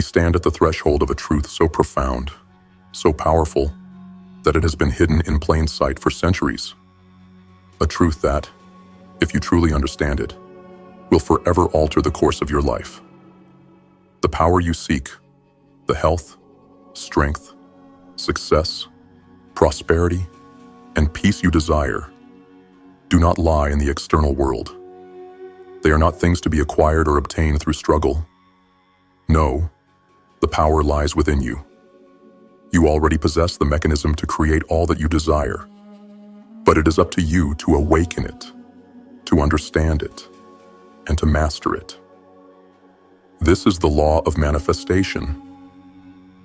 We stand at the threshold of a truth so profound, so powerful, that it has been hidden in plain sight for centuries. A truth that, if you truly understand it, will forever alter the course of your life. The power you seek, the health, strength, success, prosperity, and peace you desire, do not lie in the external world. They are not things to be acquired or obtained through struggle. No, the power lies within you. You already possess the mechanism to create all that you desire, but it is up to you to awaken it, to understand it, and to master it. This is the law of manifestation.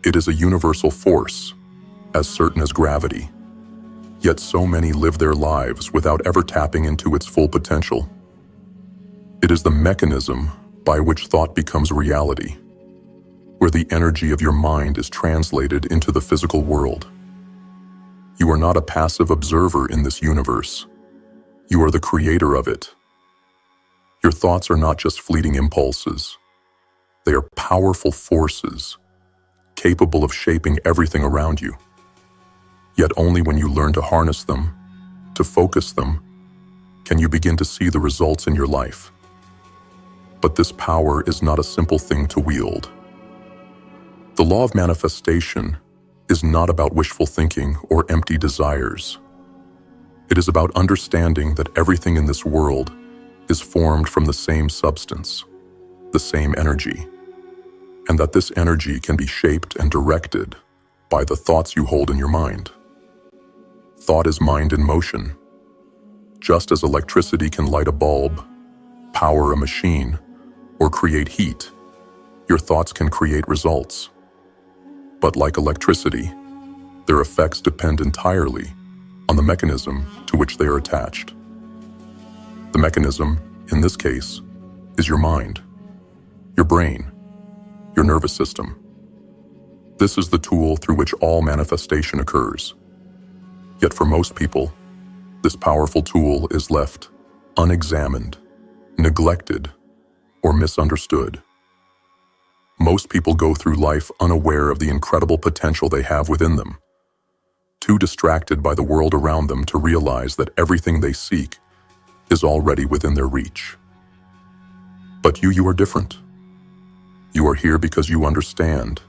It is a universal force, as certain as gravity. Yet so many live their lives without ever tapping into its full potential. It is the mechanism by which thought becomes reality, where the energy of your mind is translated into the physical world. You are not a passive observer in this universe. You are the creator of it. Your thoughts are not just fleeting impulses. They are powerful forces, capable of shaping everything around you. Yet only when you learn to harness them, to focus them, can you begin to see the results in your life. But this power is not a simple thing to wield. The law of manifestation is not about wishful thinking or empty desires. It is about understanding that everything in this world is formed from the same substance, the same energy, and that this energy can be shaped and directed by the thoughts you hold in your mind. Thought is mind in motion. Just as electricity can light a bulb, power a machine, or create heat, your thoughts can create results. But like electricity, their effects depend entirely on the mechanism to which they are attached. The mechanism, in this case, is your mind, your brain, your nervous system. This is the tool through which all manifestation occurs. Yet for most people, this powerful tool is left unexamined, neglected, or misunderstood. Most people go through life unaware of the incredible potential they have within them, too distracted by the world around them to realize that everything they seek is already within their reach. But you are different. You are here because you understand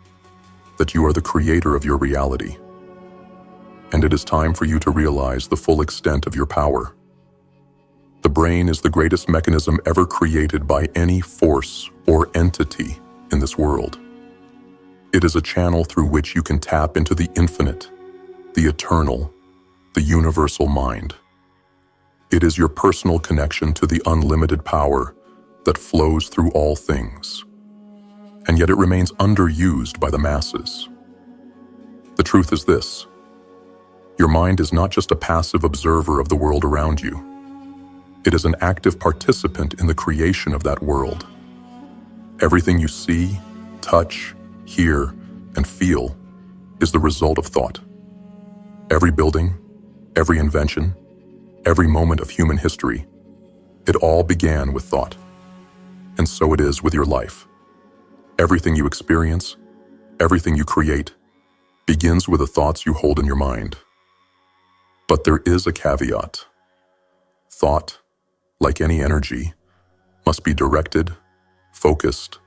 that you are the creator of your reality. And it is time for you to realize the full extent of your power. The brain is the greatest mechanism ever created by any force or entity in this world. It is a channel through which you can tap into the infinite, the eternal, the universal mind. It is your personal connection to the unlimited power that flows through all things. And yet it remains underused by the masses. The truth is this: your mind is not just a passive observer of the world around you. It is an active participant in the creation of that world. Everything you see, touch, hear, and feel is the result of thought. Every building, every invention, every moment of human history, it all began with thought. And so it is with your life. Everything you experience, everything you create, begins with the thoughts you hold in your mind. But there is a caveat. Thought, like any energy, must be directed, focused,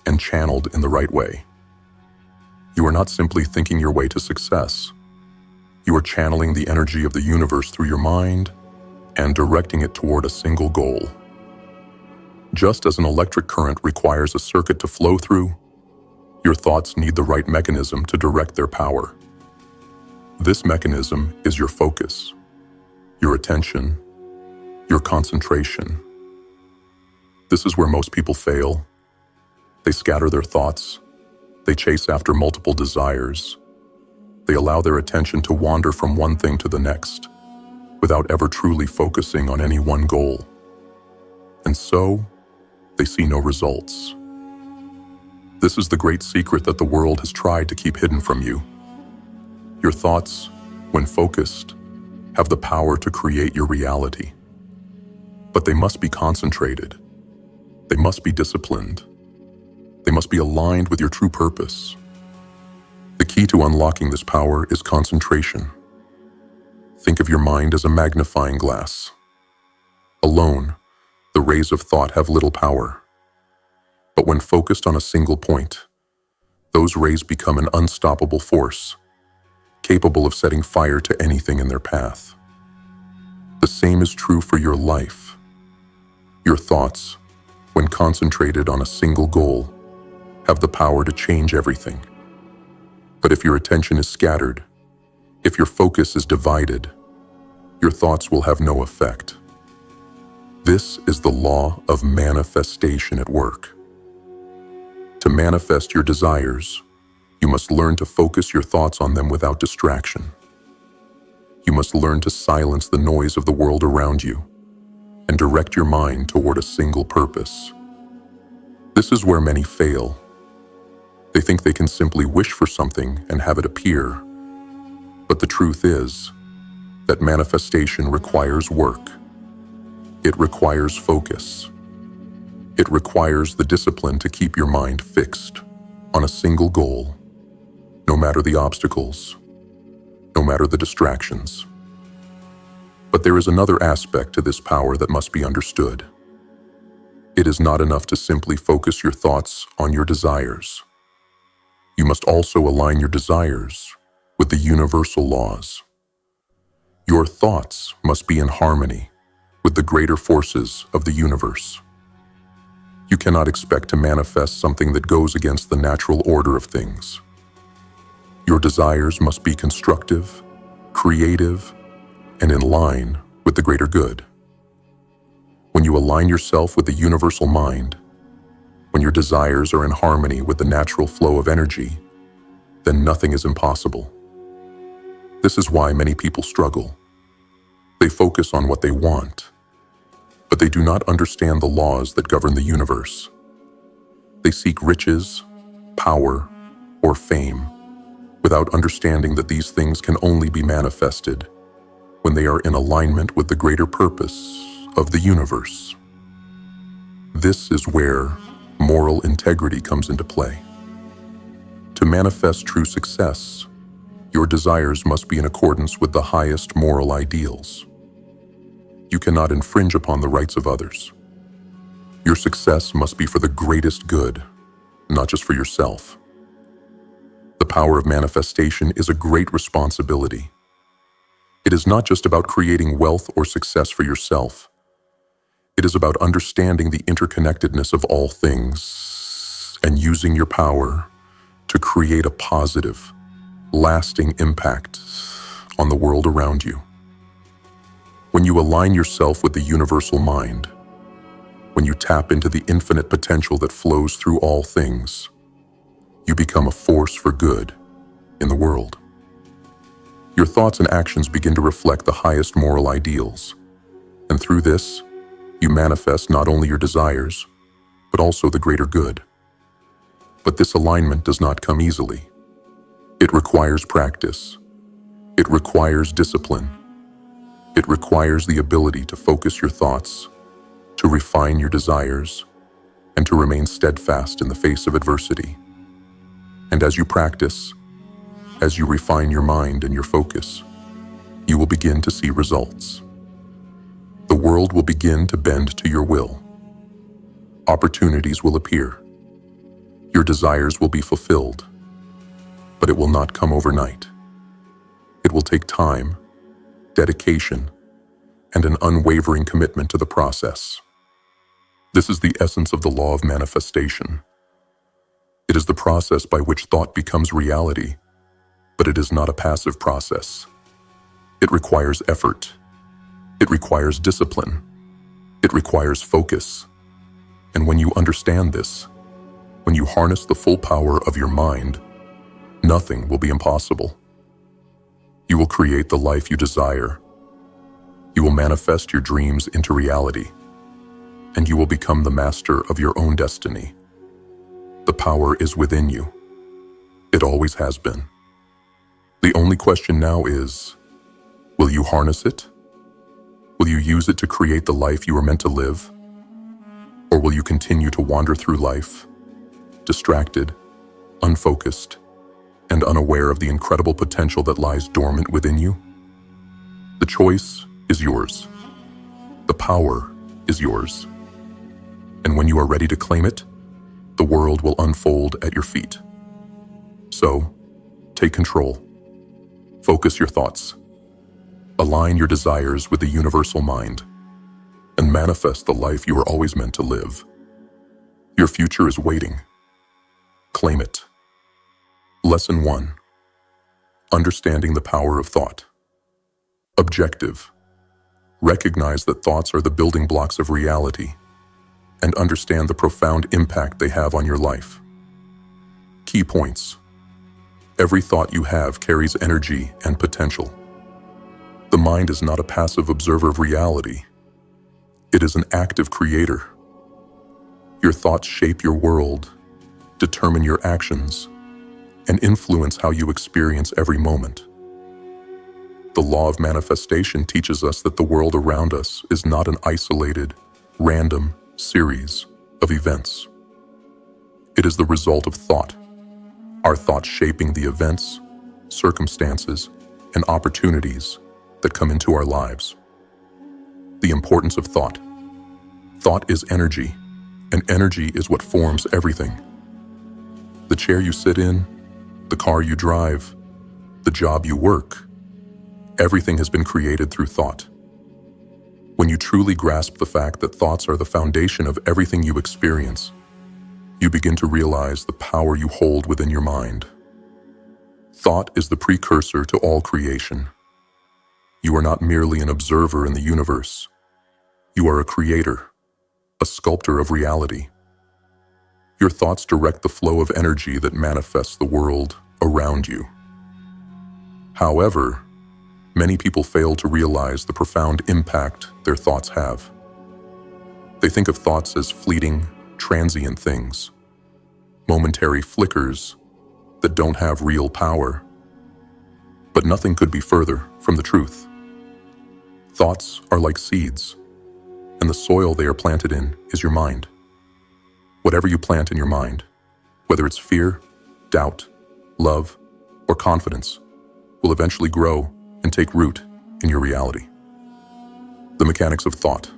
and channeled in the right way. You are not simply thinking your way to success. You are channeling the energy of the universe through your mind and directing it toward a single goal. Just as an electric current requires a circuit to flow through, your thoughts need the right mechanism to direct their power. This mechanism is your focus, your attention, your concentration. This is where most people fail. They scatter their thoughts. They chase after multiple desires. They allow their attention to wander from one thing to the next, without ever truly focusing on any one goal. And so, they see no results. This is the great secret that the world has tried to keep hidden from you. Your thoughts, when focused, have the power to create your reality. But they must be concentrated. They must be disciplined. They must be aligned with your true purpose. The key to unlocking this power is concentration. Think of your mind as a magnifying glass. Alone, the rays of thought have little power. But when focused on a single point, those rays become an unstoppable force, capable of setting fire to anything in their path. The same is true for your life. Your thoughts, when concentrated on a single goal, have the power to change everything. But if your attention is scattered, if your focus is divided, your thoughts will have no effect. This is the law of manifestation at work. To manifest your desires, you must learn to focus your thoughts on them without distraction. You must learn to silence the noise of the world around you and direct your mind toward a single purpose. This is where many fail. They think they can simply wish for something and have it appear. But the truth is that manifestation requires work. It requires focus. It requires the discipline to keep your mind fixed on a single goal, no matter the obstacles, no matter the distractions. But there is another aspect to this power that must be understood. It is not enough to simply focus your thoughts on your desires. You must also align your desires with the universal laws. Your thoughts must be in harmony with the greater forces of the universe. You cannot expect to manifest something that goes against the natural order of things. Your desires must be constructive, creative, and in line with the greater good. When you align yourself with the universal mind, when your desires are in harmony with the natural flow of energy, then nothing is impossible. This is why many people struggle. They focus on what they want, but they do not understand the laws that govern the universe. They seek riches, power, or fame, without understanding that these things can only be manifested when they are in alignment with the greater purpose of the universe. This is where moral integrity comes into play. To manifest true success, your desires must be in accordance with the highest moral ideals. You cannot infringe upon the rights of others. Your success must be for the greatest good, not just for yourself. The power of manifestation is a great responsibility. It is not just about creating wealth or success for yourself. It is about understanding the interconnectedness of all things and using your power to create a positive, lasting impact on the world around you. When you align yourself with the universal mind, when you tap into the infinite potential that flows through all things, you become a force for good in the world. Your thoughts and actions begin to reflect the highest moral ideals, and through this, you manifest not only your desires, but also the greater good. But this alignment does not come easily. It requires practice. It requires discipline. It requires the ability to focus your thoughts, to refine your desires, and to remain steadfast in the face of adversity. And as you practice, as you refine your mind and your focus, you will begin to see results. The world will begin to bend to your will. Opportunities will appear. Your desires will be fulfilled, but it will not come overnight. It will take time, dedication, and an unwavering commitment to the process. This is the essence of the law of manifestation. It is the process by which thought becomes reality, but it is not a passive process. It requires effort. It requires discipline. It requires focus. And when you understand this, when you harness the full power of your mind, nothing will be impossible. You will create the life you desire. You will manifest your dreams into reality, and you will become the master of your own destiny. The power is within you. It always has been. The only question now is, will you harness it? Will you use it to create the life you are meant to live? Or will you continue to wander through life, distracted, unfocused, and unaware of the incredible potential that lies dormant within you? The choice is yours. The power is yours. And when you are ready to claim it, the world will unfold at your feet. So, take control. Focus your thoughts. Align your desires with the universal mind, and manifest the life you were always meant to live. Your future is waiting. Claim it. Lesson 1. Understanding the power of thought. Objective. Recognize that thoughts are the building blocks of reality, and understand the profound impact they have on your life. Key points. Every thought you have carries energy and potential. The mind is not a passive observer of reality. It is an active creator. Your thoughts shape your world, determine your actions, and influence how you experience every moment. The law of manifestation teaches us that the world around us is not an isolated, random series of events. It is the result of thought, our thoughts shaping the events, circumstances, and opportunities that come into our lives. The importance of thought. Thought is energy, and energy is what forms everything. The chair you sit in, the car you drive, the job you work, everything has been created through thought. When you truly grasp the fact that thoughts are the foundation of everything you experience, you begin to realize the power you hold within your mind. Thought is the precursor to all creation. You are not merely an observer in the universe. You are a creator, a sculptor of reality. Your thoughts direct the flow of energy that manifests the world around you. However, many people fail to realize the profound impact their thoughts have. They think of thoughts as fleeting, transient things, momentary flickers that don't have real power. But nothing could be further from the truth. Thoughts are like seeds, and the soil they are planted in is your mind. Whatever you plant in your mind, whether it's fear, doubt, love, or confidence, will eventually grow and take root in your reality. The mechanics of thought.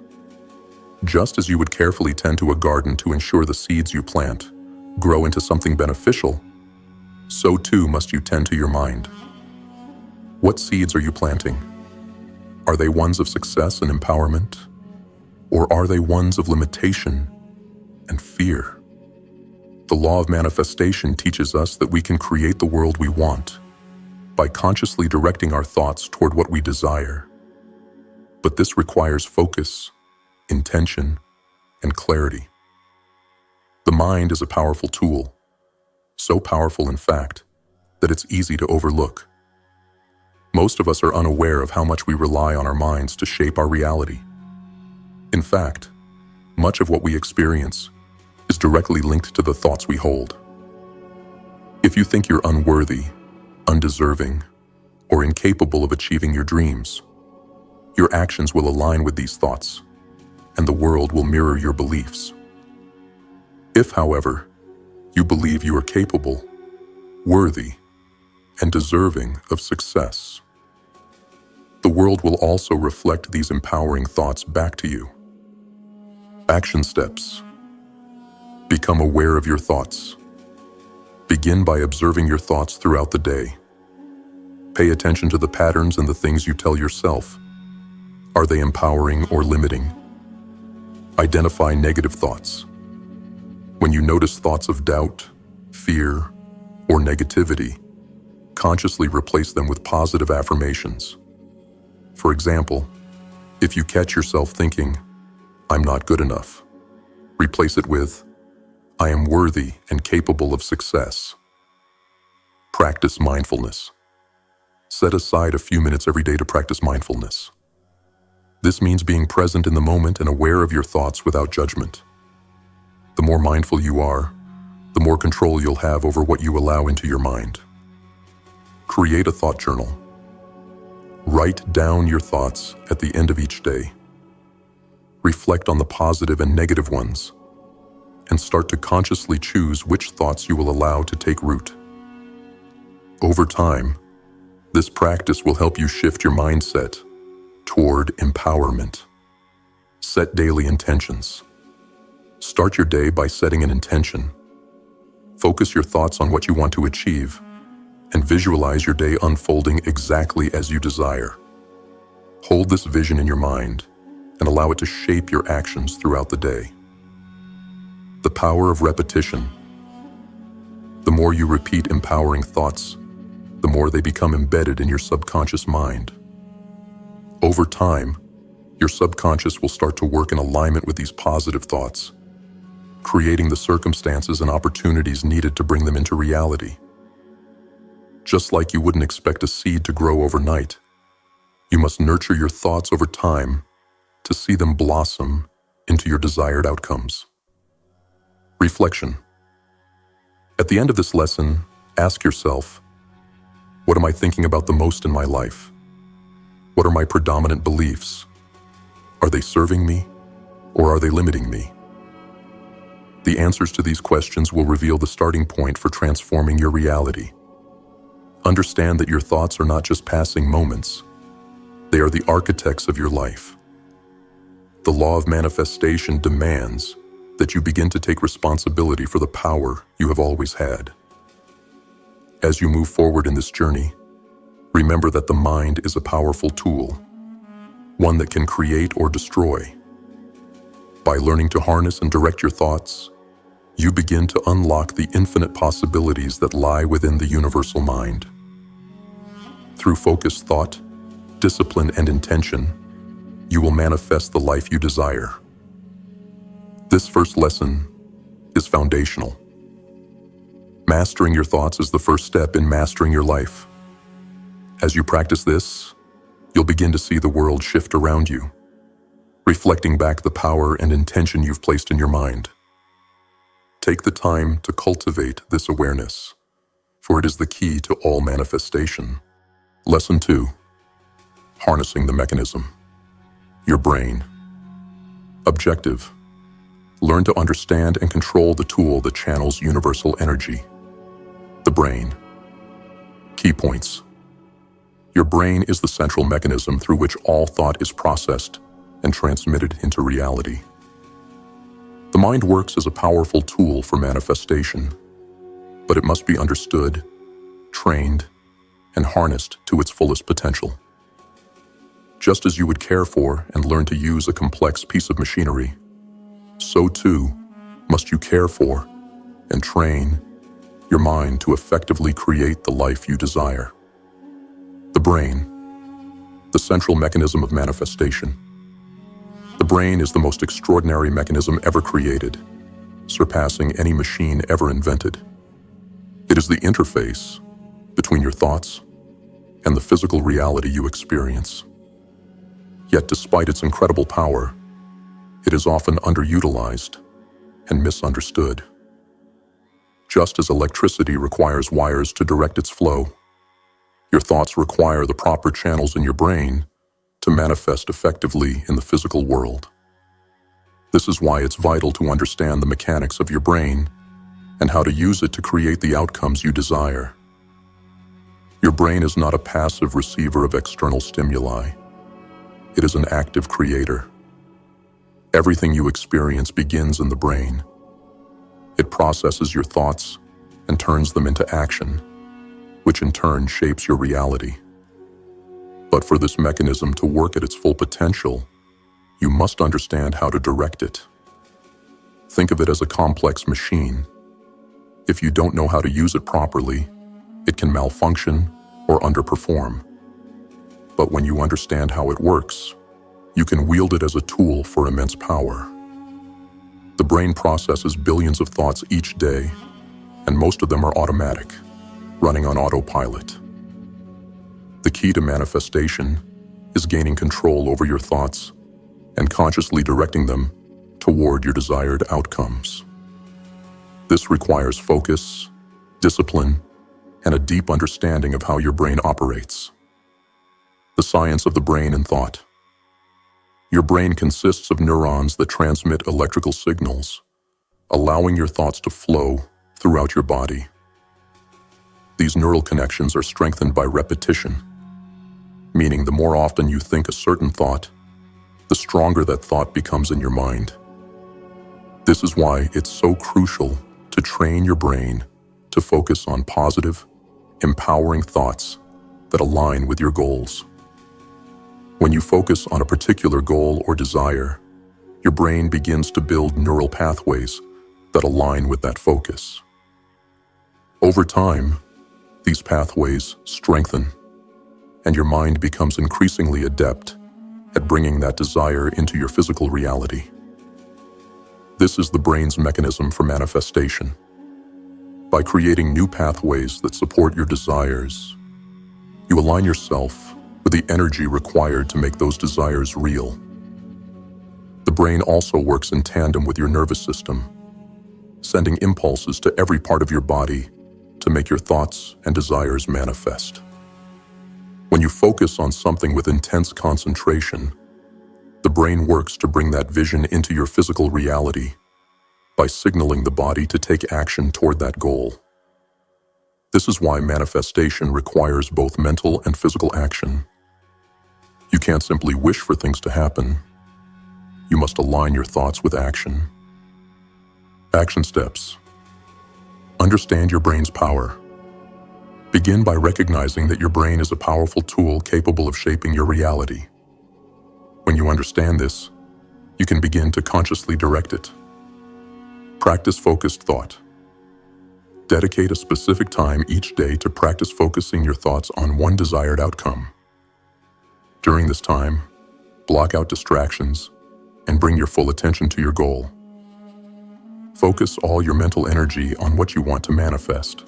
Just as you would carefully tend to a garden to ensure the seeds you plant grow into something beneficial, so too must you tend to your mind. What seeds are you planting? Are they ones of success and empowerment? Or are they ones of limitation and fear? The law of manifestation teaches us that we can create the world we want by consciously directing our thoughts toward what we desire. But this requires focus, intention, and clarity. The mind is a powerful tool, so powerful in fact that it's easy to overlook. Most of us are unaware of how much we rely on our minds to shape our reality. In fact, much of what we experience is directly linked to the thoughts we hold. If you think you're unworthy, undeserving, or incapable of achieving your dreams, your actions will align with these thoughts, and the world will mirror your beliefs. If, however, you believe you are capable, worthy, and deserving of success, the world will also reflect these empowering thoughts back to you. Action steps. Become aware of your thoughts. Begin by observing your thoughts throughout the day. Pay attention to the patterns and the things you tell yourself. Are they empowering or limiting? Identify negative thoughts. When you notice thoughts of doubt, fear, or negativity, consciously replace them with positive affirmations. For example, if you catch yourself thinking, "I'm not good enough," replace it with, "I am worthy and capable of success." Practice mindfulness. Set aside a few minutes every day to practice mindfulness. This means being present in the moment and aware of your thoughts without judgment. The more mindful you are, the more control you'll have over what you allow into your mind. Create a thought journal. Write down your thoughts at the end of each day. Reflect on the positive and negative ones, and and start to consciously choose which thoughts you will allow to take root. Over time, this practice will help you shift your mindset toward empowerment. Set daily intentions. Start your day by setting an intention. Focus your thoughts on what you want to achieve, and visualize your day unfolding exactly as you desire. Hold this vision in your mind and allow it to shape your actions throughout the day. The power of repetition. The more you repeat empowering thoughts, the more they become embedded in your subconscious mind. Over time, your subconscious will start to work in alignment with these positive thoughts, creating the circumstances and opportunities needed to bring them into reality. Just like you wouldn't expect a seed to grow overnight, you must nurture your thoughts over time to see them blossom into your desired outcomes. Reflection. At the end of this lesson, ask yourself, what am I thinking about the most in my life? What are my predominant beliefs? Are they serving me, or are they limiting me? The answers to these questions will reveal the starting point for transforming your reality. Understand that your thoughts are not just passing moments. They are the architects of your life. The law of manifestation demands that you begin to take responsibility for the power you have always had. As you move forward in this journey, remember that the mind is a powerful tool, one that can create or destroy. By learning to harness and direct your thoughts, you begin to unlock the infinite possibilities that lie within the universal mind. Through focused thought, discipline, and intention, you will manifest the life you desire. This first lesson is foundational. Mastering your thoughts is the first step in mastering your life. As you practice this, you'll begin to see the world shift around you, reflecting back the power and intention you've placed in your mind. Take the time to cultivate this awareness, for it is the key to all manifestation. Lesson 2. Harnessing the mechanism. Your brain. Objective. Learn to understand and control the tool that channels universal energy. The brain. Key points. Your brain is the central mechanism through which all thought is processed and transmitted into reality. The mind works as a powerful tool for manifestation, but it must be understood, trained, and harnessed to its fullest potential. Just as you would care for and learn to use a complex piece of machinery, so too must you care for and train your mind to effectively create the life you desire. The brain, the central mechanism of manifestation. The brain is the most extraordinary mechanism ever created, surpassing any machine ever invented. It is the interface between your thoughts and the physical reality you experience. Yet despite its incredible power, it is often underutilized and misunderstood. Just as electricity requires wires to direct its flow, your thoughts require the proper channels in your brain to manifest effectively in the physical world. This is why it's vital to understand the mechanics of your brain and how to use it to create the outcomes you desire. Your brain is not a passive receiver of external stimuli. It is an active creator. Everything you experience begins in the brain. It processes your thoughts and turns them into action, which in turn shapes your reality. But for this mechanism to work at its full potential, you must understand how to direct it. Think of it as a complex machine. If you don't know how to use it properly, it can malfunction or underperform. But when you understand how it works, you can wield it as a tool for immense power. The brain processes billions of thoughts each day, and most of them are automatic, running on autopilot. The key to manifestation is gaining control over your thoughts and consciously directing them toward your desired outcomes. This requires focus, discipline, and a deep understanding of how your brain operates. The science of the brain and thought. Your brain consists of neurons that transmit electrical signals, allowing your thoughts to flow throughout your body. These neural connections are strengthened by repetition, meaning the more often you think a certain thought, the stronger that thought becomes in your mind. This is why it's so crucial to train your brain to focus on positive, empowering thoughts that align with your goals. When you focus on a particular goal or desire, your brain begins to build neural pathways that align with that focus. Over time, these pathways strengthen, and your mind becomes increasingly adept at bringing that desire into your physical reality. This is the brain's mechanism for manifestation. By creating new pathways that support your desires, you align yourself with the energy required to make those desires real. The brain also works in tandem with your nervous system, sending impulses to every part of your body to make your thoughts and desires manifest. When you focus on something with intense concentration, the brain works to bring that vision into your physical reality by signaling the body to take action toward that goal. This is why manifestation requires both mental and physical action. You can't simply wish for things to happen. You must align your thoughts with action. Action steps. Understand your brain's power. Begin by recognizing that your brain is a powerful tool capable of shaping your reality. When you understand this, you can begin to consciously direct it. Practice focused thought. Dedicate a specific time each day to practice focusing your thoughts on one desired outcome. During this time, block out distractions and bring your full attention to your goal. Focus all your mental energy on what you want to manifest.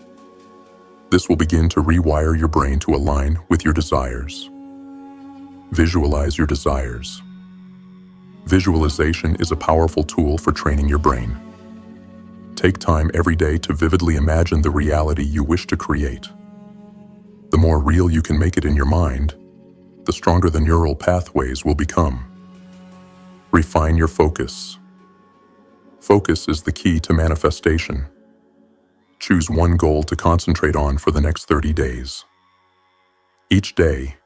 This will begin to rewire your brain to align with your desires. Visualize your desires. Visualization is a powerful tool for training your brain. Take time every day to vividly imagine the reality you wish to create. The more real you can make it in your mind, the stronger the neural pathways will become. Refine your focus. Focus is the key to manifestation. Choose one goal to concentrate on for the next 30 days. Each day,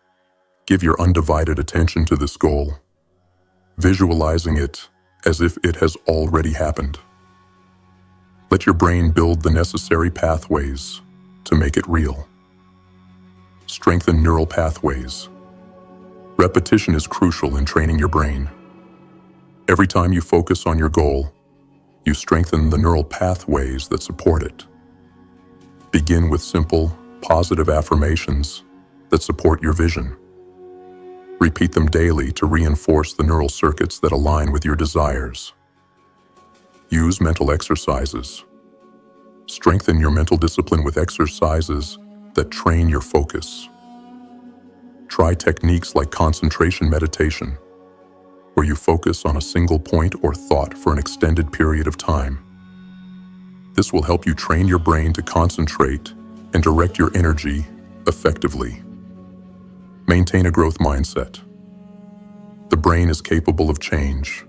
give your undivided attention to this goal, visualizing it as if it has already happened. Let your brain build the necessary pathways to make it real. Strengthen neural pathways. Repetition is crucial in training your brain. Every time you focus on your goal, you strengthen the neural pathways that support it. Begin with simple, positive affirmations that support your vision. Repeat them daily to reinforce the neural circuits that align with your desires. Use mental exercises. Strengthen your mental discipline with exercises that train your focus. Try techniques like concentration meditation, where you focus on a single point or thought for an extended period of time. This will help you train your brain to concentrate and direct your energy effectively. Maintain a growth mindset. The brain is capable of change.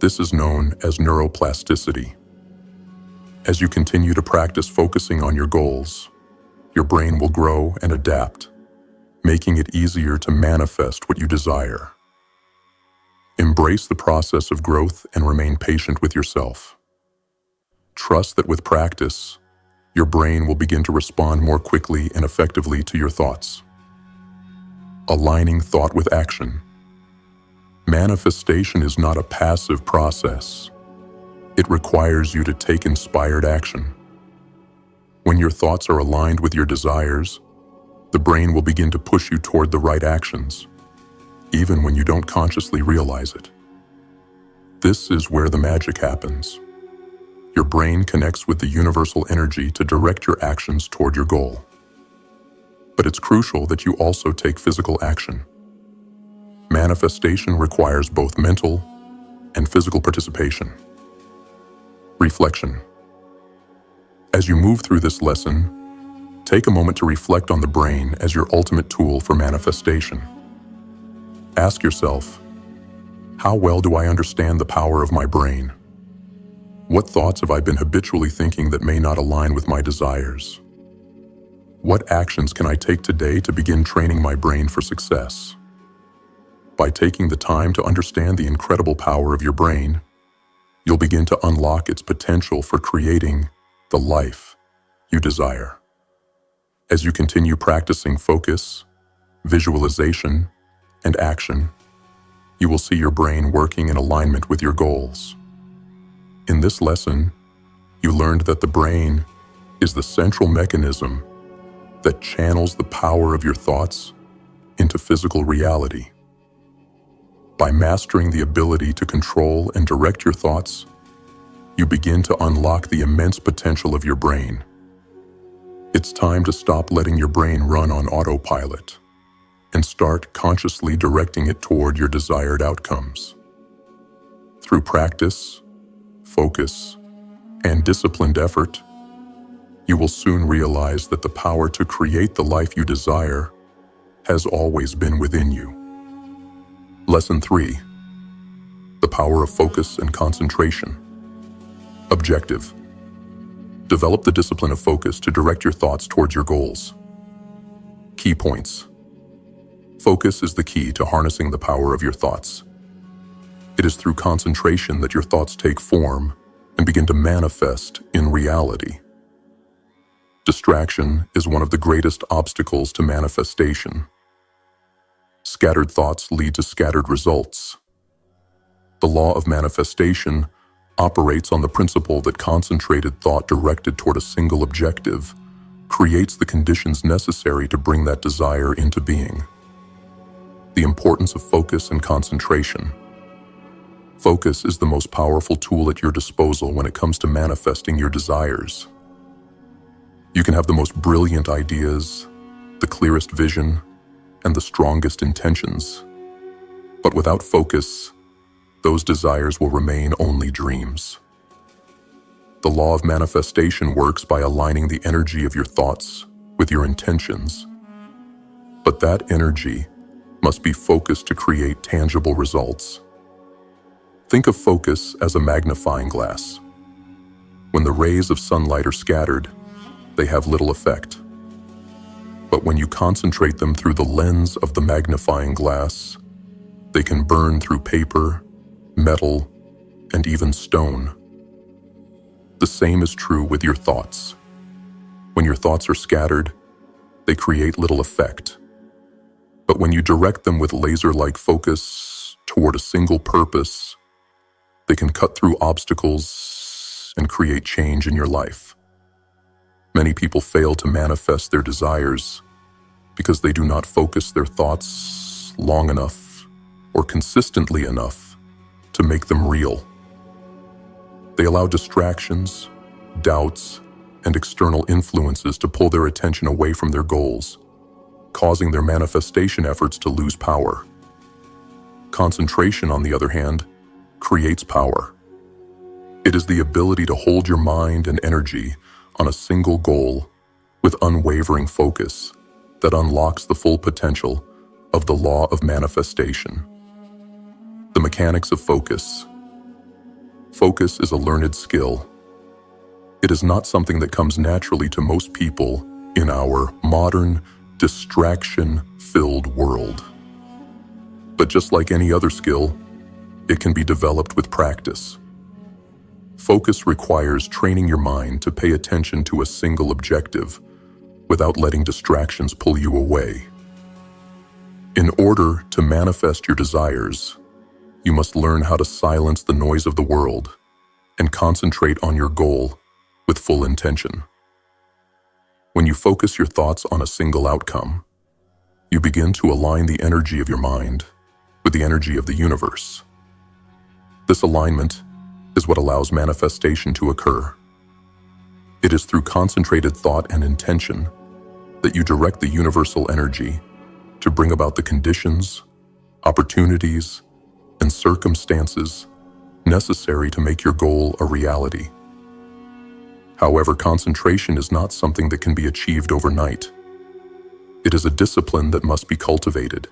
This is known as neuroplasticity. As you continue to practice focusing on your goals, your brain will grow and adapt, making it easier to manifest what you desire. Embrace the process of growth and remain patient with yourself. Trust that with practice, your brain will begin to respond more quickly and effectively to your thoughts. Aligning thought with action. Manifestation is not a passive process. It requires you to take inspired action. When your thoughts are aligned with your desires, the brain will begin to push you toward the right actions, even when you don't consciously realize it. This is where the magic happens. Your brain connects with the universal energy to direct your actions toward your goal. But it's crucial that you also take physical action. Manifestation requires both mental and physical participation. Reflection. As you move through this lesson, take a moment to reflect on the brain as your ultimate tool for manifestation. Ask yourself, how well do I understand the power of my brain? What thoughts have I been habitually thinking that may not align with my desires? What actions can I take today to begin training my brain for success? By taking the time to understand the incredible power of your brain, you'll begin to unlock its potential for creating the life you desire. As you continue practicing focus, visualization, and action, you will see your brain working in alignment with your goals. In this lesson, you learned that the brain is the central mechanism that channels the power of your thoughts into physical reality. By mastering the ability to control and direct your thoughts, you begin to unlock the immense potential of your brain. It's time to stop letting your brain run on autopilot and start consciously directing it toward your desired outcomes. Through practice, focus, and disciplined effort, you will soon realize that the power to create the life you desire has always been within you. Lesson 3. The power of focus and concentration. Objective. Develop the discipline of focus to direct your thoughts towards your goals. Key points. Focus is the key to harnessing the power of your thoughts. It is through concentration that your thoughts take form and begin to manifest in reality. Distraction is one of the greatest obstacles to manifestation. Scattered thoughts lead to scattered results. The law of manifestation operates on the principle that concentrated thought directed toward a single objective creates the conditions necessary to bring that desire into being. The importance of focus and concentration. Focus is the most powerful tool at your disposal when it comes to manifesting your desires. You can have the most brilliant ideas, the clearest vision, and the strongest intentions. But without focus, those desires will remain only dreams. The law of manifestation works by aligning the energy of your thoughts with your intentions. But that energy must be focused to create tangible results. Think of focus as a magnifying glass. When the rays of sunlight are scattered, they have little effect. But when you concentrate them through the lens of the magnifying glass, they can burn through paper, metal, and even stone. The same is true with your thoughts. When your thoughts are scattered, they create little effect. But when you direct them with laser-like focus toward a single purpose, they can cut through obstacles and create change in your life. Many people fail to manifest their desires because they do not focus their thoughts long enough or consistently enough to make them real. They allow distractions, doubts, and external influences to pull their attention away from their goals, causing their manifestation efforts to lose power. Concentration, on the other hand, creates power. It is the ability to hold your mind and energy on a single goal with unwavering focus that unlocks the full potential of the law of manifestation. The mechanics of focus. Focus is a learned skill. It is not something that comes naturally to most people in our modern, distraction-filled world. But just like any other skill, it can be developed with practice. Focus requires training your mind to pay attention to a single objective without letting distractions pull you away. In order to manifest your desires, you must learn how to silence the noise of the world and concentrate on your goal with full intention. When you focus your thoughts on a single outcome, you begin to align the energy of your mind with the energy of the universe. This alignment is what allows manifestation to occur. It is through concentrated thought and intention that you direct the universal energy to bring about the conditions, opportunities, and circumstances necessary to make your goal a reality. However, concentration is not something that can be achieved overnight. It is a discipline that must be cultivated.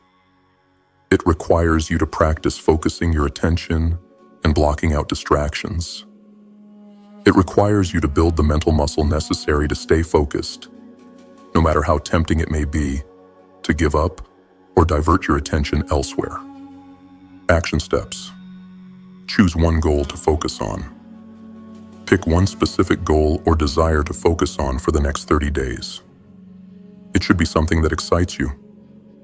It requires you to practice focusing your attention and blocking out distractions. It requires you to build the mental muscle necessary to stay focused, no matter how tempting it may be to give up or divert your attention elsewhere. Action steps. Choose one goal to focus on. Pick one specific goal or desire to focus on for the next 30 days. It should be something that excites you,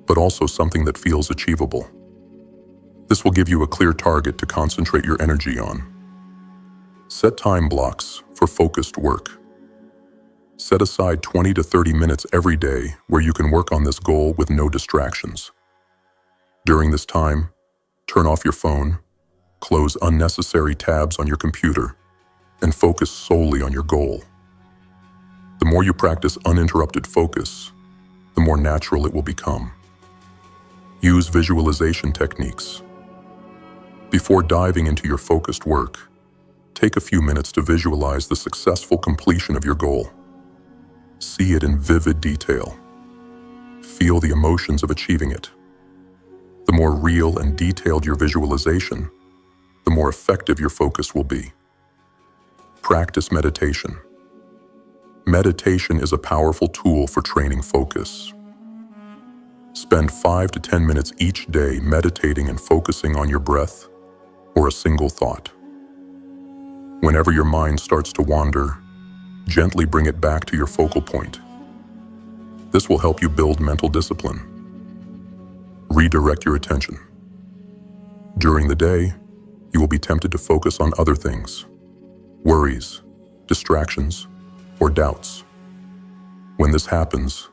but also something that feels achievable. This will give you a clear target to concentrate your energy on. Set time blocks for focused work. Set aside 20 to 30 minutes every day where you can work on this goal with no distractions. During this time, turn off your phone, close unnecessary tabs on your computer, and focus solely on your goal. The more you practice uninterrupted focus, the more natural it will become. Use visualization techniques. Before diving into your focused work, take a few minutes to visualize the successful completion of your goal. See it in vivid detail. Feel the emotions of achieving it. The more real and detailed your visualization, the more effective your focus will be. Practice meditation. Meditation is a powerful tool for training focus. Spend 5 to 10 minutes each day meditating and focusing on your breath or a single thought. Whenever your mind starts to wander, gently bring it back to your focal point. This will help you build mental discipline. Redirect your attention. During the day, you will be tempted to focus on other things, worries, distractions, or doubts. When this happens,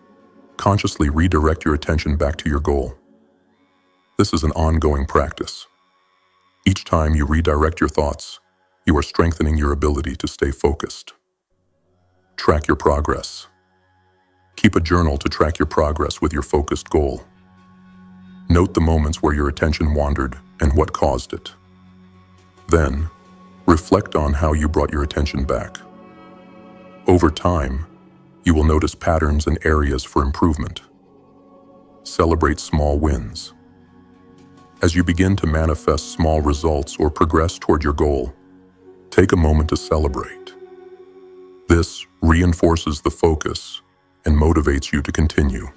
consciously redirect your attention back to your goal. This is an ongoing practice. Each time you redirect your thoughts, you are strengthening your ability to stay focused. Track your progress. Keep a journal to track your progress with your focused goal. Note the moments where your attention wandered and what caused it. Then, reflect on how you brought your attention back. Over time, you will notice patterns and areas for improvement. Celebrate small wins. As you begin to manifest small results or progress toward your goal, take a moment to celebrate. This reinforces the focus and motivates you to continue.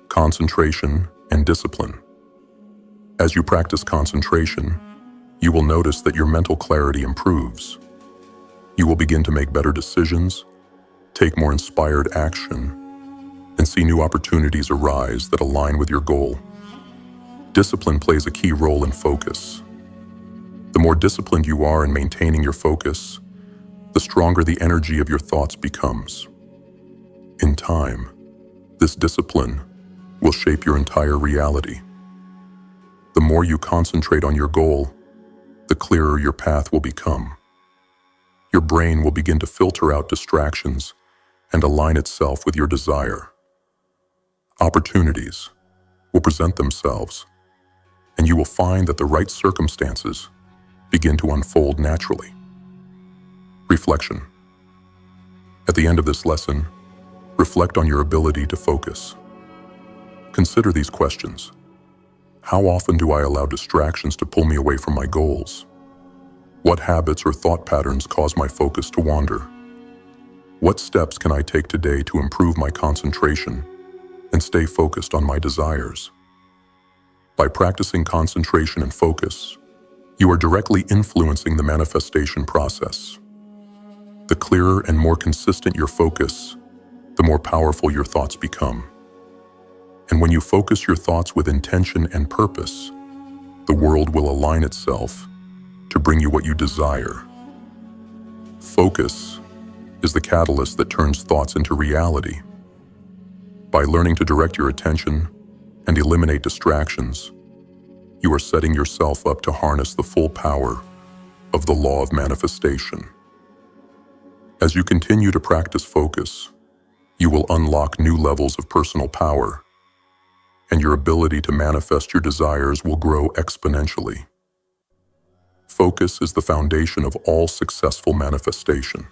Concentration and discipline. As you practice concentration, you will notice that your mental clarity improves. You will begin to make better decisions, take more inspired action, and see new opportunities arise that align with your goal. Discipline plays a key role in focus. The more disciplined you are in maintaining your focus, the stronger the energy of your thoughts becomes. In time, this discipline will shape your entire reality. The more you concentrate on your goal, the clearer your path will become. Your brain will begin to filter out distractions and align itself with your desire. Opportunities will present themselves, and you will find that the right circumstances begin to unfold naturally. Reflection. At the end of this lesson, reflect on your ability to focus. Consider these questions. How often do I allow distractions to pull me away from my goals? What habits or thought patterns cause my focus to wander? What steps can I take today to improve my concentration and stay focused on my desires? By practicing concentration and focus, you are directly influencing the manifestation process. The clearer and more consistent your focus, the more powerful your thoughts become. And when you focus your thoughts with intention and purpose, the world will align itself to bring you what you desire. Focus is the catalyst that turns thoughts into reality. By learning to direct your attention and eliminate distractions, you are setting yourself up to harness the full power of the law of manifestation. As you continue to practice focus, you will unlock new levels of personal power, and your ability to manifest your desires will grow exponentially. Focus is the foundation of all successful manifestation.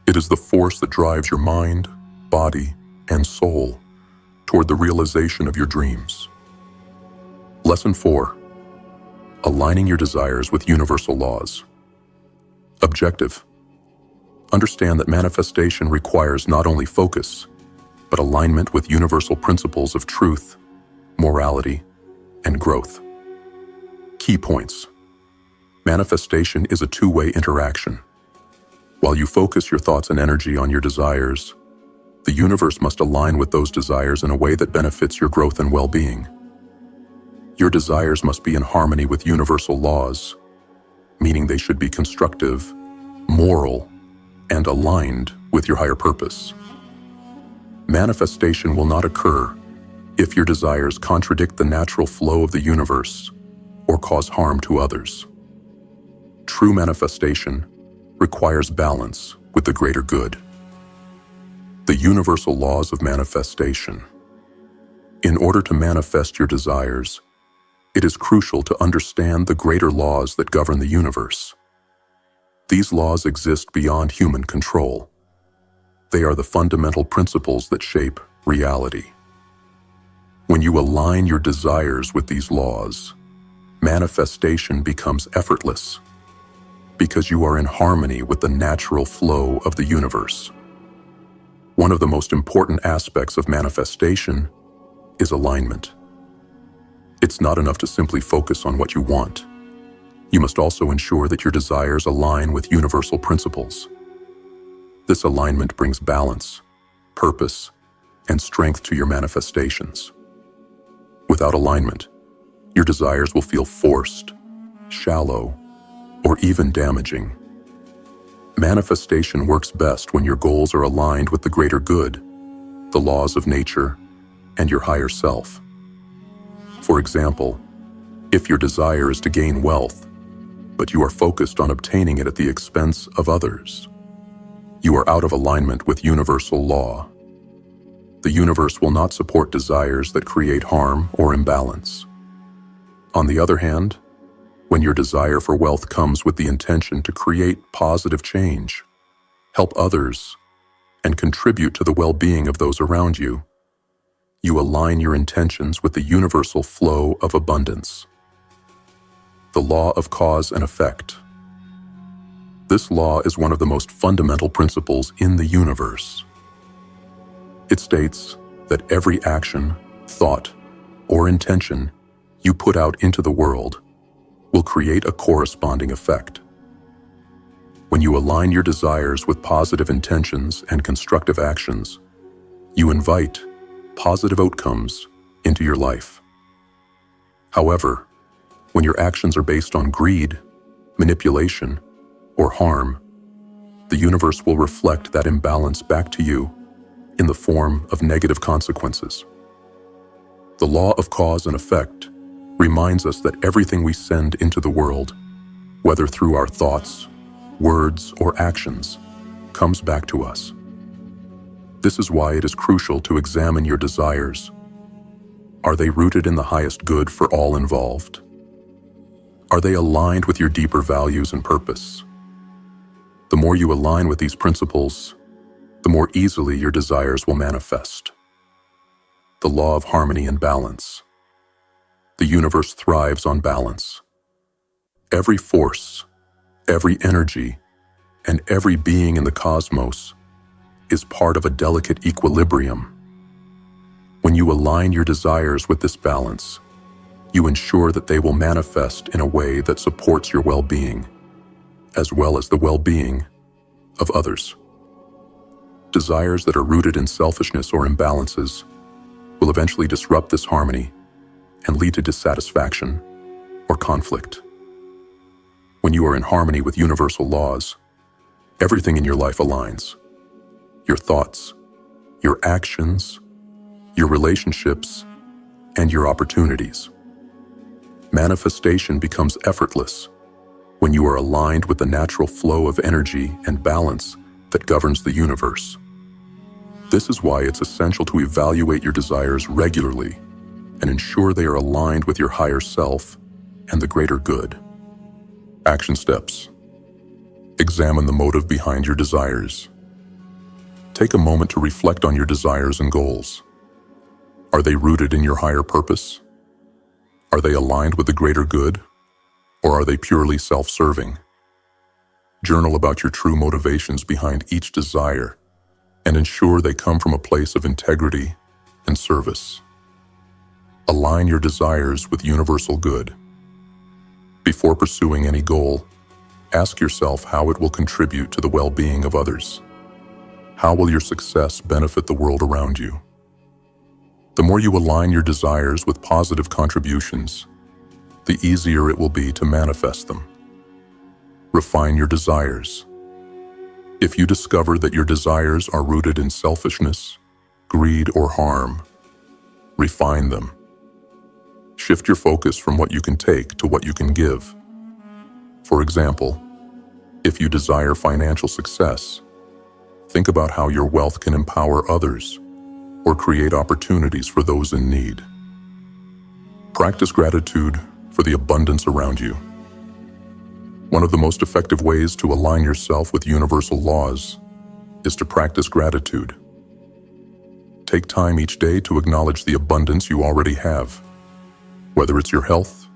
It is the force that drives your mind, body, and soul toward the realization of your dreams. Lesson 4. Aligning your desires with universal laws. Objective. Understand that manifestation requires not only focus, but alignment with universal principles of truth, morality, and growth. Key points. Manifestation is a two-way interaction. While you focus your thoughts and energy on your desires, the universe must align with those desires in a way that benefits your growth and well-being. Your desires must be in harmony with universal laws, meaning they should be constructive, moral, and aligned with your higher purpose. Manifestation will not occur if your desires contradict the natural flow of the universe or cause harm to others. True manifestation requires balance with the greater good. The universal laws of manifestation. In order to manifest your desires, it is crucial to understand the greater laws that govern the universe. These laws exist beyond human control. They are the fundamental principles that shape reality. When you align your desires with these laws, manifestation becomes effortless because you are in harmony with the natural flow of the universe. One of the most important aspects of manifestation is alignment. It's not enough to simply focus on what you want. You must also ensure that your desires align with universal principles. This alignment brings balance, purpose, and strength to your manifestations. Without alignment, your desires will feel forced, shallow, or even damaging. Manifestation works best when your goals are aligned with the greater good, the laws of nature, and your higher self. For example, if your desire is to gain wealth, but you are focused on obtaining it at the expense of others, you are out of alignment with universal law. The universe will not support desires that create harm or imbalance. On the other hand, when your desire for wealth comes with the intention to create positive change, help others, and contribute to the well-being of those around you, you align your intentions with the universal flow of abundance. The law of cause and effect. This law is one of the most fundamental principles in the universe. It states that every action, thought, or intention you put out into the world will create a corresponding effect. When you align your desires with positive intentions and constructive actions, you invite positive outcomes into your life. However, when your actions are based on greed, manipulation, or harm, the universe will reflect that imbalance back to you in the form of negative consequences. The law of cause and effect reminds us that everything we send into the world, whether through our thoughts, words, or actions, comes back to us. This is why it is crucial to examine your desires. Are they rooted in the highest good for all involved? Are they aligned with your deeper values and purpose? The more you align with these principles, the more easily your desires will manifest. The law of harmony and balance. The universe thrives on balance. Every force, every energy, and every being in the cosmos is part of a delicate equilibrium. When you align your desires with this balance, you ensure that they will manifest in a way that supports your well-being, as well as the well-being of others. Desires that are rooted in selfishness or imbalances will eventually disrupt this harmony and lead to dissatisfaction or conflict. When you are in harmony with universal laws, everything in your life aligns. Your thoughts, your actions, your relationships, and your opportunities. Manifestation becomes effortless when you are aligned with the natural flow of energy and balance that governs the universe. This is why it's essential to evaluate your desires regularly and ensure they are aligned with your higher self and the greater good. Action steps. Examine the motive behind your desires. Take a moment to reflect on your desires and goals. Are they rooted in your higher purpose? Are they aligned with the greater good? Or are they purely self-serving? Journal about your true motivations behind each desire and ensure they come from a place of integrity and service. Align your desires with universal good. Before pursuing any goal, ask yourself how it will contribute to the well-being of others. How will your success benefit the world around you? The more you align your desires with positive contributions, the easier it will be to manifest them. Refine your desires. If you discover that your desires are rooted in selfishness, greed, or harm, refine them. Shift your focus from what you can take to what you can give. For example, if you desire financial success, think about how your wealth can empower others or create opportunities for those in need. Practice gratitude for the abundance around you. One of the most effective ways to align yourself with universal laws is to practice gratitude. Take time each day to acknowledge the abundance you already have, whether it's your health,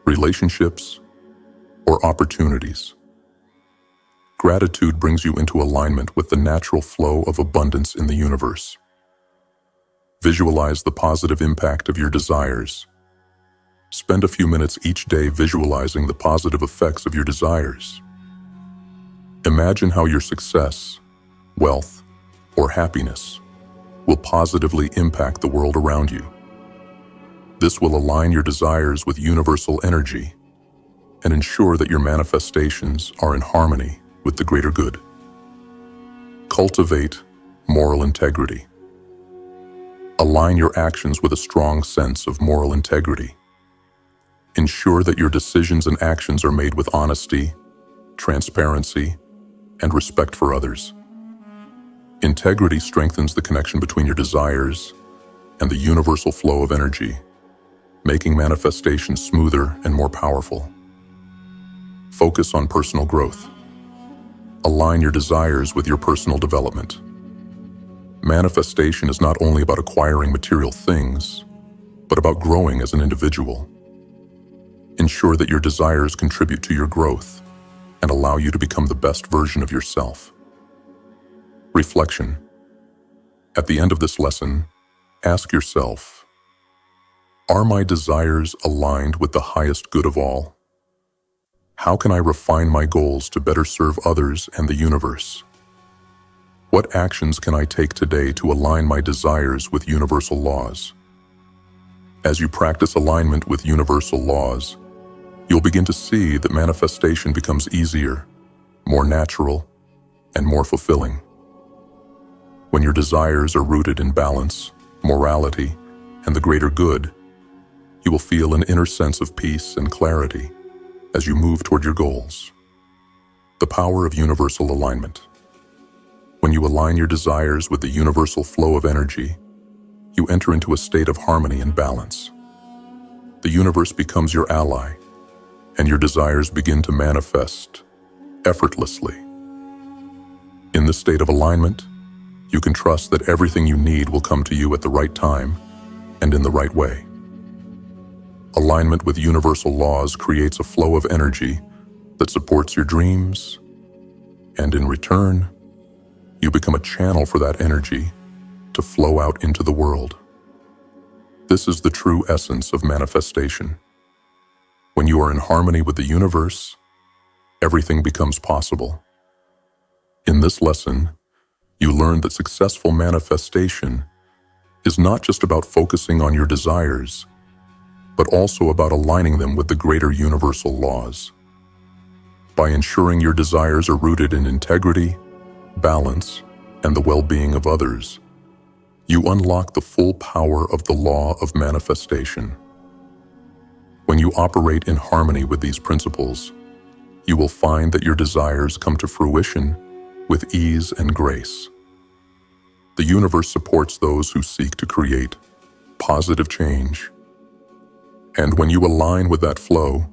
relationships, or opportunities. Gratitude brings you into alignment with the natural flow of abundance in the universe. Visualize the positive impact of your desires. Spend a few minutes each day visualizing the positive effects of your desires. Imagine how your success, wealth, or happiness will positively impact the world around you. This will align your desires with universal energy and ensure that your manifestations are in harmony with the greater good. Cultivate moral integrity. Align your actions with a strong sense of moral integrity. Ensure that your decisions and actions are made with honesty, transparency, and respect for others. Integrity strengthens the connection between your desires and the universal flow of energy, making manifestation smoother and more powerful. Focus on personal growth. Align your desires with your personal development. Manifestation is not only about acquiring material things, but about growing as an individual. Ensure that your desires contribute to your growth and allow you to become the best version of yourself. Reflection. At the end of this lesson, ask yourself, are my desires aligned with the highest good of all? How can I refine my goals to better serve others and the universe? What actions can I take today to align my desires with universal laws? As you practice alignment with universal laws, you'll begin to see that manifestation becomes easier, more natural, and more fulfilling. When your desires are rooted in balance, morality, and the greater good, you will feel an inner sense of peace and clarity as you move toward your goals. The power of universal alignment. When you align your desires with the universal flow of energy, you enter into a state of harmony and balance. The universe becomes your ally, and your desires begin to manifest effortlessly. In this state of alignment, you can trust that everything you need will come to you at the right time and in the right way. Alignment with universal laws creates a flow of energy that supports your dreams, and in return, you become a channel for that energy to flow out into the world. This is the true essence of manifestation. When you are in harmony with the universe, everything becomes possible. In this lesson, you learn that successful manifestation is not just about focusing on your desires, but also about aligning them with the greater universal laws. By ensuring your desires are rooted in integrity, balance, and the well-being of others, you unlock the full power of the law of manifestation. When you operate in harmony with these principles, you will find that your desires come to fruition with ease and grace. The universe supports those who seek to create positive change. And when you align with that flow,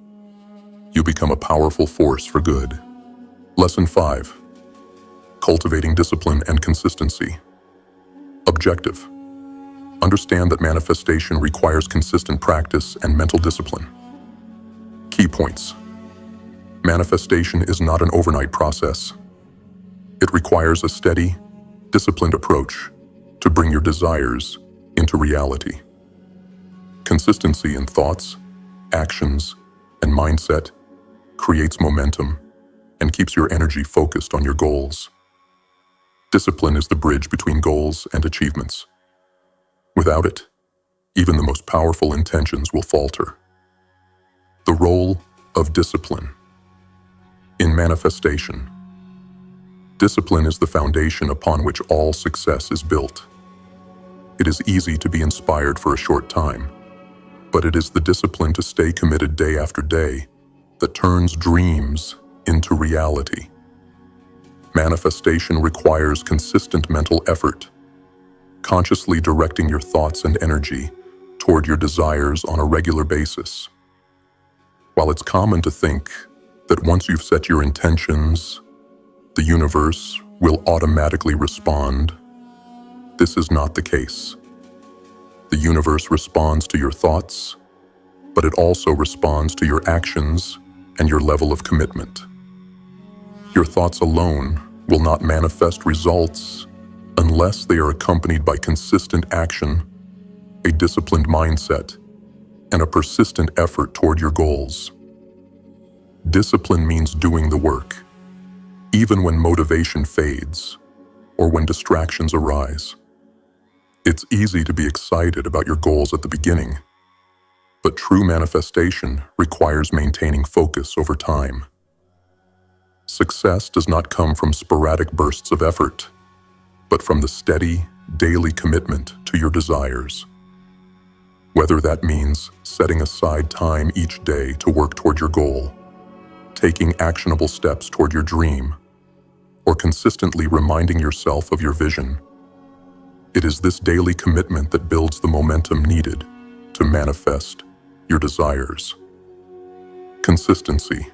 you become a powerful force for good. Lesson 5. Cultivating discipline and consistency. Objective. Understand that manifestation requires consistent practice and mental discipline. Key points. Manifestation is not an overnight process. It requires a steady, disciplined approach to bring your desires into reality. Consistency in thoughts, actions, and mindset creates momentum and keeps your energy focused on your goals. Discipline is the bridge between goals and achievements. Without it, even the most powerful intentions will falter. The role of discipline in manifestation. Discipline is the foundation upon which all success is built. It is easy to be inspired for a short time, but it is the discipline to stay committed day after day that turns dreams into reality. Manifestation requires consistent mental effort, consciously directing your thoughts and energy toward your desires on a regular basis. While it's common to think that once you've set your intentions, the universe will automatically respond, this is not the case. The universe responds to your thoughts, but it also responds to your actions and your level of commitment. Your thoughts alone will not manifest results unless they are accompanied by consistent action, a disciplined mindset, and a persistent effort toward your goals. Discipline means doing the work, even when motivation fades or when distractions arise. It's easy to be excited about your goals at the beginning, but true manifestation requires maintaining focus over time. Success does not come from sporadic bursts of effort, but from the steady, daily commitment to your desires. Whether that means setting aside time each day to work toward your goal, taking actionable steps toward your dream, or consistently reminding yourself of your vision, it is this daily commitment that builds the momentum needed to manifest your desires. Consistency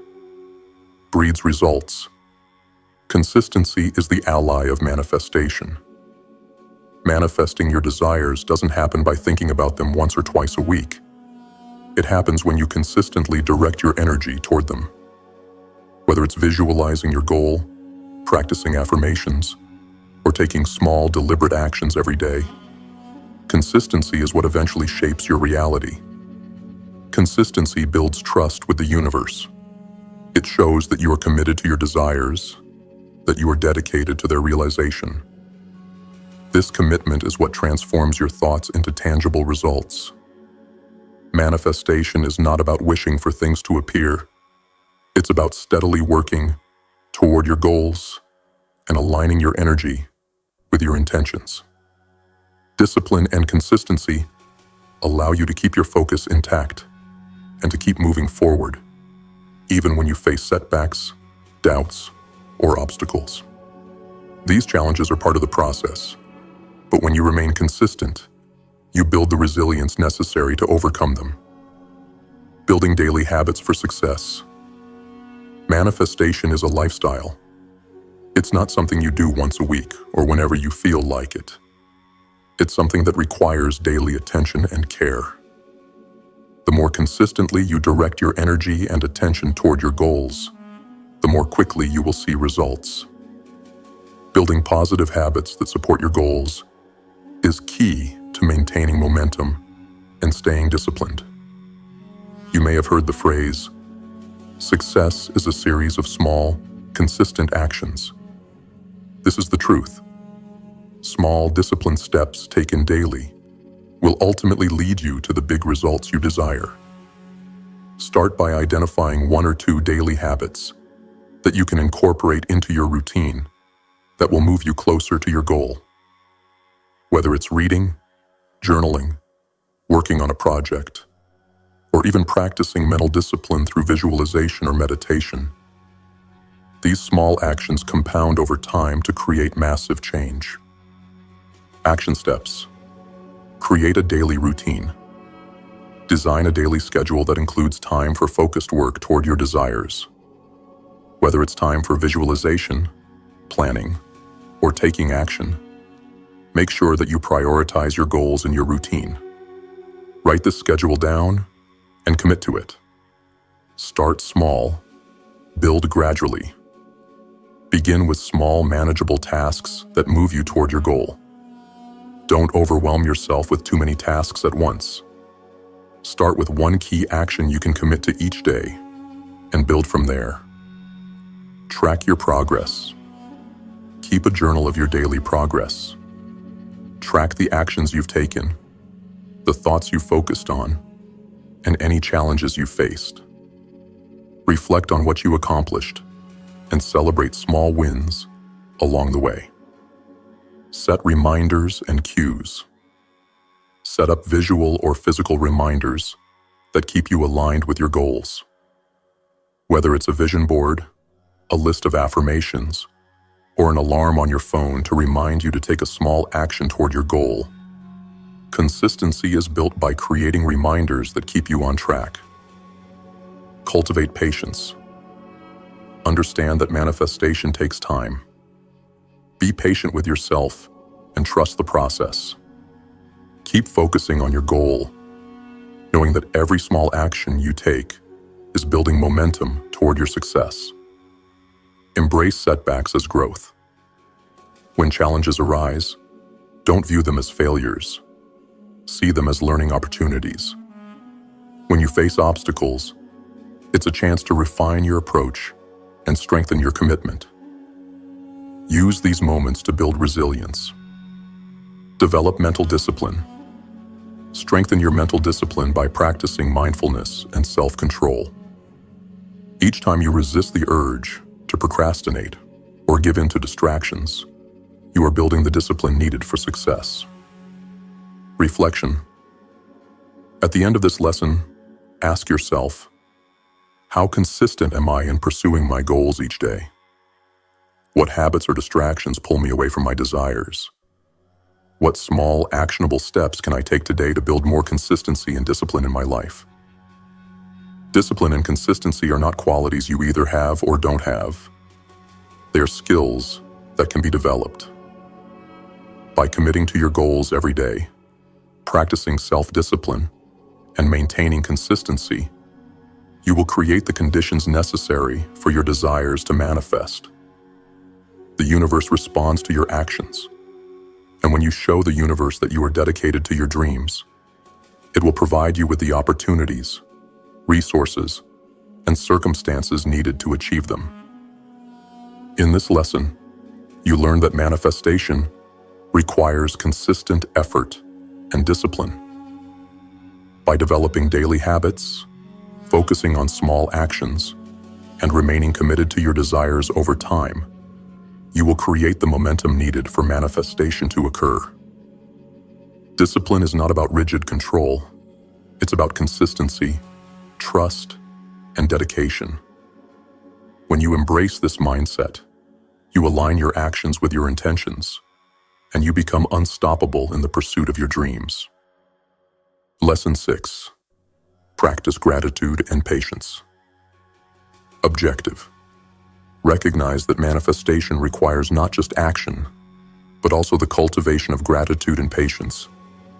breeds results. Consistency is the ally of manifestation. Manifesting your desires doesn't happen by thinking about them once or twice a week. It happens when you consistently direct your energy toward them. Whether it's visualizing your goal, practicing affirmations, or taking small, deliberate actions every day, consistency is what eventually shapes your reality. Consistency builds trust with the universe. It shows that you are committed to your desires, that you are dedicated to their realization. This commitment is what transforms your thoughts into tangible results. Manifestation is not about wishing for things to appear. It's about steadily working toward your goals and aligning your energy with your intentions. Discipline and consistency allow you to keep your focus intact and to keep moving forward, even when you face setbacks, doubts, or obstacles. These challenges are part of the process, but when you remain consistent, you build the resilience necessary to overcome them. Building daily habits for success. Manifestation is a lifestyle. It's not something you do once a week or whenever you feel like it. It's something that requires daily attention and care. The more consistently you direct your energy and attention toward your goals, the more quickly you will see results. Building positive habits that support your goals is key to maintaining momentum and staying disciplined. You may have heard the phrase, success is a series of small, consistent actions. This is the truth. Small, disciplined steps taken daily will ultimately lead you to the big results you desire. Start by identifying 1 or 2 daily habits that you can incorporate into your routine that will move you closer to your goal. Whether it's reading, journaling, working on a project, or even practicing mental discipline through visualization or meditation, these small actions compound over time to create massive change. Action steps. Create a daily routine. Design a daily schedule that includes time for focused work toward your desires. Whether it's time for visualization, planning, or taking action, make sure that you prioritize your goals in your routine. Write this schedule down and commit to it. Start small, Build gradually. Begin with small, manageable tasks that move you toward your goal. Don't overwhelm yourself with too many tasks at once. Start with one key action you can commit to each day and build from there. Track your progress. Keep a journal of your daily progress. Track the actions you've taken, the thoughts you focused on, and any challenges you faced. Reflect on what you accomplished and celebrate small wins along the way. Set reminders and cues. Set up visual or physical reminders that keep you aligned with your goals. Whether it's a vision board, a list of affirmations, or an alarm on your phone to remind you to take a small action toward your goal, consistency is built by creating reminders that keep you on track. Cultivate patience. Understand that manifestation takes time. Be patient with yourself and trust the process. Keep focusing on your goal, knowing that every small action you take is building momentum toward your success. Embrace setbacks as growth. When challenges arise, don't view them as failures. See them as learning opportunities. When you face obstacles, it's a chance to refine your approach and strengthen your commitment. Use these moments to build resilience. Develop mental discipline. Strengthen your mental discipline by practicing mindfulness and self-control. Each time you resist the urge to procrastinate or give in to distractions, you are building the discipline needed for success. Reflection. At the end of this lesson, ask yourself, how consistent am I in pursuing my goals each day? What habits or distractions pull me away from my desires? What small, actionable steps can I take today to build more consistency and discipline in my life? Discipline and consistency are not qualities you either have or don't have. They are skills that can be developed. By committing to your goals every day, practicing self-discipline, and maintaining consistency, you will create the conditions necessary for your desires to manifest. The universe responds to your actions, and when you show the universe that you are dedicated to your dreams, it will provide you with the opportunities, resources, and circumstances needed to achieve them. In this lesson, you learn that manifestation requires consistent effort and discipline. By developing daily habits, focusing on small actions, and remaining committed to your desires over time, you will create the momentum needed for manifestation to occur. Discipline is not about rigid control. It's about consistency, trust, and dedication. When you embrace this mindset, you align your actions with your intentions, and you become unstoppable in the pursuit of your dreams. Lesson 6. Practice gratitude and patience. Objective. Recognize that manifestation requires not just action, but also the cultivation of gratitude and patience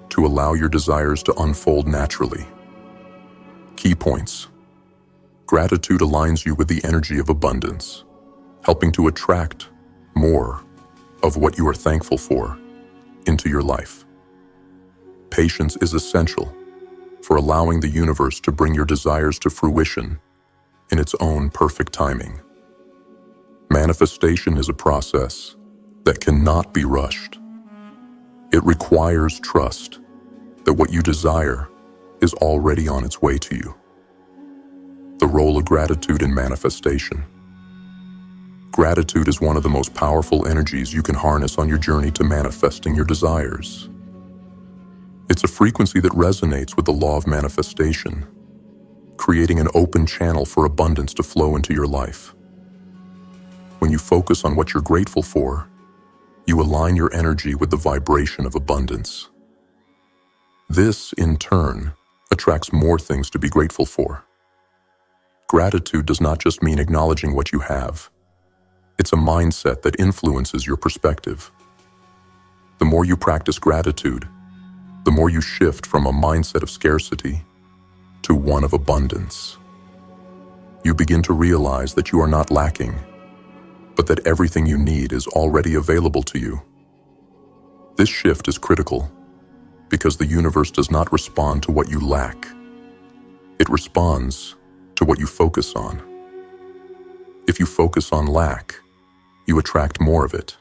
to allow your desires to unfold naturally. Key points. Gratitude aligns you with the energy of abundance, helping to attract more of what you are thankful for into your life. Patience is essential for allowing the universe to bring your desires to fruition in its own perfect timing. Manifestation is a process that cannot be rushed. It requires trust that what you desire is already on its way to you. The role of gratitude in manifestation. Gratitude is one of the most powerful energies you can harness on your journey to manifesting your desires. It's a frequency that resonates with the law of manifestation, creating an open channel for abundance to flow into your life. When you focus on what you're grateful for, you align your energy with the vibration of abundance. This, in turn, attracts more things to be grateful for. Gratitude does not just mean acknowledging what you have. It's a mindset that influences your perspective. The more you practice gratitude, the more you shift from a mindset of scarcity to one of abundance. you begin to realize that you are not lacking, but that everything you need is already available to you. This shift is critical because the universe does not respond to what you lack. It responds to what you focus on. If you focus on lack, you attract more of it.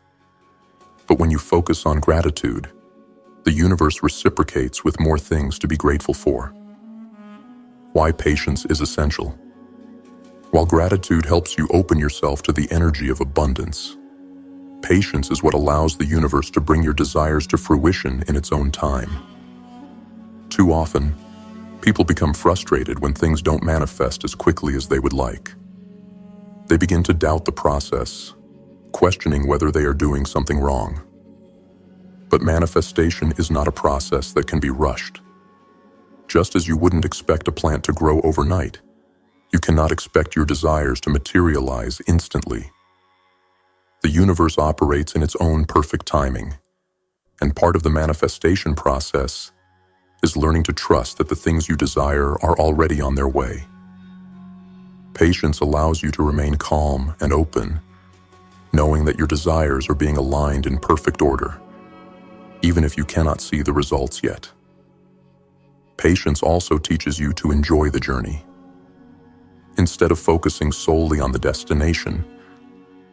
But when you focus on gratitude, the universe reciprocates with more things to be grateful for. Why patience is essential. While gratitude helps you open yourself to the energy of abundance, patience is what allows the universe to bring your desires to fruition in its own time. Too often, people become frustrated when things don't manifest as quickly as they would like. They begin to doubt the process, questioning whether they are doing something wrong. But manifestation is not a process that can be rushed. Just as you wouldn't expect a plant to grow overnight, you cannot expect your desires to materialize instantly. The universe operates in its own perfect timing, and part of the manifestation process is learning to trust that the things you desire are already on their way. Patience allows you to remain calm and open, knowing that your desires are being aligned in perfect order, even if you cannot see the results yet. Patience also teaches you to enjoy the journey. Instead of focusing solely on the destination,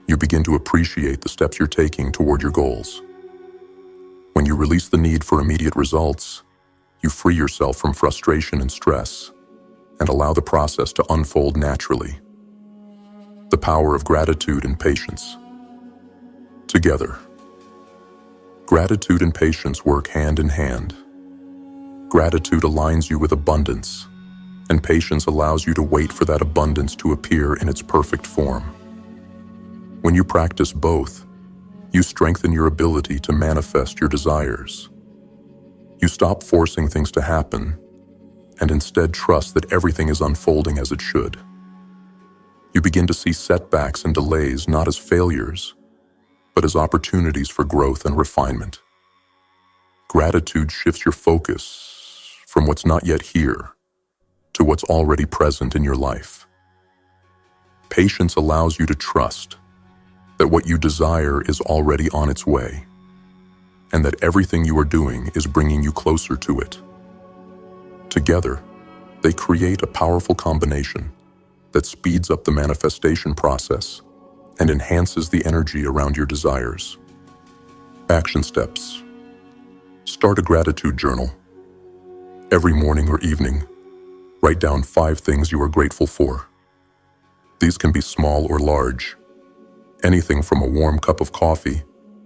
you begin to appreciate the steps you're taking toward your goals. When you release the need for immediate results, you free yourself from frustration and stress and allow the process to unfold naturally. The power of gratitude and patience. Together, gratitude and patience work hand in hand. Gratitude aligns you with abundance, and patience allows you to wait for that abundance to appear in its perfect form. When you practice both, you strengthen your ability to manifest your desires. You stop forcing things to happen and instead trust that everything is unfolding as it should. You begin to see setbacks and delays not as failures, but as opportunities for growth and refinement. Gratitude shifts your focus from what's not yet here to what's already present in your life. Patience allows you to trust that what you desire is already on its way, and that everything you are doing is bringing you closer to it. Together, they create a powerful combination that speeds up the manifestation process and enhances the energy around your desires. Action steps. Start a gratitude journal. Every morning or evening, write down 5 things you are grateful for. These can be small or large, anything from a warm cup of coffee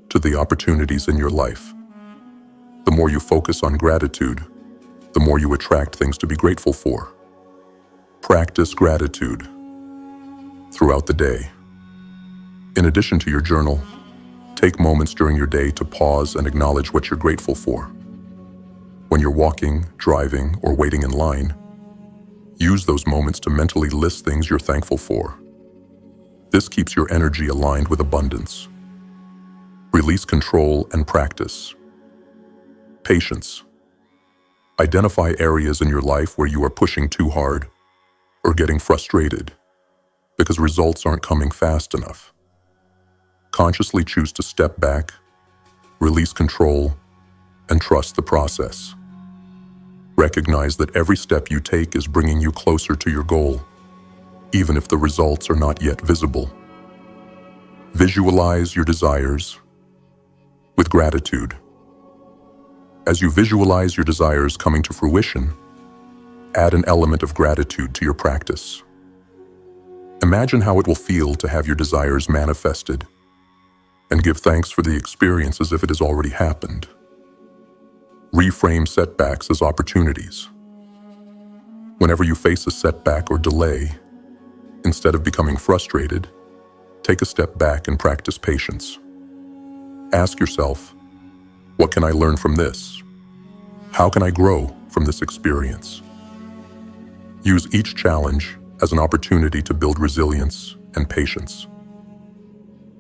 to the opportunities in your life. The more you focus on gratitude, the more you attract things to be grateful for. Practice gratitude throughout the day. In addition to your journal, take moments during your day to pause and acknowledge what you're grateful for. When you're walking, driving, or waiting in line, use those moments to mentally list things you're thankful for. This keeps your energy aligned with abundance. Release control and practice. Patience. Identify areas in your life where you are pushing too hard or getting frustrated because results aren't coming fast enough. Consciously choose to step back, release control, and trust the process. Recognize that every step you take is bringing you closer to your goal, even if the results are not yet visible. Visualize your desires with gratitude. As you visualize your desires coming to fruition, add an element of gratitude to your practice. Imagine how it will feel to have your desires manifested, and give thanks for the experience as if it has already happened. Reframe setbacks as opportunities. Whenever you face a setback or delay, instead of becoming frustrated, take a step back and practice patience. Ask yourself, what can I learn from this? How can I grow from this experience? Use each challenge as an opportunity to build resilience and patience.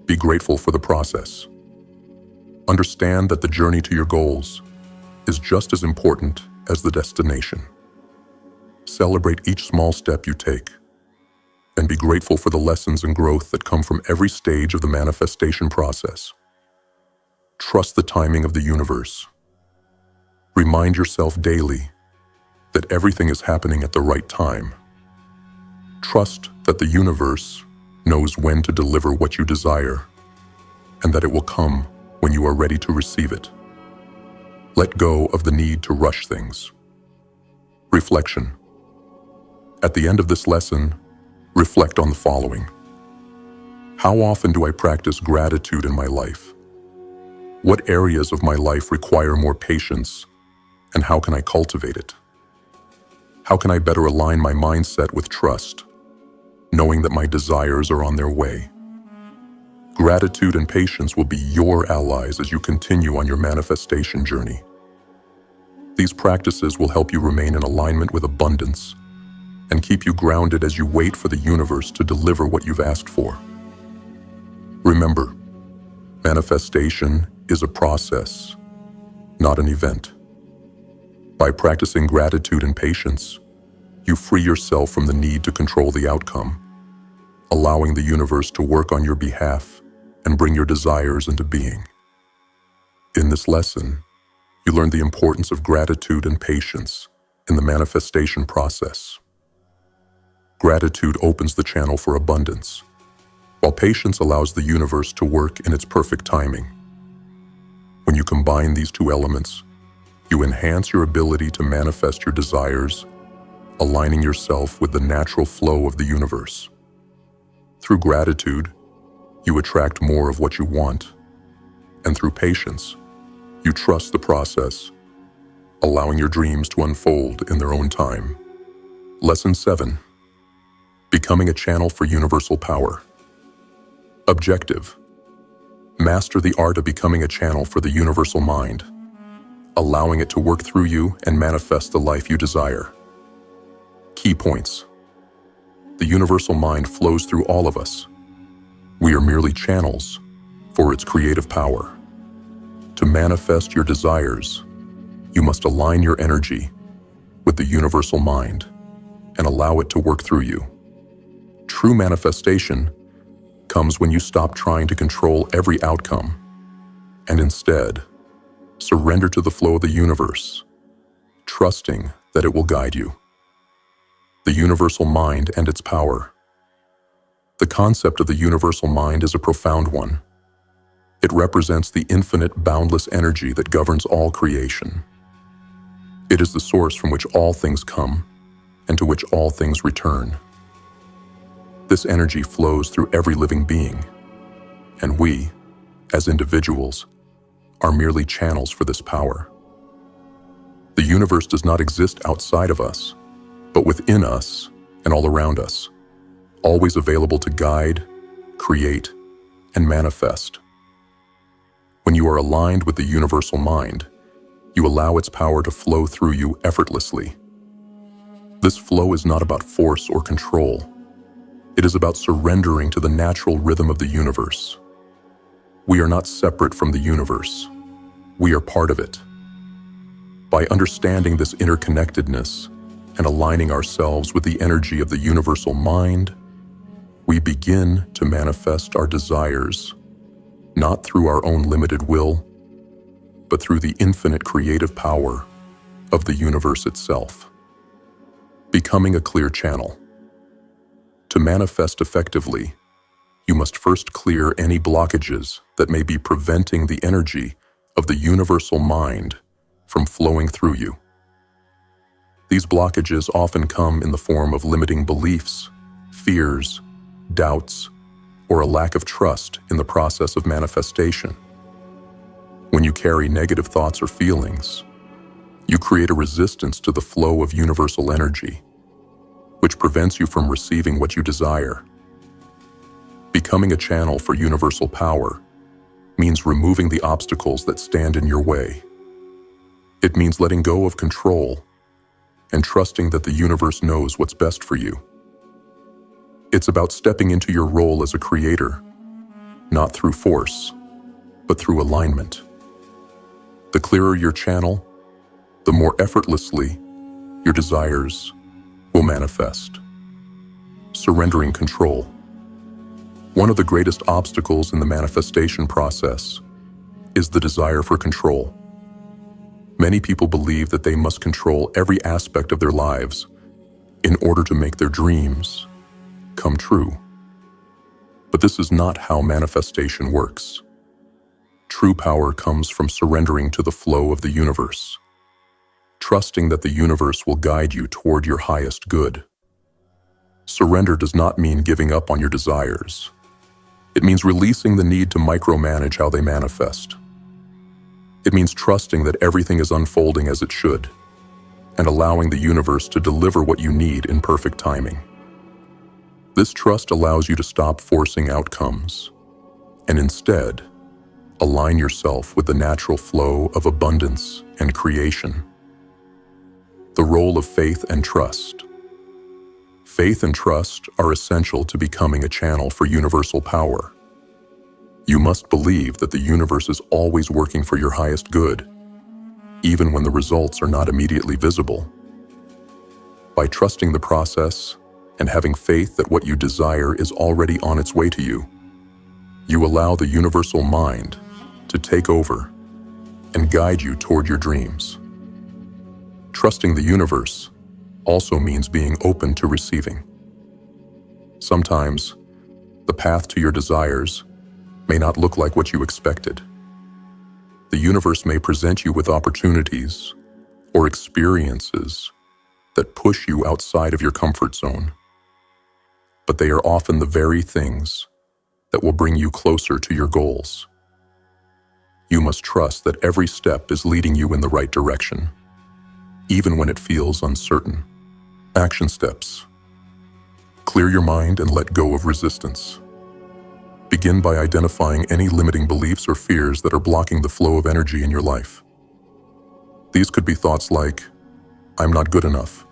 Be grateful for the process. Understand that the journey to your goals is just as important as the destination. Celebrate each small step you take. and be grateful for the lessons and growth that come from every stage of the manifestation process. Trust the timing of the universe. Remind yourself daily that everything is happening at the right time. Trust that the universe knows when to deliver what you desire, and that it will come when you are ready to receive it. Let go of the need to rush things. Reflection. At the end of this lesson, reflect on the following. How often do I practice gratitude in my life? What areas of my life require more patience, and how can I cultivate it? How can I better align my mindset with trust, knowing that my desires are on their way? Gratitude and patience will be your allies as you continue on your manifestation journey. These practices will help you remain in alignment with abundance and keep you grounded as you wait for the universe to deliver what you've asked for. Remember, manifestation is a process, not an event. By practicing gratitude and patience, you free yourself from the need to control the outcome, allowing the universe to work on your behalf and bring your desires into being. In this lesson, you learn the importance of gratitude and patience in the manifestation process. Gratitude opens the channel for abundance, while patience allows the universe to work in its perfect timing. When you combine these two elements, you enhance your ability to manifest your desires, aligning yourself with the natural flow of the universe. Through gratitude, you attract more of what you want, and through patience, you trust the process, allowing your dreams to unfold in their own time. Lesson 7. Becoming a channel for universal power. Objective. Master the art of becoming a channel for the universal mind, allowing it to work through you and manifest the life you desire. Key points. The universal mind flows through all of us. We are merely channels for its creative power. To manifest your desires, you must align your energy with the universal mind and allow it to work through you. True manifestation comes when you stop trying to control every outcome and instead surrender to the flow of the universe, trusting that it will guide you. The universal mind and its power. The concept of the universal mind is a profound one. It represents the infinite, boundless energy that governs all creation. It is the source from which all things come and to which all things return. This energy flows through every living being, and we, as individuals, are merely channels for this power. The universe does not exist outside of us, but within us and all around us, always available to guide, create, and manifest. When you are aligned with the universal mind, you allow its power to flow through you effortlessly. This flow is not about force or control. It is about surrendering to the natural rhythm of the universe. We are not separate from the universe. We are part of it. By understanding this interconnectedness and aligning ourselves with the energy of the universal mind, we begin to manifest our desires, not through our own limited will, but through the infinite creative power of the universe itself. Becoming a clear channel. To manifest effectively, you must first clear any blockages that may be preventing the energy of the universal mind from flowing through you. These blockages often come in the form of limiting beliefs, fears, doubts, or a lack of trust in the process of manifestation. When you carry negative thoughts or feelings, you create a resistance to the flow of universal energy, which prevents you from receiving what you desire. Becoming a channel for universal power means removing the obstacles that stand in your way. It means letting go of control and trusting that the universe knows what's best for you. It's about stepping into your role as a creator, not through force, but through alignment. The clearer your channel, the more effortlessly your desires will manifest. surrendering control. One of the greatest obstacles in the manifestation process is the desire for control. Many people believe that they must control every aspect of their lives in order to make their dreams come true. But this is not how manifestation works. True power comes from surrendering to the flow of the universe, trusting that the universe will guide you toward your highest good. Surrender does not mean giving up on your desires. It means releasing the need to micromanage how they manifest. It means trusting that everything is unfolding as it should, and allowing the universe to deliver what you need in perfect timing. This trust allows you to stop forcing outcomes, and instead, align yourself with the natural flow of abundance and creation. The role of faith and trust. Faith and trust are essential to becoming a channel for universal power. You must believe that the universe is always working for your highest good, even when the results are not immediately visible. By trusting the process and having faith that what you desire is already on its way to you, you allow the universal mind to take over and guide you toward your dreams. Trusting the universe also means being open to receiving. Sometimes, the path to your desires may not look like what you expected. The universe may present you with opportunities or experiences that push you outside of your comfort zone. But they are often the very things that will bring you closer to your goals. You must trust that every step is leading you in the right direction, even when it feels uncertain. Action steps. Clear your mind and let go of resistance. Begin by identifying any limiting beliefs or fears that are blocking the flow of energy in your life. These could be thoughts like, "I'm not good enough,"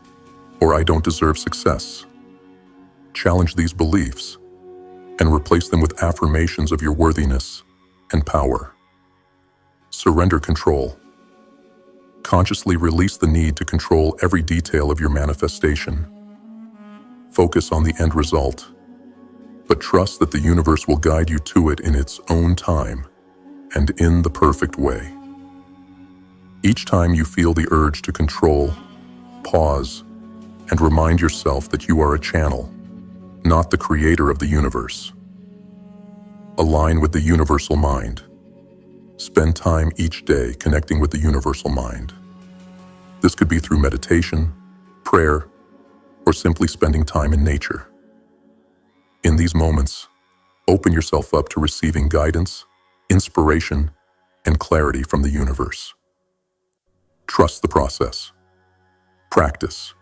or "I don't deserve success." Challenge these beliefs and replace them with affirmations of your worthiness and power. Surrender control. Consciously release the need to control every detail of your manifestation. Focus on the end result, but trust that the universe will guide you to it in its own time and in the perfect way. Each time you feel the urge to control, pause and remind yourself that you are a channel, not the creator of the universe. Align with the universal mind. Spend time each day connecting with the universal mind. This could be through meditation, prayer, or simply spending time in nature. In these moments, open yourself up to receiving guidance, inspiration, and clarity from the universe. Trust the process. Practice.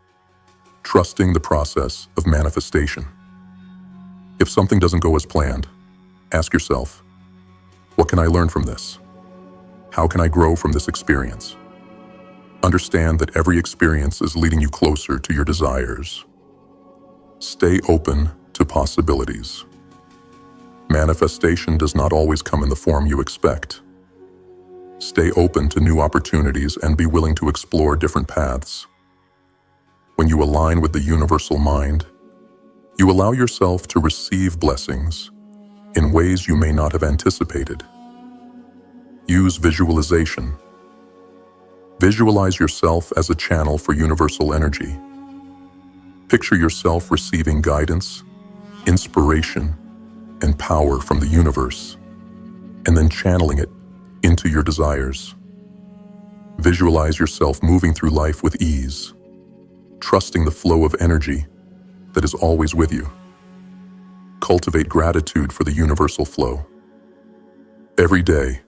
Trusting the process of manifestation. If something doesn't go as planned, ask yourself, what can I learn from this? How can I grow from this experience? Understand that every experience is leading you closer to your desires. Stay open to possibilities. Manifestation does not always come in the form you expect. Stay open to new opportunities and be willing to explore different paths. When you align with the universal mind, you allow yourself to receive blessings in ways you may not have anticipated. Use visualization. Visualize yourself as a channel for universal energy. Picture yourself receiving guidance, inspiration, and power from the universe, and then channeling it into your desires. Visualize yourself moving through life with ease, trusting the flow of energy that is always with you. Cultivate gratitude for the universal flow. Every day,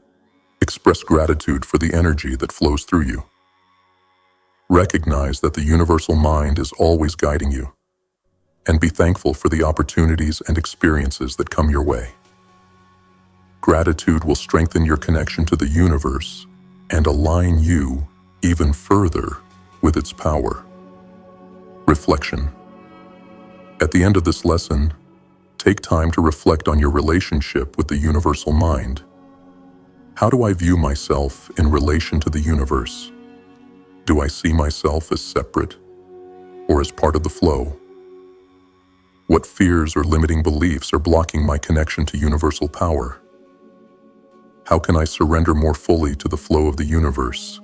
express gratitude for the energy that flows through you. Recognize that the universal mind is always guiding you, and be thankful for the opportunities and experiences that come your way. Gratitude will strengthen your connection to the universe and align you even further with its power. Reflection. At the end of this lesson, take time to reflect on your relationship with the universal mind. How do I view myself in relation to the universe? Do I see myself as separate or as part of the flow? What fears or limiting beliefs are blocking my connection to universal power? How can I surrender more fully to the flow of the universe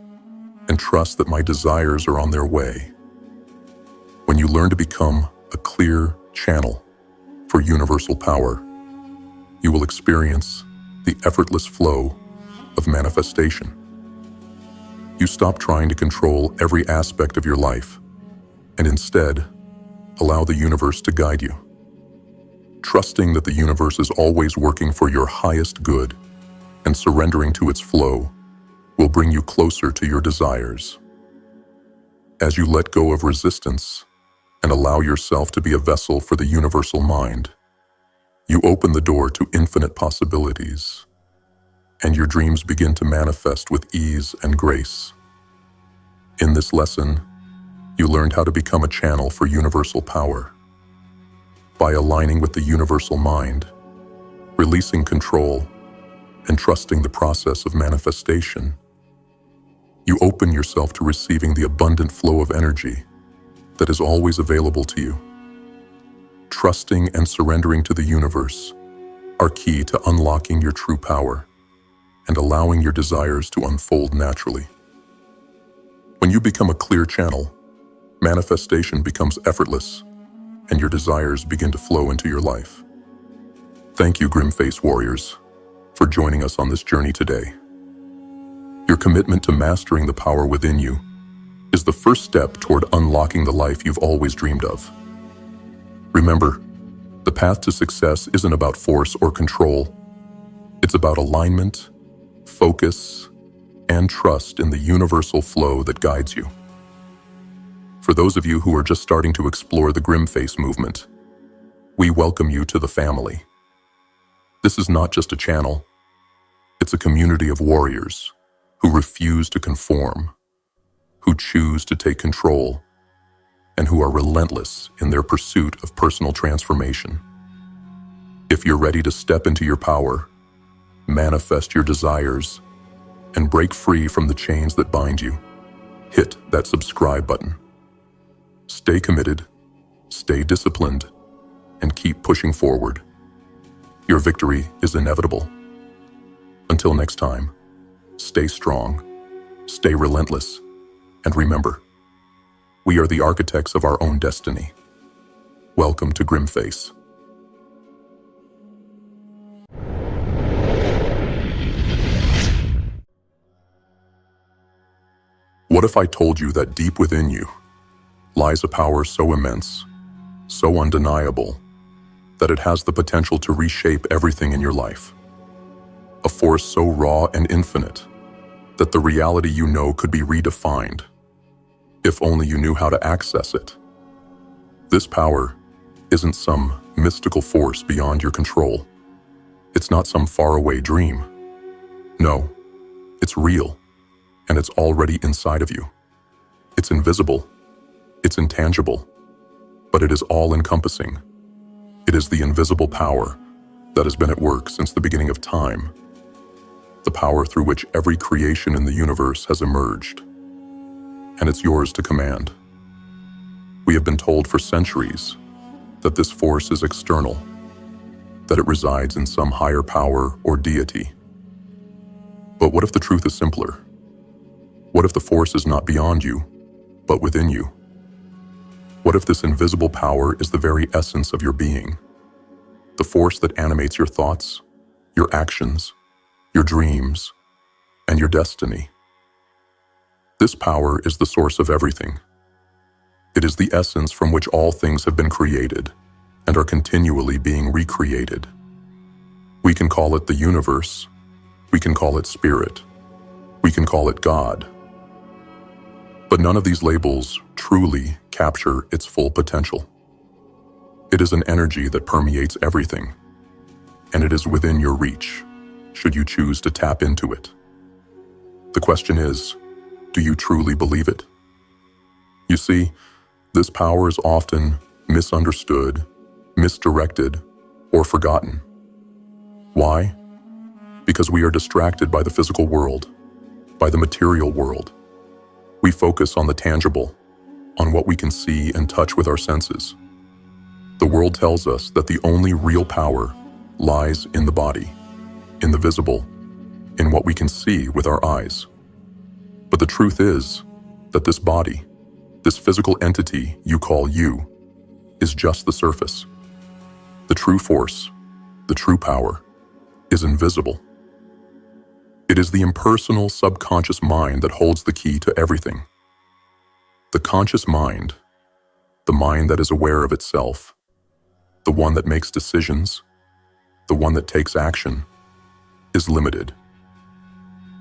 and trust that my desires are on their way? When you learn to become a clear channel for universal power, you will experience the effortless flow of manifestation. You stop trying to control every aspect of your life and instead allow the universe to guide you. Trusting that the universe is always working for your highest good and surrendering to its flow will bring you closer to your desires. As you let go of resistance and allow yourself to be a vessel for the universal mind, you open the door to infinite possibilities, and your dreams begin to manifest with ease and grace. In this lesson, you learned how to become a channel for universal power. By aligning with the universal mind, releasing control, and trusting the process of manifestation, you open yourself to receiving the abundant flow of energy that is always available to you. Trusting and surrendering to the universe are key to unlocking your true power and allowing your desires to unfold naturally. When you become a clear channel, manifestation becomes effortless and your desires begin to flow into your life. Thank you, GrimFace warriors, for joining us on this journey today. Your commitment to mastering the power within you is the first step toward unlocking the life you've always dreamed of. Remember, the path to success isn't about force or control. It's about alignment, focus, and trust in the universal flow that guides you. For those of you who are just starting to explore the GrimFace movement, we welcome you to the family. This is not just a channel, it's a community of warriors who refuse to conform, who choose to take control, and who are relentless in their pursuit of personal transformation. If you're ready to step into your power, manifest your desires, and break free from the chains that bind you, hit that subscribe button. Stay committed, stay disciplined, and keep pushing forward. Your victory is inevitable. Until next time, stay strong, stay relentless, and remember, we are the architects of our own destiny. Welcome to GrimFace. What if I told you that deep within you lies a power so immense, so undeniable, that it has the potential to reshape everything in your life? A force so raw and infinite that the reality you know could be redefined, if only you knew how to access it. This power isn't some mystical force beyond your control. It's not some faraway dream. No, it's real, and it's already inside of you. It's invisible, it's intangible, but it is all-encompassing. It is the invisible power that has been at work since the beginning of time, the power through which every creation in the universe has emerged, and it's yours to command. We have been told for centuries that this force is external, that it resides in some higher power or deity. But what if the truth is simpler? What if the force is not beyond you, but within you? What if this invisible power is the very essence of your being, the force that animates your thoughts, your actions, your dreams, and your destiny? This power is the source of everything. It is the essence from which all things have been created and are continually being recreated. We can call it the universe, we can call it spirit, we can call it God. But none of these labels truly capture its full potential. It is an energy that permeates everything, and it is within your reach, should you choose to tap into it. The question is, do you truly believe it? You see, this power is often misunderstood, misdirected, or forgotten. Why? Because we are distracted by the physical world, by the material world. We focus on the tangible, on what we can see and touch with our senses. The world tells us that the only real power lies in the body, in the visible, in what we can see with our eyes. But the truth is that this body, this physical entity you call you, is just the surface. The true force, the true power, is invisible. It is the impersonal subconscious mind that holds the key to everything. The conscious mind, the mind that is aware of itself, the one that makes decisions, the one that takes action, is limited.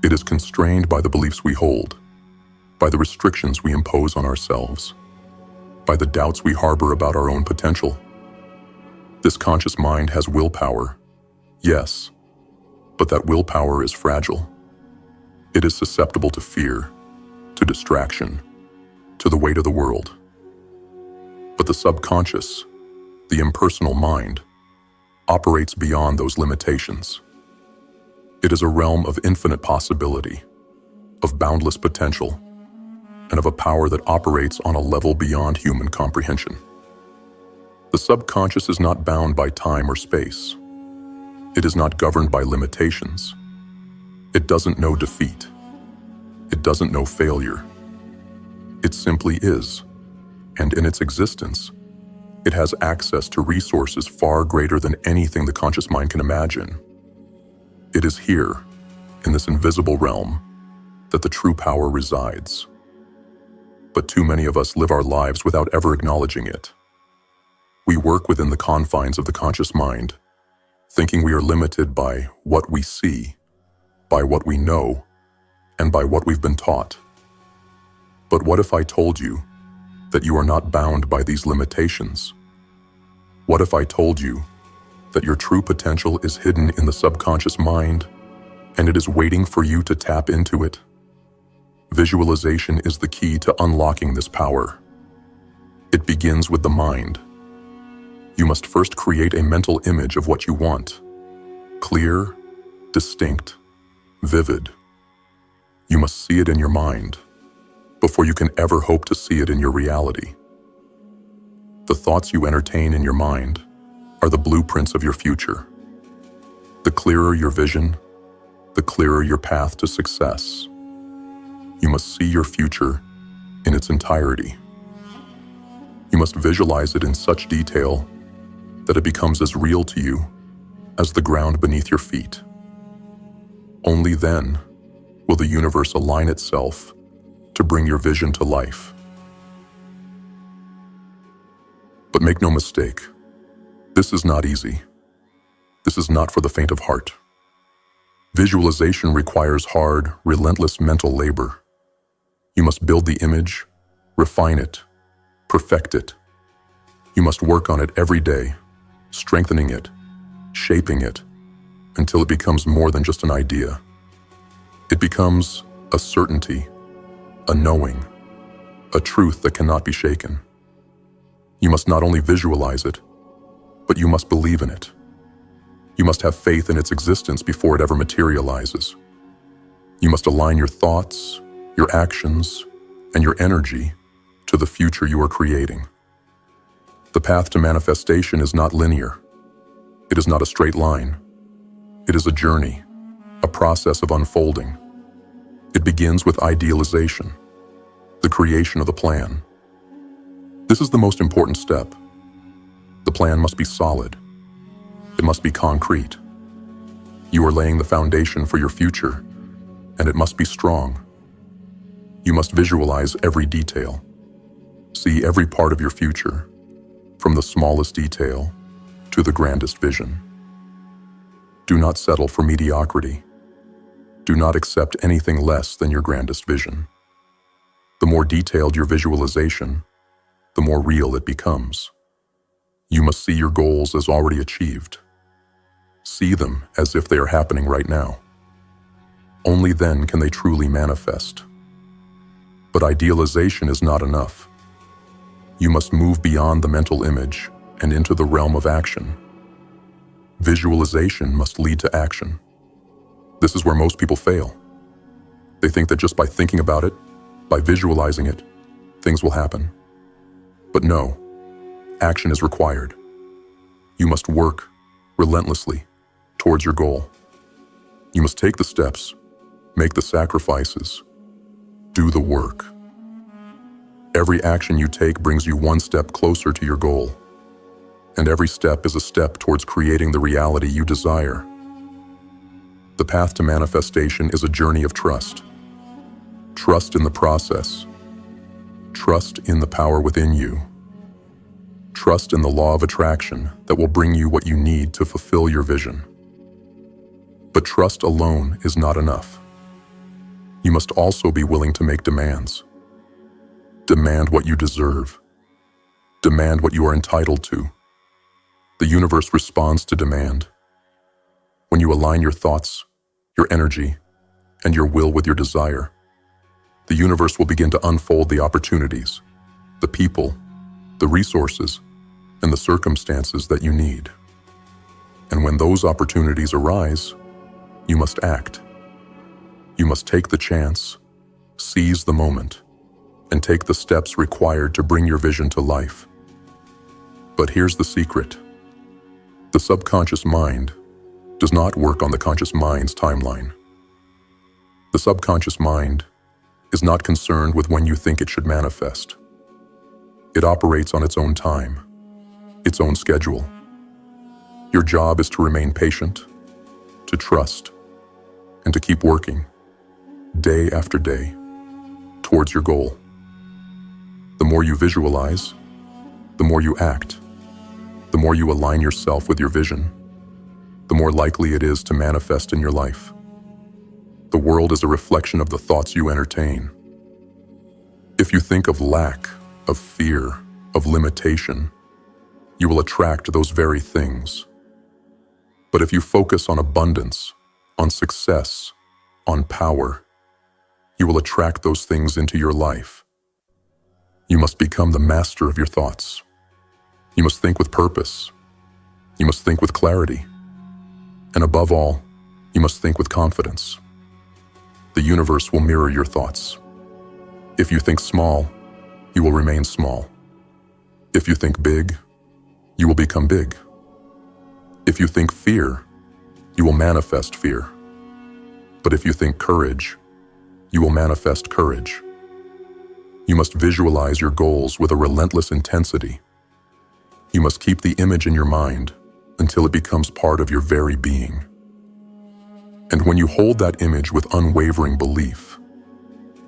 It is constrained by the beliefs we hold, by the restrictions we impose on ourselves, by the doubts we harbor about our own potential. This conscious mind has willpower, yes, but that willpower is fragile. It is susceptible to fear, to distraction, to the weight of the world. But the subconscious, the impersonal mind, operates beyond those limitations. It is a realm of infinite possibility, of boundless potential, and of a power that operates on a level beyond human comprehension. The subconscious is not bound by time or space. It is not governed by limitations. It doesn't know defeat. It doesn't know failure. It simply is, and in its existence, it has access to resources far greater than anything the conscious mind can imagine. It is here, in this invisible realm, that the true power resides. But too many of us live our lives without ever acknowledging it. We work within the confines of the conscious mind, thinking we are limited by what we see, by what we know, and by what we've been taught. But what if I told you that you are not bound by these limitations? What if I told you that your true potential is hidden in the subconscious mind and it is waiting for you to tap into it? Visualization is the key to unlocking this power. It begins with the mind. You must first create a mental image of what you want. Clear, distinct, vivid. You must see it in your mind before you can ever hope to see it in your reality. The thoughts you entertain in your mind are the blueprints of your future. The clearer your vision, the clearer your path to success. You must see your future in its entirety. You must visualize it in such detail that it becomes as real to you as the ground beneath your feet. Only then will the universe align itself to bring your vision to life. But make no mistake, this is not easy. This is not for the faint of heart. Visualization requires hard, relentless mental labor. You must build the image, refine it, perfect it. You must work on it every day, strengthening it, shaping it, until it becomes more than just an idea. It becomes a certainty, a knowing, a truth that cannot be shaken. You must not only visualize it, but you must believe in it. You must have faith in its existence before it ever materializes. You must align your thoughts, your actions, and your energy to the future you are creating. The path to manifestation is not linear. It is not a straight line. It is a journey, a process of unfolding. It begins with idealization, the creation of the plan. This is the most important step. The plan must be solid. It must be concrete. You are laying the foundation for your future, and it must be strong. You must visualize every detail. See every part of your future, from the smallest detail to the grandest vision. Do not settle for mediocrity. Do not accept anything less than your grandest vision. The more detailed your visualization, the more real it becomes. You must see your goals as already achieved. See them as if they are happening right now. Only then can they truly manifest. But idealization is not enough. You must move beyond the mental image and into the realm of action. Visualization must lead to action. This is where most people fail. They think that just by thinking about it, by visualizing it, things will happen. But no, action is required. You must work relentlessly towards your goal. You must take the steps, make the sacrifices, do the work. Every action you take brings you one step closer to your goal, and every step is a step towards creating the reality you desire. The path to manifestation is a journey of trust. Trust in the process. Trust in the power within you. Trust in the law of attraction that will bring you what you need to fulfill your vision. But trust alone is not enough. You must also be willing to make demands. Demand what you deserve. Demand what you are entitled to. The universe responds to demand. When you align your thoughts, your energy, and your will with your desire, the universe will begin to unfold the opportunities, the people, the resources, and the circumstances that you need. And when those opportunities arise, you must act. You must take the chance, seize the moment, and take the steps required to bring your vision to life. But here's the secret. The subconscious mind does not work on the conscious mind's timeline. The subconscious mind is not concerned with when you think it should manifest. It operates on its own time, its own schedule. Your job is to remain patient, to trust, and to keep working, day after day, towards your goal. The more you visualize, the more you act, the more you align yourself with your vision, the more likely it is to manifest in your life. The world is a reflection of the thoughts you entertain. If you think of lack, of fear, of limitation, you will attract those very things. But if you focus on abundance, on success, on power, you will attract those things into your life. You must become the master of your thoughts. You must think with purpose. You must think with clarity. And above all, you must think with confidence. The universe will mirror your thoughts. If you think small, you will remain small. If you think big, you will become big. If you think fear, you will manifest fear. But if you think courage, you will manifest courage. You must visualize your goals with a relentless intensity. You must keep the image in your mind until it becomes part of your very being. And when you hold that image with unwavering belief,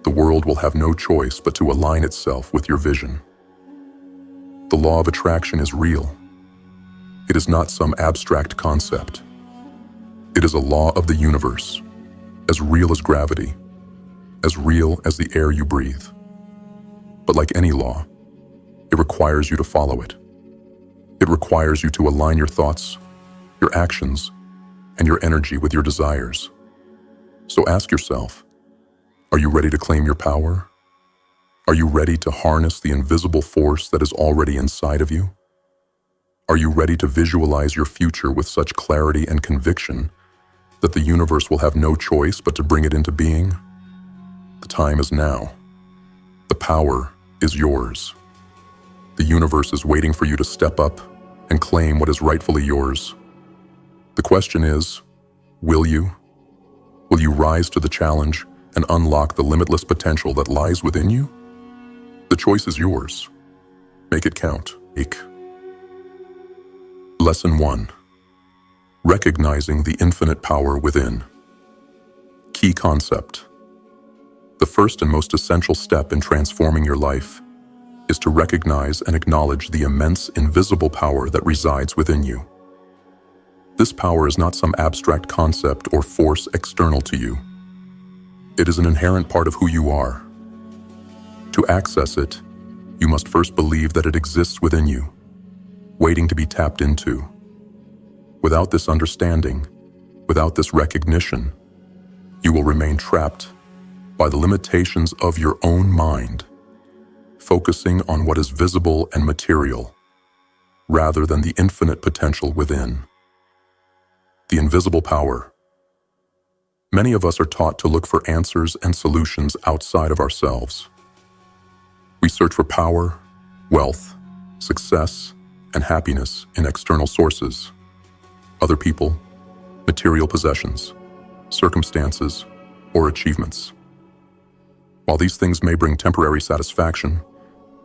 the world will have no choice but to align itself with your vision. The law of attraction is real. It is not some abstract concept. It is a law of the universe, as real as gravity, as real as the air you breathe. But like any law, it requires you to follow it. It requires you to align your thoughts, your actions, and your energy with your desires. So ask yourself, are you ready to claim your power? Are you ready to harness the invisible force that is already inside of you? Are you ready to visualize your future with such clarity and conviction that the universe will have no choice but to bring it into being? The time is now. The power is yours. The universe is waiting for you to step up and claim what is rightfully yours. The question is, will you? Will you rise to the challenge and unlock the limitless potential that lies within you? The choice is yours. Make it count. Lesson 1. Recognizing the infinite power within. Key concept. The first and most essential step in transforming your life is to recognize and acknowledge the immense invisible power that resides within you. This power is not some abstract concept or force external to you. It is an inherent part of who you are. To access it, you must first believe that it exists within you, waiting to be tapped into. Without this understanding, without this recognition, you will remain trapped by the limitations of your own mind, focusing on what is visible and material, rather than the infinite potential within. The invisible power. Many of us are taught to look for answers and solutions outside of ourselves. We search for power, wealth, success, and happiness in external sources, other people, material possessions, circumstances, or achievements. While these things may bring temporary satisfaction,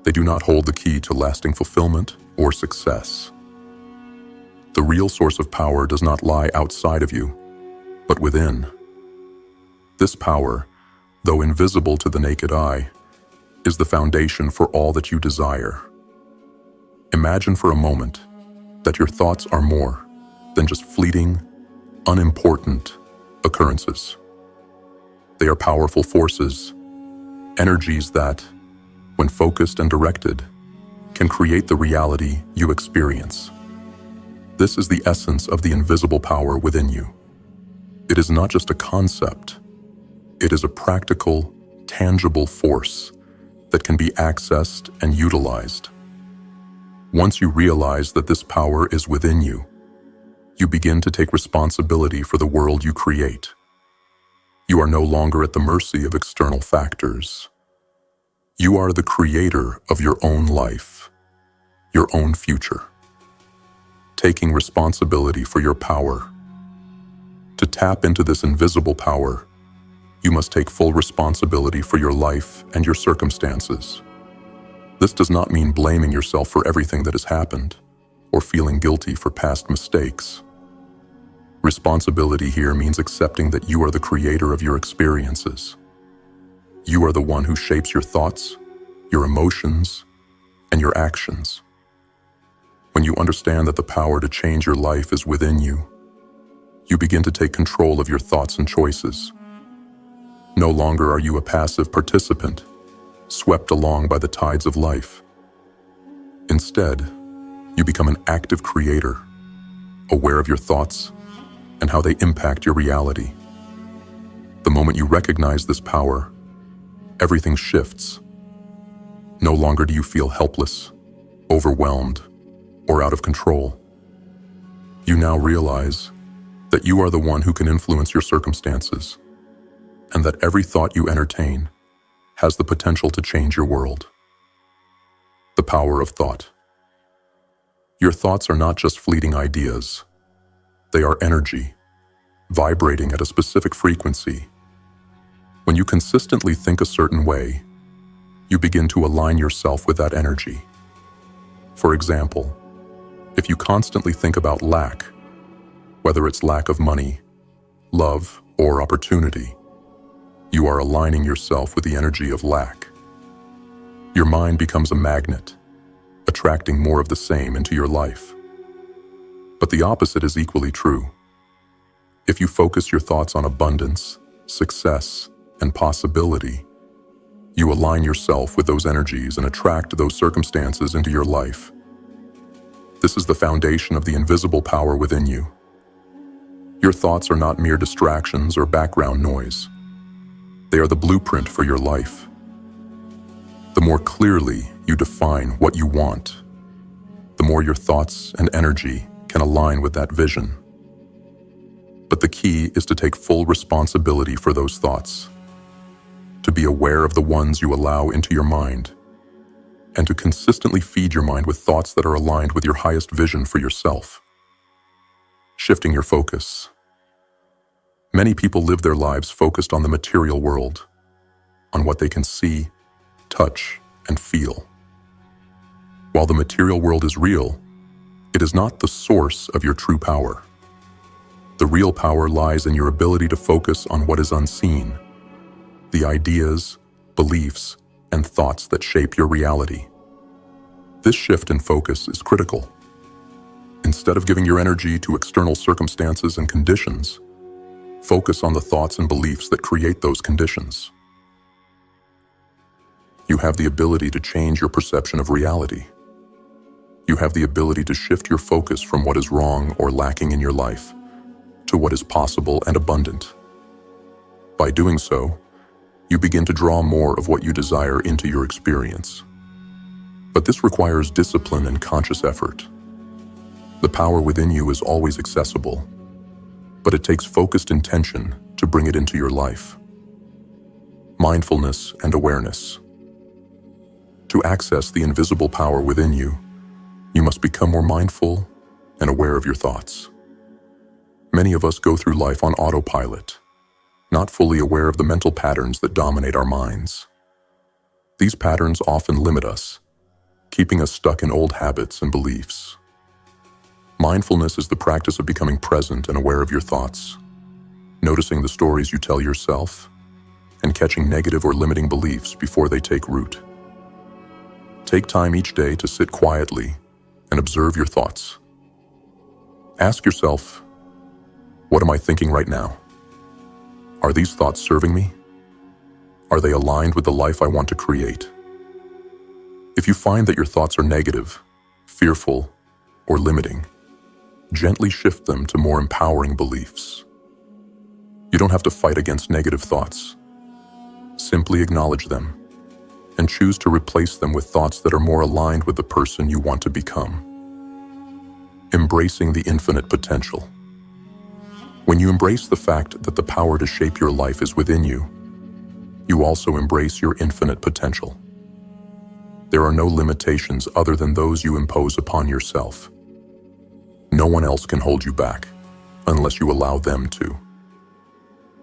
they do not hold the key to lasting fulfillment or success. The real source of power does not lie outside of you, but within. This power, though invisible to the naked eye, is the foundation for all that you desire. Imagine for a moment that your thoughts are more than just fleeting, unimportant occurrences. They are powerful forces, energies that, when focused and directed, can create the reality you experience. This is the essence of the invisible power within you. It is not just a concept. It is a practical, tangible force that can be accessed and utilized. Once you realize that this power is within you, you begin to take responsibility for the world you create. You are no longer at the mercy of external factors. You are the creator of your own life, your own future. Taking responsibility for your power. To tap into this invisible power, you must take full responsibility for your life and your circumstances. This does not mean blaming yourself for everything that has happened or feeling guilty for past mistakes. Responsibility here means accepting that you are the creator of your experiences. You are the one who shapes your thoughts, your emotions, and your actions. When you understand that the power to change your life is within you, you begin to take control of your thoughts and choices. No longer are you a passive participant, swept along by the tides of life. Instead, you become an active creator, aware of your thoughts and how they impact your reality. The moment you recognize this power, everything shifts. No longer do you feel helpless, overwhelmed, or out of control. You now realize that you are the one who can influence your circumstances, and that every thought you entertain has the potential to change your world. The power of thought. Your thoughts are not just fleeting ideas. They are energy, vibrating at a specific frequency. When you consistently think a certain way, you begin to align yourself with that energy. For example, if you constantly think about lack, whether it's lack of money, love, or opportunity, you are aligning yourself with the energy of lack. Your mind becomes a magnet, attracting more of the same into your life. But the opposite is equally true. If you focus your thoughts on abundance, success, and possibility, you align yourself with those energies and attract those circumstances into your life. This is the foundation of the invisible power within you. Your thoughts are not mere distractions or background noise. They are the blueprint for your life. The more clearly you define what you want, the more your thoughts and energy can align with that vision. But the key is to take full responsibility for those thoughts, to be aware of the ones you allow into your mind, and to consistently feed your mind with thoughts that are aligned with your highest vision for yourself. Shifting your focus. Many people live their lives focused on the material world, on what they can see, touch, and feel. While the material world is real, it is not the source of your true power. The real power lies in your ability to focus on what is unseen, the ideas, beliefs, and thoughts that shape your reality. This shift in focus is critical. Instead of giving your energy to external circumstances and conditions, focus on the thoughts and beliefs that create those conditions. You have the ability to change your perception of reality. You have the ability to shift your focus from what is wrong or lacking in your life to what is possible and abundant. By doing so, you begin to draw more of what you desire into your experience. But this requires discipline and conscious effort. The power within you is always accessible, but it takes focused intention to bring it into your life. Mindfulness and awareness. To access the invisible power within you, You must become more mindful and aware of your thoughts. Many of us go through life on autopilot, not fully aware of the mental patterns that dominate our minds. These patterns often limit us, keeping us stuck in old habits and beliefs. Mindfulness is the practice of becoming present and aware of your thoughts, noticing the stories you tell yourself, and catching negative or limiting beliefs before they take root. Take time each day to sit quietly and observe your thoughts. Ask yourself, what am I thinking right now? Are these thoughts serving me? Are they aligned with the life I want to create? If you find that your thoughts are negative, fearful, or limiting, gently shift them to more empowering beliefs. You don't have to fight against negative thoughts. Simply acknowledge them and choose to replace them with thoughts that are more aligned with the person you want to become. Embracing the infinite potential. When you embrace the fact that the power to shape your life is within you, you also embrace your infinite potential. There are no limitations other than those you impose upon yourself. No one else can hold you back unless you allow them to.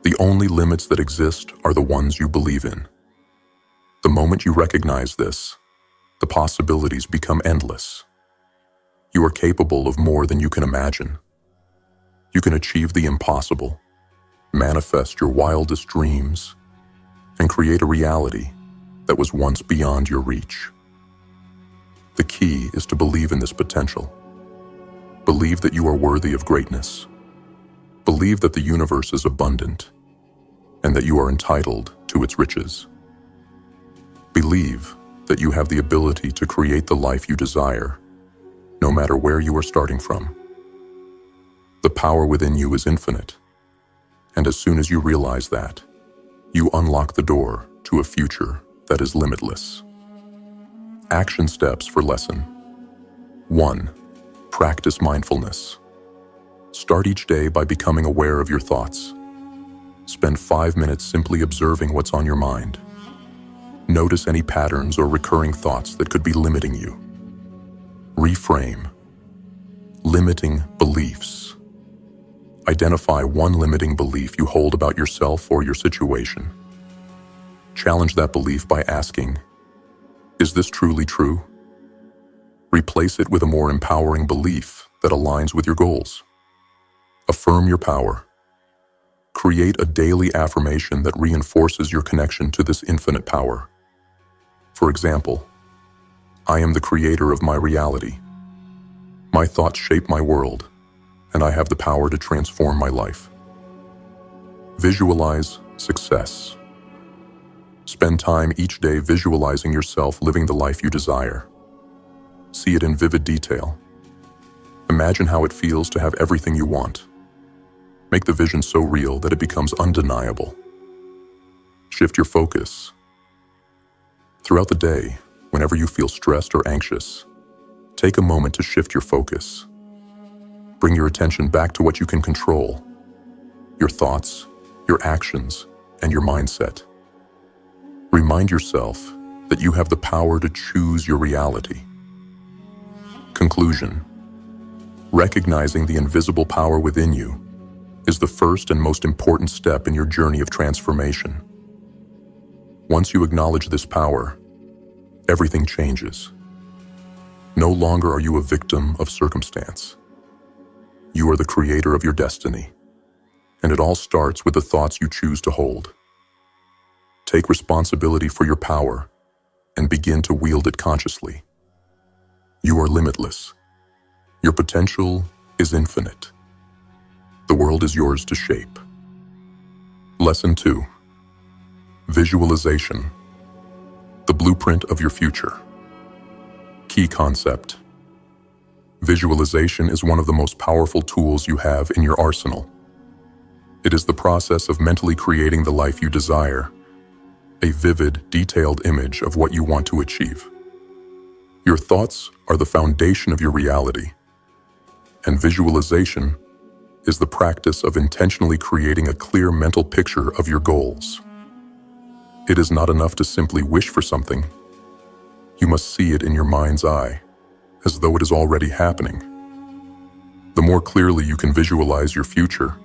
The only limits that exist are the ones you believe in. The moment you recognize this, the possibilities become endless. You are capable of more than you can imagine. You can achieve the impossible, manifest your wildest dreams, and create a reality that was once beyond your reach. The key is to believe in this potential. Believe that you are worthy of greatness. Believe that the universe is abundant and that you are entitled to its riches. Believe that you have the ability to create the life you desire, no matter where you are starting from. The power within you is infinite, and as soon as you realize that, you unlock the door to a future that is limitless. Action steps for lesson 1. Practice mindfulness. Start each day by becoming aware of your thoughts. Spend 5 minutes simply observing what's on your mind. Notice any patterns or recurring thoughts that could be limiting you. Reframe. Limiting beliefs. Identify one limiting belief you hold about yourself or your situation. Challenge that belief by asking, is this truly true? Replace it with a more empowering belief that aligns with your goals. Affirm your power. Create a daily affirmation that reinforces your connection to this infinite power. For example, I am the creator of my reality. My thoughts shape my world, and I have the power to transform my life. Visualize success. Spend time each day visualizing yourself living the life you desire. See it in vivid detail. Imagine how it feels to have everything you want. Make the vision so real that it becomes undeniable. Shift your focus. Throughout the day, whenever you feel stressed or anxious, take a moment to shift your focus. Bring your attention back to what you can control: your thoughts, your actions, and your mindset. Remind yourself that you have the power to choose your reality. Conclusion. Recognizing the invisible power within you is the first and most important step in your journey of transformation. Once you acknowledge this power, everything changes. No longer are you a victim of circumstance. You are the creator of your destiny, and it all starts with the thoughts you choose to hold. Take responsibility for your power and begin to wield it consciously. You are limitless. Your potential is infinite. The world is yours to shape. Lesson 2. Visualization. The blueprint of your future. Key concept. Visualization is one of the most powerful tools you have in your arsenal. It is the process of mentally creating the life you desire, a vivid, detailed image of what you want to achieve. Your thoughts are the foundation of your reality, and visualization is the practice of intentionally creating a clear mental picture of your goals. It is not enough to simply wish for something. You must see it in your mind's eye, as though it is already happening. The more clearly you can visualize your future,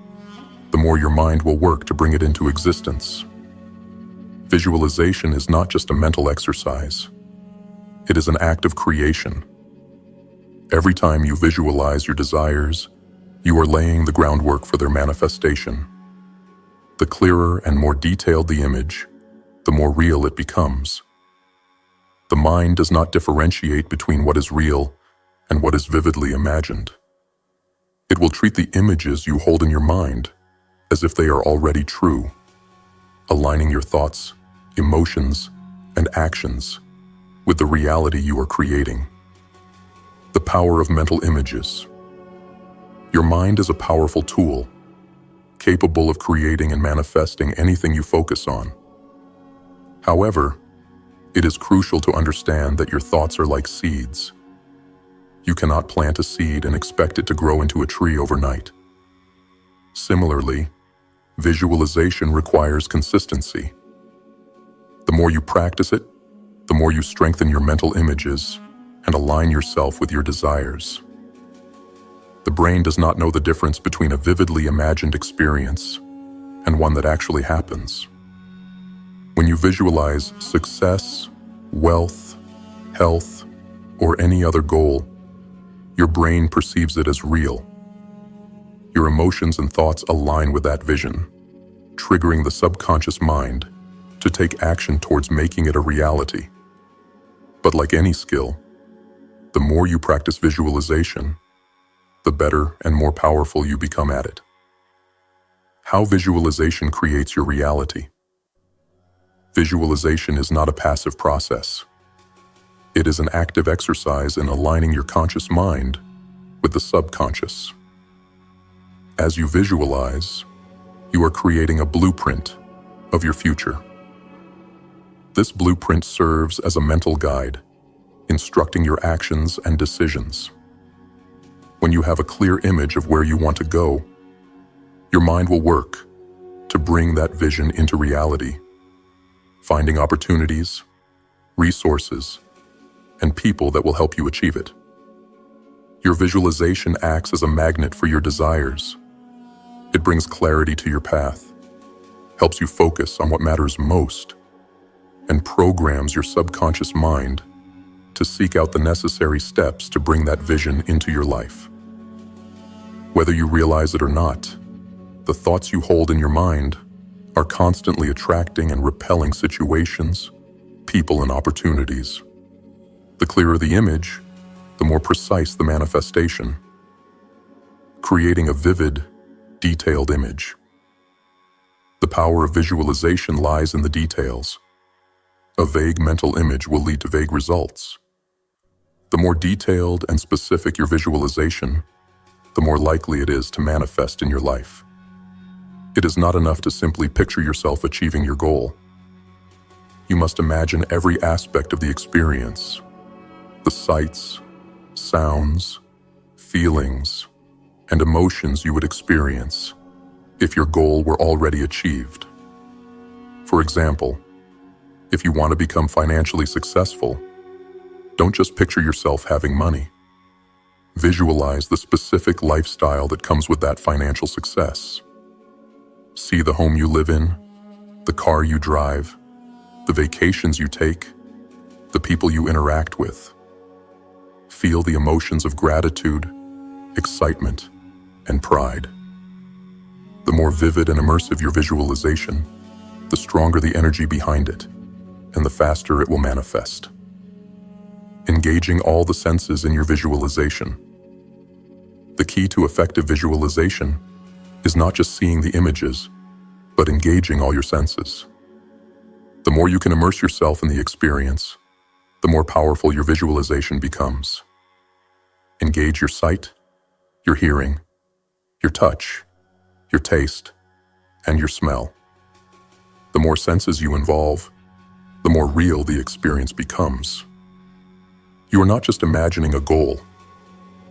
the more your mind will work to bring it into existence. Visualization is not just a mental exercise. It is an act of creation. Every time you visualize your desires, you are laying the groundwork for their manifestation. The clearer and more detailed the image, the more real it becomes. The mind does not differentiate between what is real and what is vividly imagined. It will treat the images you hold in your mind as if they are already true, aligning your thoughts, emotions, and actions with the reality you are creating. The power of mental images. Your mind is a powerful tool, capable of creating and manifesting anything you focus on. However, it is crucial to understand that your thoughts are like seeds. You cannot plant a seed and expect it to grow into a tree overnight. Similarly, visualization requires consistency. The more you practice it, the more you strengthen your mental images and align yourself with your desires. The brain does not know the difference between a vividly imagined experience and one that actually happens. When you visualize success, wealth, health, or any other goal, your brain perceives it as real. Your emotions and thoughts align with that vision, triggering the subconscious mind to take action towards making it a reality. But like any skill, the more you practice visualization, the better and more powerful you become at it. How visualization creates your reality. Visualization is not a passive process. It is an active exercise in aligning your conscious mind with the subconscious. As you visualize, you are creating a blueprint of your future. This blueprint serves as a mental guide, instructing your actions and decisions. When you have a clear image of where you want to go, your mind will work to bring that vision into reality, finding opportunities, resources, and people that will help you achieve it. Your visualization acts as a magnet for your desires. It brings clarity to your path, helps you focus on what matters most, and programs your subconscious mind to seek out the necessary steps to bring that vision into your life. Whether you realize it or not, the thoughts you hold in your mind are constantly attracting and repelling situations, people, and opportunities. The clearer the image, the more precise the manifestation, creating a vivid, detailed image. The power of visualization lies in the details. A vague mental image will lead to vague results. The more detailed and specific your visualization, the more likely it is to manifest in your life. It is not enough to simply picture yourself achieving your goal. You must imagine every aspect of the experience, the sights, sounds, feelings, and emotions you would experience if your goal were already achieved. For example, if you want to become financially successful, don't just picture yourself having money. Visualize the specific lifestyle that comes with that financial success. See the home you live in, the car you drive, the vacations you take, the people you interact with. Feel the emotions of gratitude, excitement, and pride. The more vivid and immersive your visualization, the stronger the energy behind it, and the faster it will manifest. Engaging all the senses in your visualization. The key to effective visualization is not just seeing the images, but engaging all your senses. The more you can immerse yourself in the experience, the more powerful your visualization becomes. Engage your sight, your hearing, your touch, your taste, and your smell. The more senses you involve, the more real the experience becomes. You are not just imagining a goal,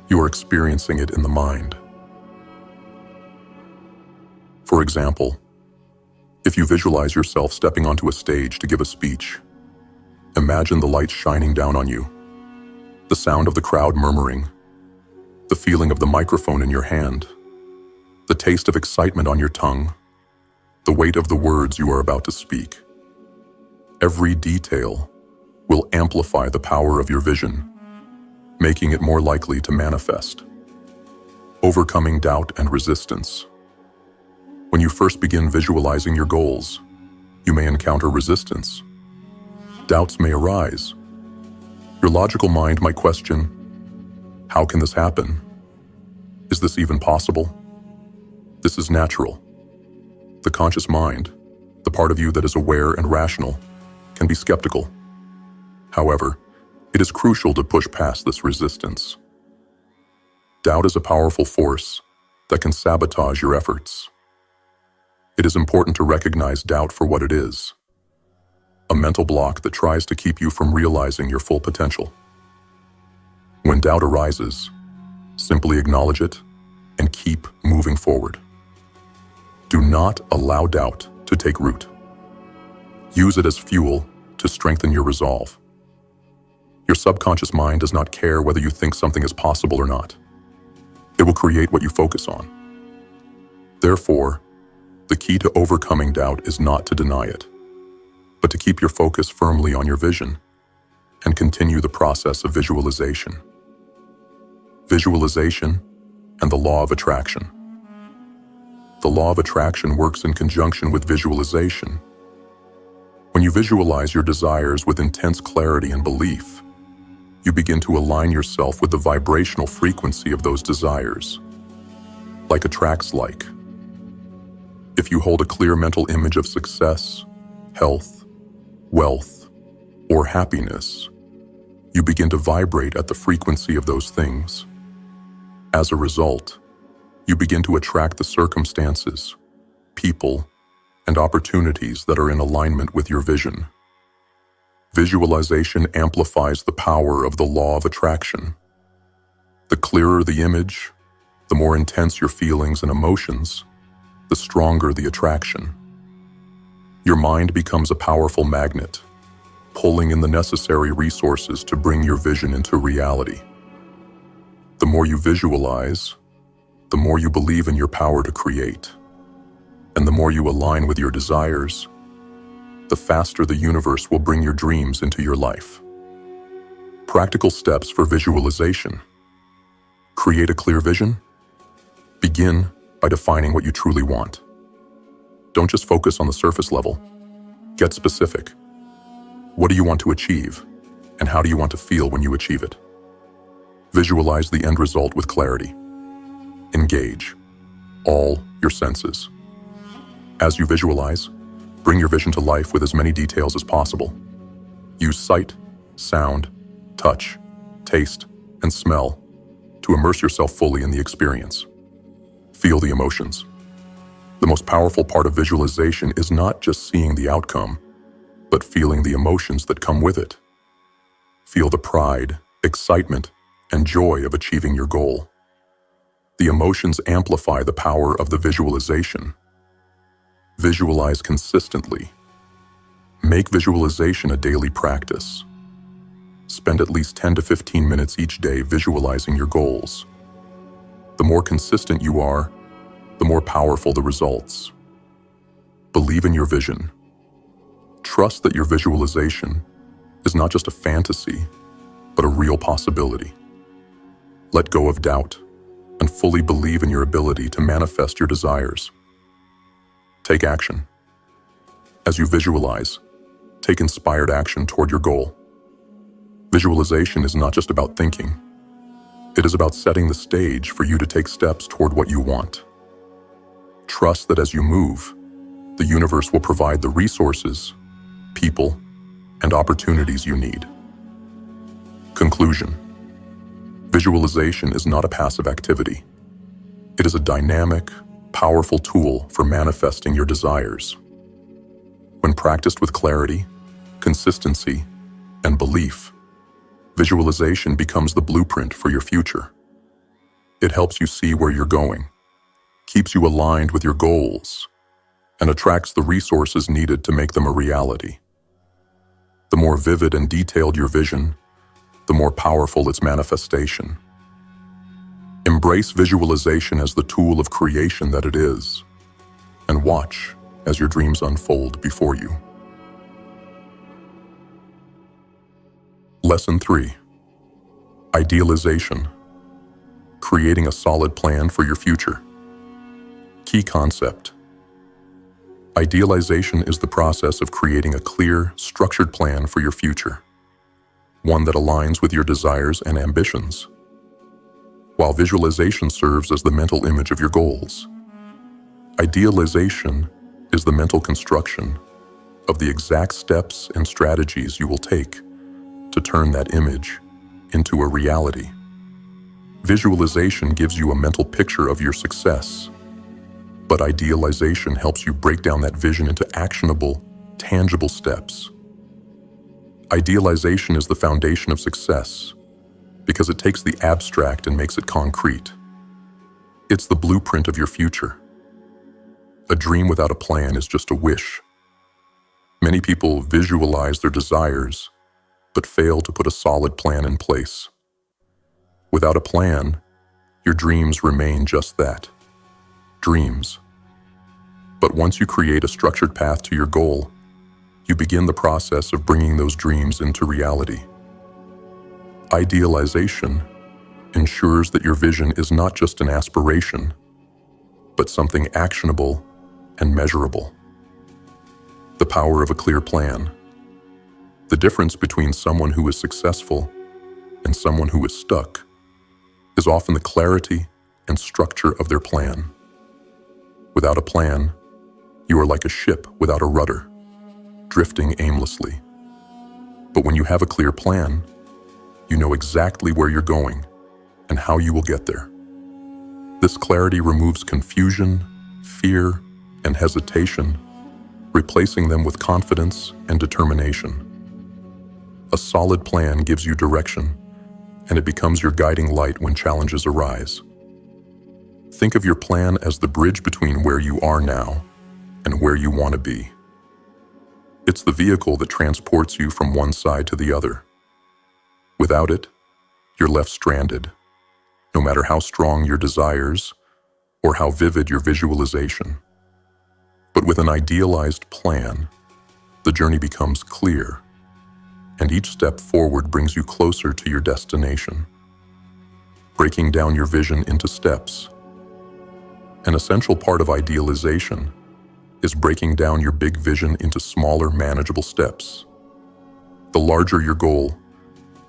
you are experiencing it in the mind. For example, if you visualize yourself stepping onto a stage to give a speech, imagine the light shining down on you. The sound of the crowd murmuring, the feeling of the microphone in your hand, the taste of excitement on your tongue, the weight of the words you are about to speak. Every detail will amplify the power of your vision, making it more likely to manifest. Overcoming doubt and resistance. When you first begin visualizing your goals, you may encounter resistance. Doubts may arise. Your logical mind might question, how can this happen? Is this even possible? This is natural. The conscious mind, the part of you that is aware and rational, can be skeptical. However, it is crucial to push past this resistance. Doubt is a powerful force that can sabotage your efforts. It is important to recognize doubt for what it is: a mental block that tries to keep you from realizing your full potential. When doubt arises, simply acknowledge it and keep moving forward. Do not allow doubt to take root. Use it as fuel to strengthen your resolve. Your subconscious mind does not care whether you think something is possible or not. It will create what you focus on. Therefore, the key to overcoming doubt is not to deny it, but to keep your focus firmly on your vision and continue the process of visualization. Visualization and the law of attraction. The law of attraction works in conjunction with visualization. When you visualize your desires with intense clarity and belief, you begin to align yourself with the vibrational frequency of those desires. Like attracts like. If you hold a clear mental image of success, health, wealth, or happiness, you begin to vibrate at the frequency of those things. As a result, you begin to attract the circumstances, people, and opportunities that are in alignment with your vision. Visualization amplifies the power of the law of attraction. The clearer the image, the more intense your feelings and emotions, the stronger the attraction. Your mind becomes a powerful magnet, pulling in the necessary resources to bring your vision into reality. The more you visualize, the more you believe in your power to create. And the more you align with your desires, the faster the universe will bring your dreams into your life. Practical steps for visualization. Create a clear vision. Begin by defining what you truly want. Don't just focus on the surface level. Get specific. What do you want to achieve, and how do you want to feel when you achieve it? Visualize the end result with clarity. Engage all your senses. As you visualize, bring your vision to life with as many details as possible. Use sight, sound, touch, taste, and smell to immerse yourself fully in the experience. Feel the emotions. The most powerful part of visualization is not just seeing the outcome, but feeling the emotions that come with it. Feel the pride, excitement, and joy of achieving your goal. The emotions amplify the power of the visualization. Visualize consistently. Make visualization a daily practice. Spend at least 10 to 15 minutes each day visualizing your goals. The more consistent you are, the more powerful the results. Believe in your vision. Trust that your visualization is not just a fantasy, but a real possibility. Let go of doubt and fully believe in your ability to manifest your desires. Take action. As you visualize, take inspired action toward your goal. Visualization is not just about thinking. It is about setting the stage for you to take steps toward what you want. Trust that as you move, the universe will provide the resources, people, and opportunities you need. Conclusion. Visualization is not a passive activity. It is a dynamic, powerful tool for manifesting your desires. When practiced with clarity, consistency, and belief, visualization becomes the blueprint for your future. It helps you see where you're going, keeps you aligned with your goals, and attracts the resources needed to make them a reality. The more vivid and detailed your vision, the more powerful its manifestation. Embrace visualization as the tool of creation that it is, and watch as your dreams unfold before you. Lesson 3. Idealization. Creating a solid plan for your future. Key concept. Idealization is the process of creating a clear, structured plan for your future, one that aligns with your desires and ambitions, while visualization serves as the mental image of your goals. Idealization is the mental construction of the exact steps and strategies you will take to turn that image into a reality. Visualization gives you a mental picture of your success, but idealization helps you break down that vision into actionable, tangible steps. Idealization is the foundation of success because it takes the abstract and makes it concrete. It's the blueprint of your future. A dream without a plan is just a wish. Many people visualize their desires, but fail to put a solid plan in place. Without a plan, your dreams remain just that, dreams. But once you create a structured path to your goal, you begin the process of bringing those dreams into reality. Idealization ensures that your vision is not just an aspiration, but something actionable and measurable. The power of a clear plan. The difference between someone who is successful and someone who is stuck is often the clarity and structure of their plan. Without a plan, you are like a ship without a rudder, drifting aimlessly. But when you have a clear plan, you know exactly where you're going and how you will get there. This clarity removes confusion, fear, and hesitation, replacing them with confidence and determination. A solid plan gives you direction, and it becomes your guiding light when challenges arise. Think of your plan as the bridge between where you are now and where you want to be. It's the vehicle that transports you from one side to the other. Without it, you're left stranded, no matter how strong your desires or how vivid your visualization. But with an idealized plan, the journey becomes clear, and each step forward brings you closer to your destination. Breaking down your vision into steps. An essential part of idealization is breaking down your big vision into smaller, manageable steps. The larger your goal,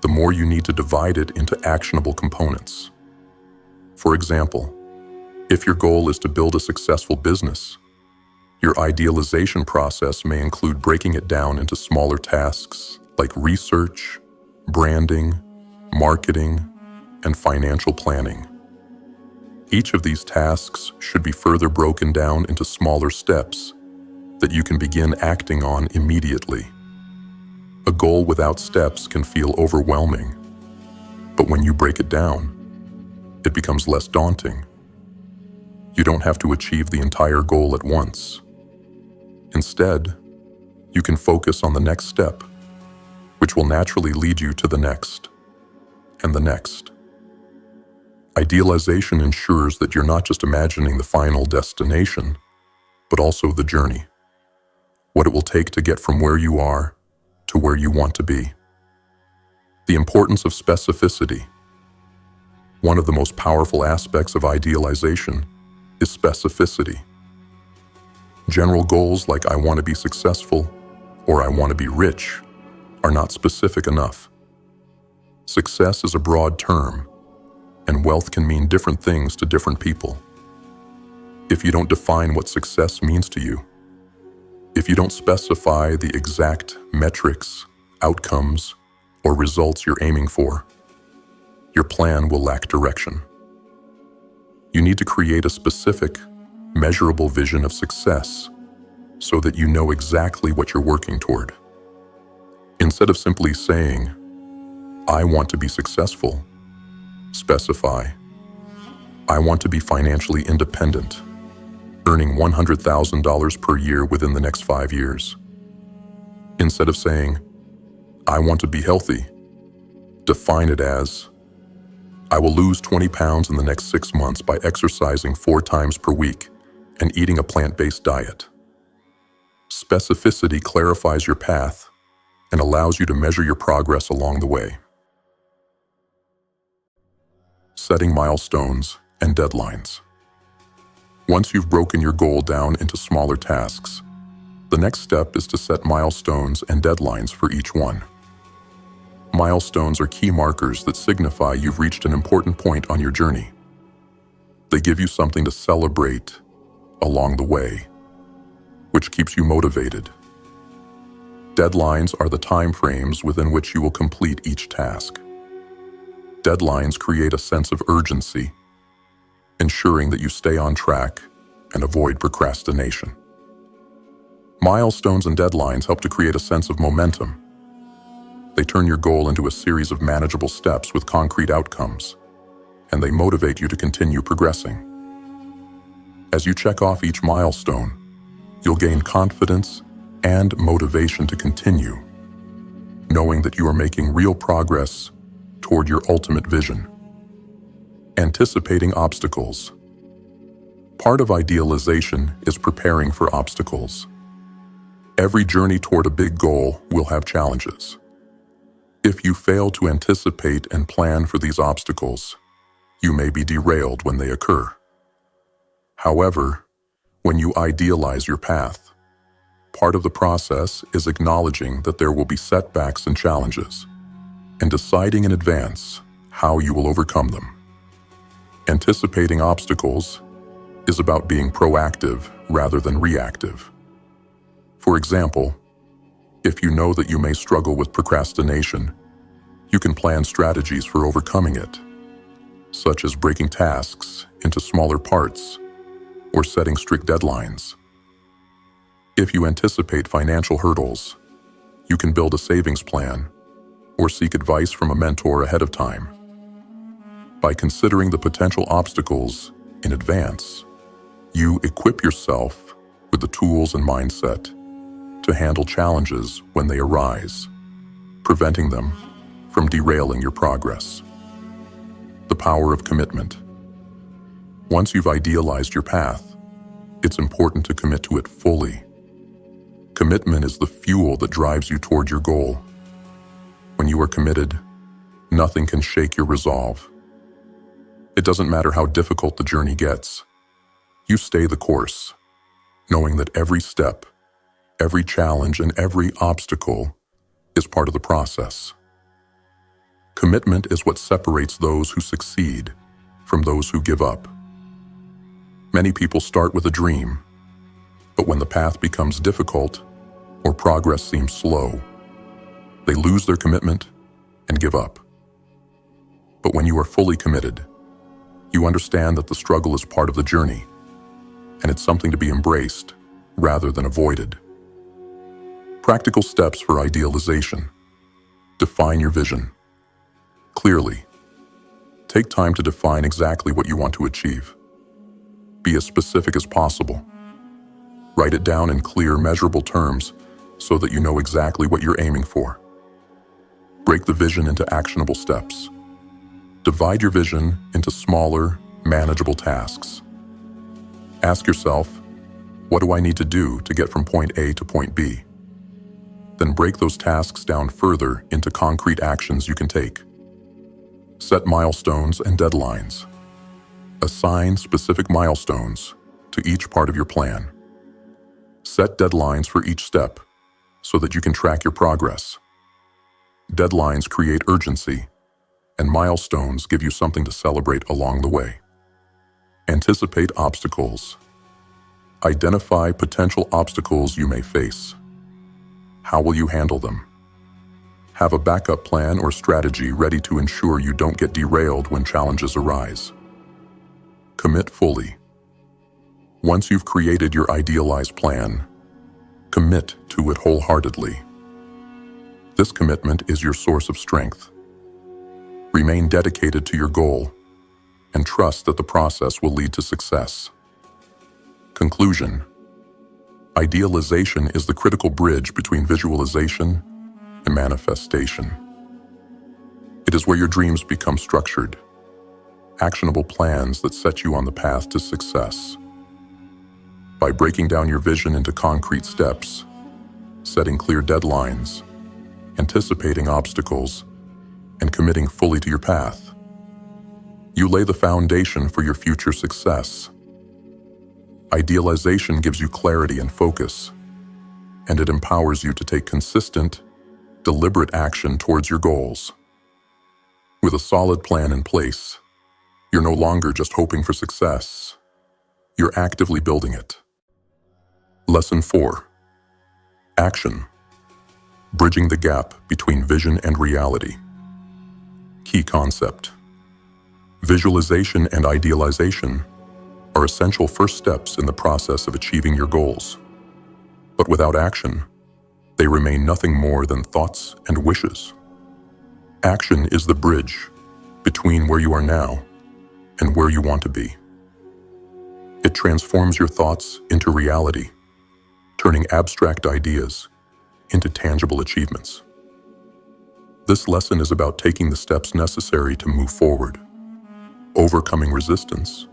the more you need to divide it into actionable components. For example, if your goal is to build a successful business, your idealization process may include breaking it down into smaller tasks like research, branding, marketing, and financial planning. Each of these tasks should be further broken down into smaller steps that you can begin acting on immediately. A goal without steps can feel overwhelming, but when you break it down, it becomes less daunting. You don't have to achieve the entire goal at once. Instead, you can focus on the next step, which will naturally lead you to the next, and the next. Idealization ensures that you're not just imagining the final destination, but also the journey, what it will take to get from where you are to where you want to be. The importance of specificity. One of the most powerful aspects of idealization is specificity. General goals like I want to be successful or I want to be rich are not specific enough. Success is a broad term, and wealth can mean different things to different people. If you don't define what success means to you, if you don't specify the exact metrics, outcomes, or results you're aiming for, your plan will lack direction. You need to create a specific, measurable vision of success so that you know exactly what you're working toward. Instead of simply saying, I want to be successful, specify, I want to be financially independent, earning $100,000 per year within the next 5 years. Instead of saying, I want to be healthy, Define it as, I will lose 20 pounds in the next 6 months by exercising 4 times per week and eating a plant-based diet. Specificity clarifies your path and allows you to measure your progress along the way. Setting milestones and deadlines. Once you've broken your goal down into smaller tasks, the next step is to set milestones and deadlines for each one. Milestones are key markers that signify you've reached an important point on your journey. They give you something to celebrate along the way, which keeps you motivated. Deadlines are the time frames within which you will complete each task. Deadlines create a sense of urgency, ensuring that you stay on track and avoid procrastination. Milestones and deadlines help to create a sense of momentum. They turn your goal into a series of manageable steps with concrete outcomes, and they motivate you to continue progressing. As you check off each milestone, you'll gain confidence and motivation to continue, knowing that you are making real progress toward your ultimate vision. Anticipating obstacles. Part of idealization is preparing for obstacles. Every journey toward a big goal will have challenges. If you fail to anticipate and plan for these obstacles, you may be derailed when they occur. However, when you idealize your path, part of the process is acknowledging that there will be setbacks and challenges, and deciding in advance how you will overcome them. Anticipating obstacles is about being proactive rather than reactive. For example, if you know that you may struggle with procrastination, you can plan strategies for overcoming it, such as breaking tasks into smaller parts or setting strict deadlines. If you anticipate financial hurdles, you can build a savings plan or seek advice from a mentor ahead of time. By considering the potential obstacles in advance, you equip yourself with the tools and mindset to handle challenges when they arise, preventing them from derailing your progress. The power of commitment. Once you've idealized your path, it's important to commit to it fully. Commitment is the fuel that drives you toward your goal. When you are committed, nothing can shake your resolve. It doesn't matter how difficult the journey gets. You stay the course, knowing that every step, every challenge, and every obstacle is part of the process. Commitment is what separates those who succeed from those who give up. Many people start with a dream, but when the path becomes difficult or progress seems slow, they lose their commitment and give up. But when you are fully committed, you understand that the struggle is part of the journey, and it's something to be embraced rather than avoided. Practical steps for idealization. Define your vision clearly. Take time to define exactly what you want to achieve. Be as specific as possible. Write it down in clear, measurable terms so that you know exactly what you're aiming for. Break the vision into actionable steps. Divide your vision into smaller, manageable tasks. Ask yourself, what do I need to do to get from point A to point B? Then break those tasks down further into concrete actions you can take. Set milestones and deadlines. Assign specific milestones to each part of your plan. Set deadlines for each step so that you can track your progress. Deadlines create urgency, and milestones give you something to celebrate along the way. Anticipate obstacles. Identify potential obstacles you may face. How will you handle them? Have a backup plan or strategy ready to ensure you don't get derailed when challenges arise. Commit fully. Once you've created your idealized plan, commit to it wholeheartedly. This commitment is your source of strength. Remain dedicated to your goal and trust that the process will lead to success. Conclusion. Idealization is the critical bridge between visualization and manifestation. It is where your dreams become structured, actionable plans that set you on the path to success. By breaking down your vision into concrete steps, setting clear deadlines, anticipating obstacles, and committing fully to your path, you lay the foundation for your future success. Idealization gives you clarity and focus, and it empowers you to take consistent, deliberate action towards your goals. With a solid plan in place, you're no longer just hoping for success. You're actively building it. Lesson 4. Action. Bridging the gap between vision and reality. Key concept. Visualization and idealization are essential first steps in the process of achieving your goals. But without action, they remain nothing more than thoughts and wishes. Action is the bridge between where you are now and where you want to be. It transforms your thoughts into reality, turning abstract ideas into tangible achievements. This lesson is about taking the steps necessary to move forward, overcoming resistance,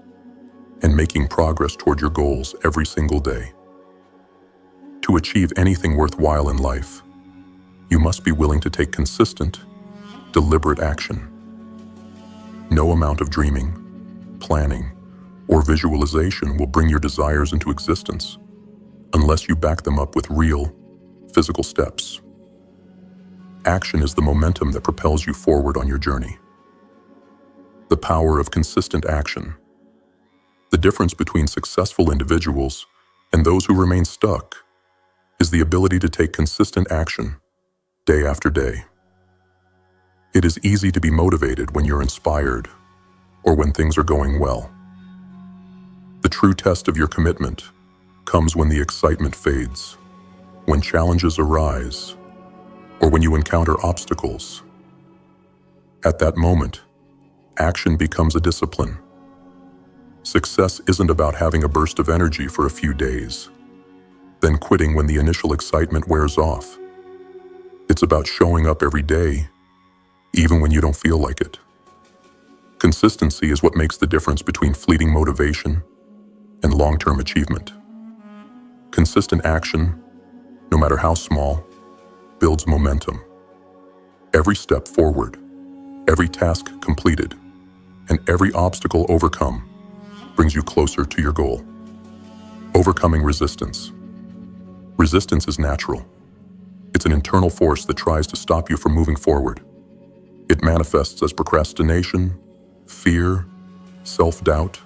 and making progress toward your goals every single day. To achieve anything worthwhile in life, you must be willing to take consistent, deliberate action. No amount of dreaming, planning, or visualization will bring your desires into existence unless you back them up with real, physical steps. Action is the momentum that propels you forward on your journey. The power of consistent action. The difference between successful individuals and those who remain stuck is the ability to take consistent action day after day. It is easy to be motivated when you're inspired or when things are going well. The true test of your commitment comes when the excitement fades, when challenges arise, or when you encounter obstacles. At that moment, action becomes a discipline. Success isn't about having a burst of energy for a few days, then quitting when the initial excitement wears off. It's about showing up every day, even when you don't feel like it. Consistency is what makes the difference between fleeting motivation and long-term achievement. Consistent action, no matter how small, builds momentum. Every step forward, every task completed, and every obstacle overcome brings you closer to your goal. Overcoming resistance. Resistance is natural. It's an internal force that tries to stop you from moving forward. It manifests as procrastination, fear, self-doubt,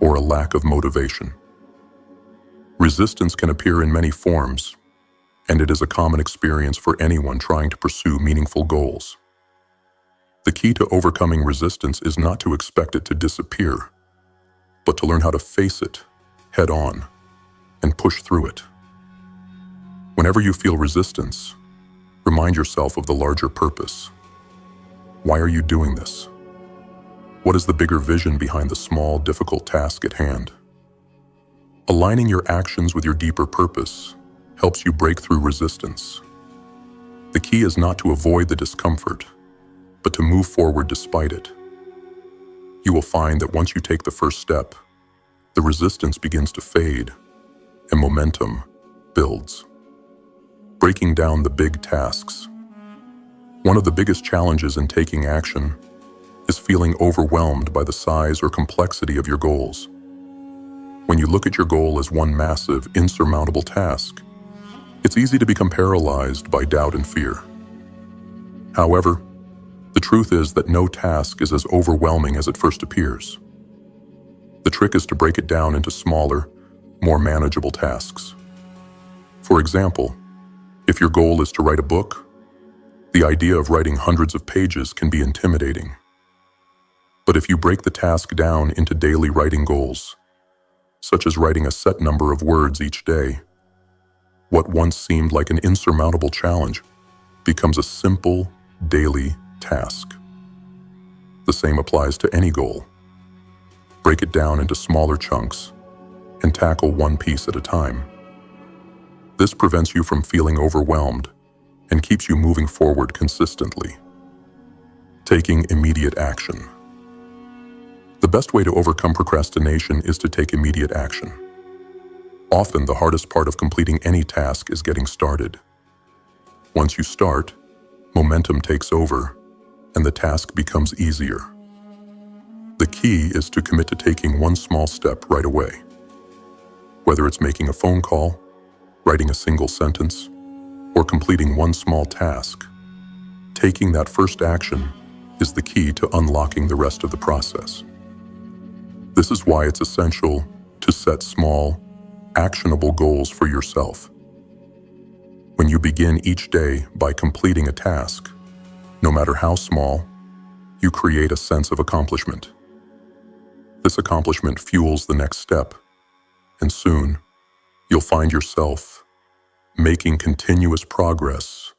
or a lack of motivation. Resistance can appear in many forms, and it is a common experience for anyone trying to pursue meaningful goals. The key to overcoming resistance is not to expect it to disappear, but to learn how to face it head on and push through it. Whenever you feel resistance, remind yourself of the larger purpose. Why are you doing this? What is the bigger vision behind the small, difficult task at hand? Aligning your actions with your deeper purpose helps you break through resistance. The key is not to avoid the discomfort, but to move forward despite it. You will find that once you take the first step, the resistance begins to fade and momentum builds. Breaking down the big tasks. One of the biggest challenges in taking action is feeling overwhelmed by the size or complexity of your goals. When you look at your goal as one massive, insurmountable task, it's easy to become paralyzed by doubt and fear. However, the truth is that no task is as overwhelming as it first appears. The trick is to break it down into smaller, more manageable tasks. For example, if your goal is to write a book, the idea of writing hundreds of pages can be intimidating. But if you break the task down into daily writing goals, such as writing a set number of words each day, what once seemed like an insurmountable challenge becomes a simple, daily task. The same applies to any goal. Break it down into smaller chunks and tackle one piece at a time. This prevents you from feeling overwhelmed and keeps you moving forward consistently. Taking immediate action. The best way to overcome procrastination is to take immediate action. Often, the hardest part of completing any task is getting started. Once you start, momentum takes over, and the task becomes easier. The key is to commit to taking one small step right away. Whether it's making a phone call, writing a single sentence, or completing one small task, taking that first action is the key to unlocking the rest of the process. This is why it's essential to set small, actionable goals for yourself. When you begin each day by completing a task, no matter how small, you create a sense of accomplishment. This accomplishment fuels the next step, and soon, you'll find yourself making continuous progress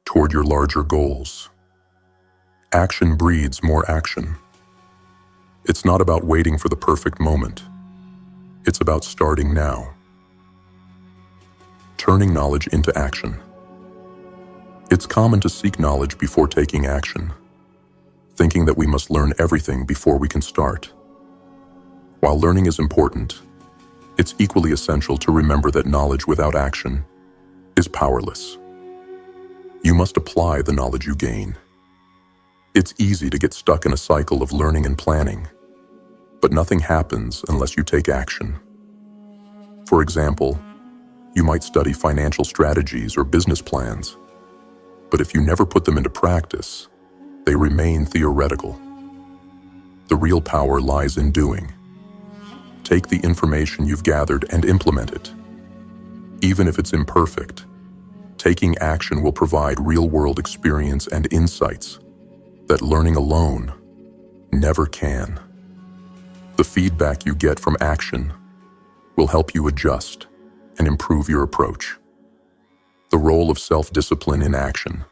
toward your larger goals. Action breeds more action. It's not about waiting for the perfect moment. It's about starting now. Turning knowledge into action. It's common to seek knowledge before taking action, thinking that we must learn everything before we can start. While learning is important, it's equally essential to remember that knowledge without action is powerless. You must apply the knowledge you gain. It's easy to get stuck in a cycle of learning and planning, but nothing happens unless you take action. For example, you might study financial strategies or business plans, but if you never put them into practice, they remain theoretical. The real power lies in doing. Take the information you've gathered and implement it. Even if it's imperfect, taking action will provide real-world experience and insights that learning alone never can. The feedback you get from action will help you adjust and improve your approach. The role of self-discipline in action.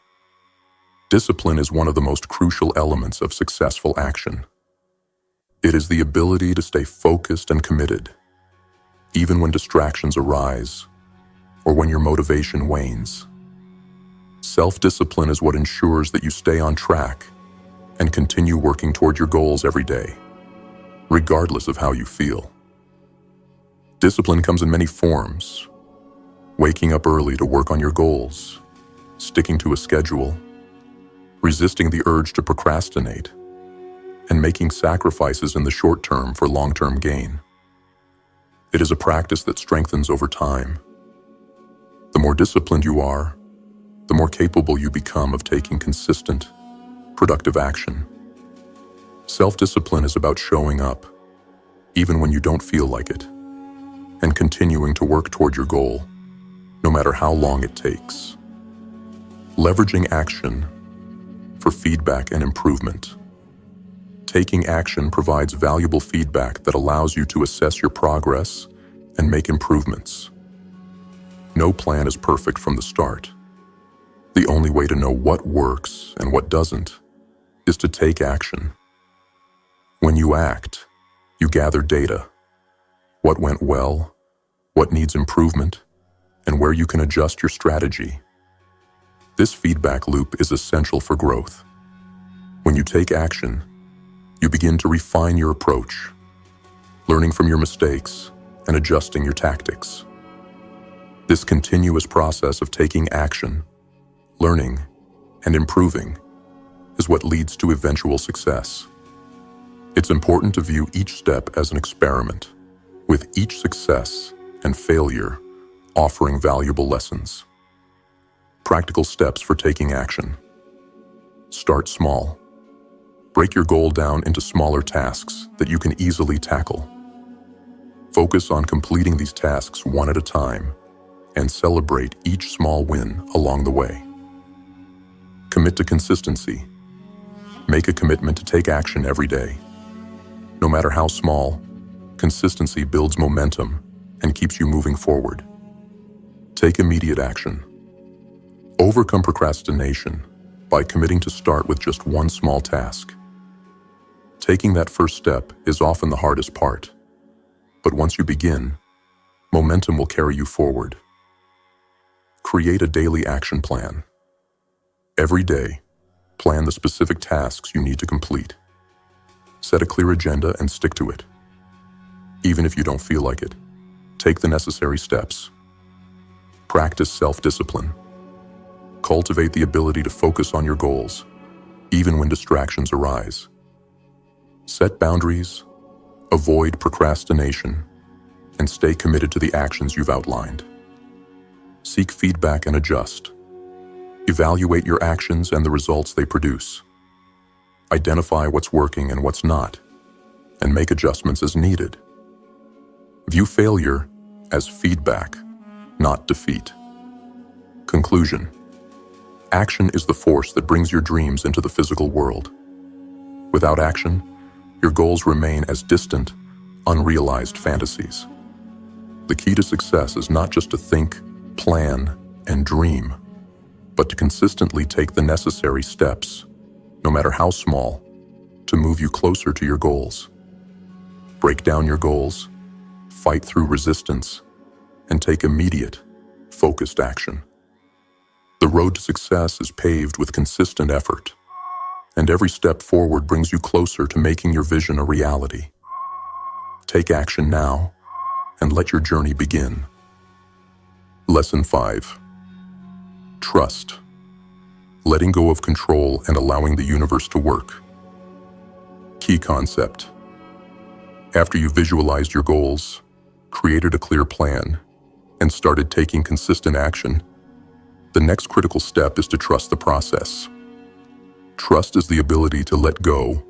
Discipline is one of the most crucial elements of successful action. It is the ability to stay focused and committed, even when distractions arise or when your motivation wanes. Self-discipline is what ensures that you stay on track and continue working toward your goals every day, regardless of how you feel. Discipline comes in many forms: waking up early to work on your goals, sticking to a schedule, resisting the urge to procrastinate, and making sacrifices in the short term for long-term gain. It is a practice that strengthens over time. The more disciplined you are, the more capable you become of taking consistent, productive action. Self-discipline is about showing up, even when you don't feel like it, and continuing to work toward your goal, no matter how long it takes. Leveraging action for feedback and improvement. Taking action provides valuable feedback that allows you to assess your progress and make improvements. No plan is perfect from the start. The only way to know what works and what doesn't is to take action. When you act, you gather data: what went well, what needs improvement, and where you can adjust your strategy. This feedback loop is essential for growth. When you take action, you begin to refine your approach, learning from your mistakes and adjusting your tactics. This continuous process of taking action, learning, and improving is what leads to eventual success. It's important to view each step as an experiment, with each success and failure offering valuable lessons. Practical steps for taking action. Start small. Break your goal down into smaller tasks that you can easily tackle. Focus on completing these tasks one at a time and celebrate each small win along the way. Commit to consistency. Make a commitment to take action every day. No matter how small, consistency builds momentum and keeps you moving forward. Take immediate action. Overcome procrastination by committing to start with just one small task. Taking that first step is often the hardest part, but once you begin, momentum will carry you forward. Create a daily action plan. Every day, Plan the specific tasks you need to complete. Set a clear agenda and stick to it. Even if you don't feel like it, take the necessary steps. Practice self-discipline. Cultivate the ability to focus on your goals, even when distractions arise. Set boundaries, avoid procrastination, and stay committed to the actions you've outlined. Seek feedback and adjust. Evaluate your actions and the results they produce. Identify what's working and what's not, and make adjustments as needed. View failure as feedback, not defeat. Conclusion: action is the force that brings your dreams into the physical world. Without action, your goals remain as distant, unrealized fantasies. The key to success is not just to think, plan, and dream, but to consistently take the necessary steps, no matter how small, to move you closer to your goals. Break down your goals, fight through resistance, and take immediate, focused action. The road to success is paved with consistent effort, and every step forward brings you closer to making your vision a reality. Take action now, and let your journey begin. Lesson 5. Trust. Letting go of control and allowing the universe to work. Key concept. After you've visualized your goals, created a clear plan, and started taking consistent action, the next critical step is to trust the process. Trust is the ability to let go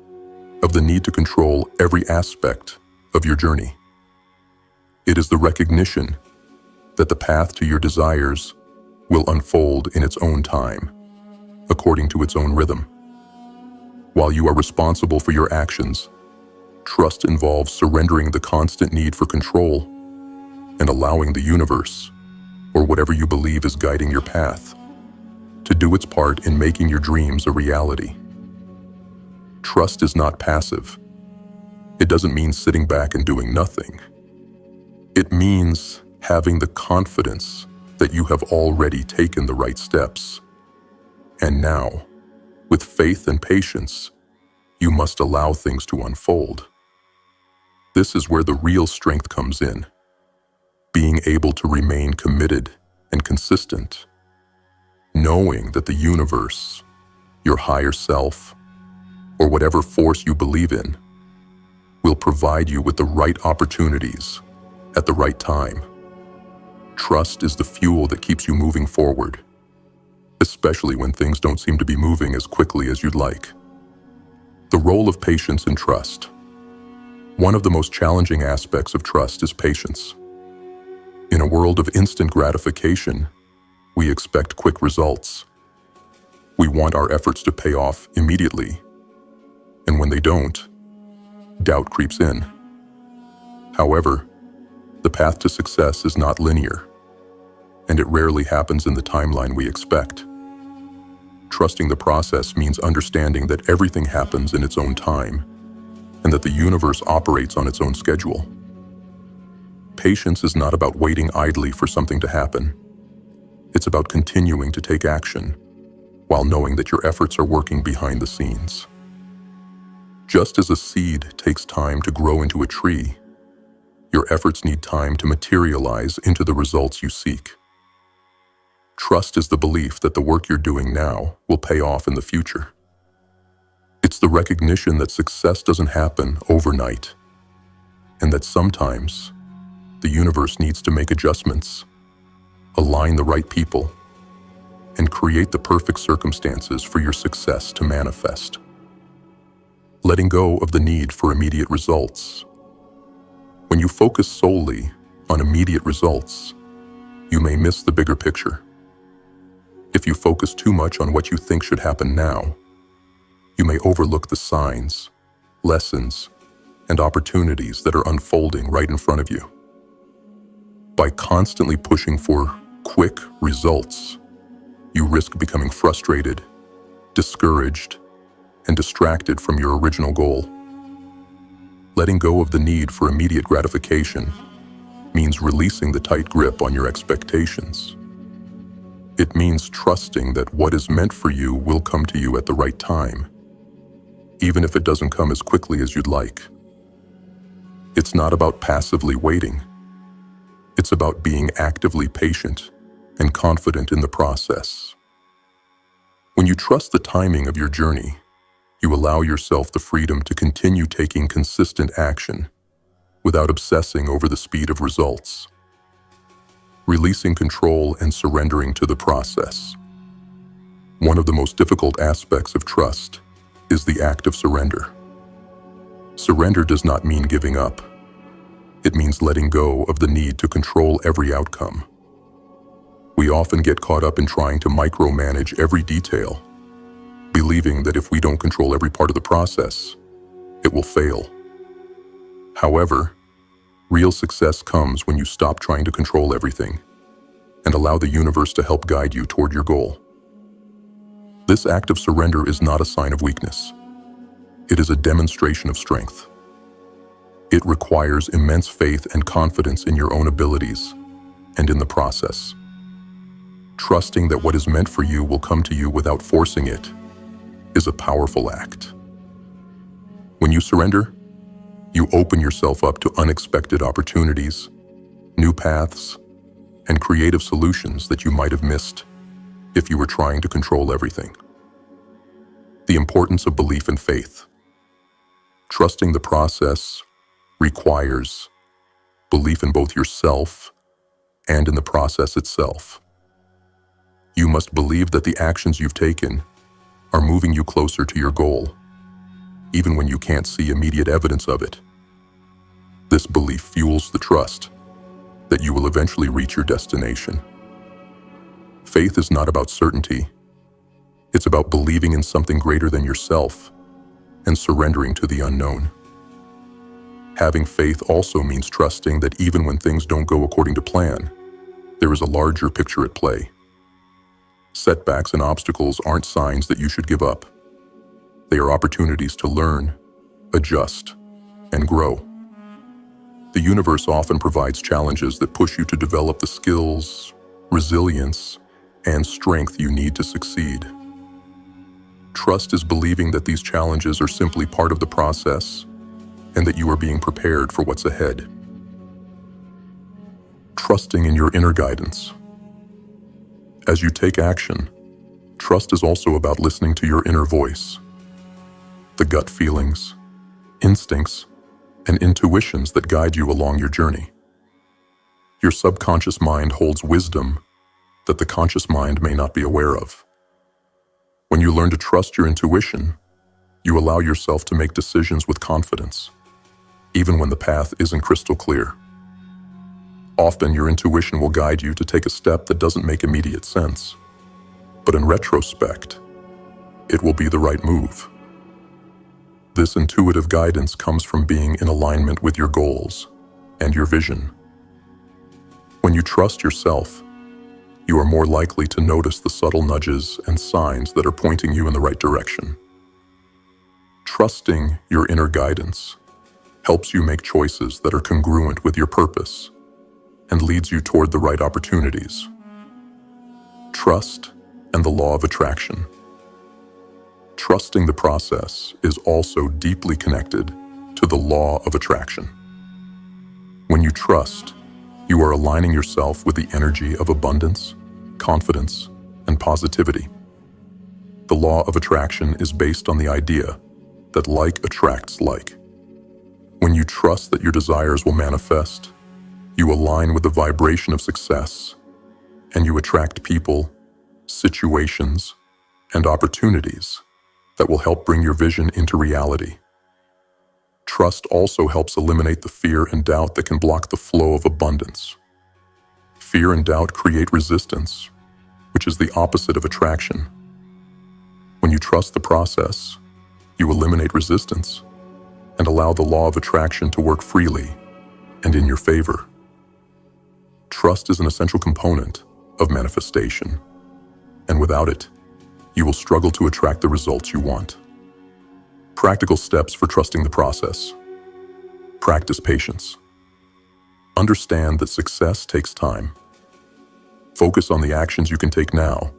of the need to control every aspect of your journey. It is the recognition that the path to your desires will unfold in its own time, according to its own rhythm. While you are responsible for your actions, trust involves surrendering the constant need for control and allowing the universe, or whatever you believe is guiding your path, to do its part in making your dreams a reality. Trust is not passive. It doesn't mean sitting back and doing nothing. It means having the confidence that you have already taken the right steps. And now, with faith and patience, you must allow things to unfold. This is where the real strength comes in. Being able to remain committed and consistent, knowing that the universe, your higher self, or whatever force you believe in, will provide you with the right opportunities at the right time. Trust is the fuel that keeps you moving forward, especially when things don't seem to be moving as quickly as you'd like. The role of patience and trust. One of the most challenging aspects of trust is patience. In a world of instant gratification, we expect quick results. We want our efforts to pay off immediately, and when they don't, doubt creeps in. However, the path to success is not linear, and it rarely happens in the timeline we expect. Trusting the process means understanding that everything happens in its own time, and that the universe operates on its own schedule. Patience is not about waiting idly for something to happen. It's about continuing to take action, while knowing that your efforts are working behind the scenes. Just as a seed takes time to grow into a tree, your efforts need time to materialize into the results you seek. Trust is the belief that the work you're doing now will pay off in the future. It's the recognition that success doesn't happen overnight, and that sometimes the universe needs to make adjustments, align the right people, and create the perfect circumstances for your success to manifest. Letting go of the need for immediate results. When you focus solely on immediate results, you may miss the bigger picture. If you focus too much on what you think should happen now, you may overlook the signs, lessons, and opportunities that are unfolding right in front of you. By constantly pushing for quick results, you risk becoming frustrated, discouraged, and distracted from your original goal. Letting go of the need for immediate gratification means releasing the tight grip on your expectations. It means trusting that what is meant for you will come to you at the right time, even if it doesn't come as quickly as you'd like. It's not about passively waiting. It's about being actively patient and confident in the process. When you trust the timing of your journey, you allow yourself the freedom to continue taking consistent action without obsessing over the speed of results, releasing control and surrendering to the process. One of the most difficult aspects of trust is the act of surrender. Surrender does not mean giving up. It means letting go of the need to control every outcome. We often get caught up in trying to micromanage every detail, believing that if we don't control every part of the process, it will fail. However, real success comes when you stop trying to control everything and allow the universe to help guide you toward your goal. This act of surrender is not a sign of weakness. It is a demonstration of strength. It requires immense faith and confidence in your own abilities and in the process. Trusting that what is meant for you will come to you without forcing it is a powerful act. When you surrender, you open yourself up to unexpected opportunities, new paths, and creative solutions that you might have missed if you were trying to control everything. The importance of belief and faith. Trusting the process requires belief in both yourself and in the process itself. You must believe that the actions you've taken are moving you closer to your goal, even when you can't see immediate evidence of it. This belief fuels the trust that you will eventually reach your destination. Faith is not about certainty. It's about believing in something greater than yourself and surrendering to the unknown. Having faith also means trusting that even when things don't go according to plan, there is a larger picture at play. Setbacks and obstacles aren't signs that you should give up. They are opportunities to learn, adjust, and grow. The universe often provides challenges that push you to develop the skills, resilience, and strength you need to succeed. Trust is believing that these challenges are simply part of the process and that you are being prepared for what's ahead. Trusting in your inner guidance. As you take action, trust is also about listening to your inner voice. The gut feelings, instincts, and intuitions that guide you along your journey. Your subconscious mind holds wisdom that the conscious mind may not be aware of. When you learn to trust your intuition, you allow yourself to make decisions with confidence, even when the path isn't crystal clear. Often your intuition will guide you to take a step that doesn't make immediate sense, but in retrospect, it will be the right move. This intuitive guidance comes from being in alignment with your goals and your vision. When you trust yourself, you are more likely to notice the subtle nudges and signs that are pointing you in the right direction. Trusting your inner guidance helps you make choices that are congruent with your purpose and leads you toward the right opportunities. Trust and the law of attraction. Trusting the process is also deeply connected to the law of attraction. When you trust, you are aligning yourself with the energy of abundance, confidence, and positivity. The law of attraction is based on the idea that like attracts like. When you trust that your desires will manifest, you align with the vibration of success, and you attract people, situations, and opportunities that will help bring your vision into reality. Trust also helps eliminate the fear and doubt that can block the flow of abundance. Fear and doubt create resistance, which is the opposite of attraction. When you trust the process, you eliminate resistance and allow the law of attraction to work freely and in your favor. Trust is an essential component of manifestation, and without it, you will struggle to attract the results you want. Practical steps for trusting the process. Practice patience. Understand that success takes time. Focus on the actions you can take now,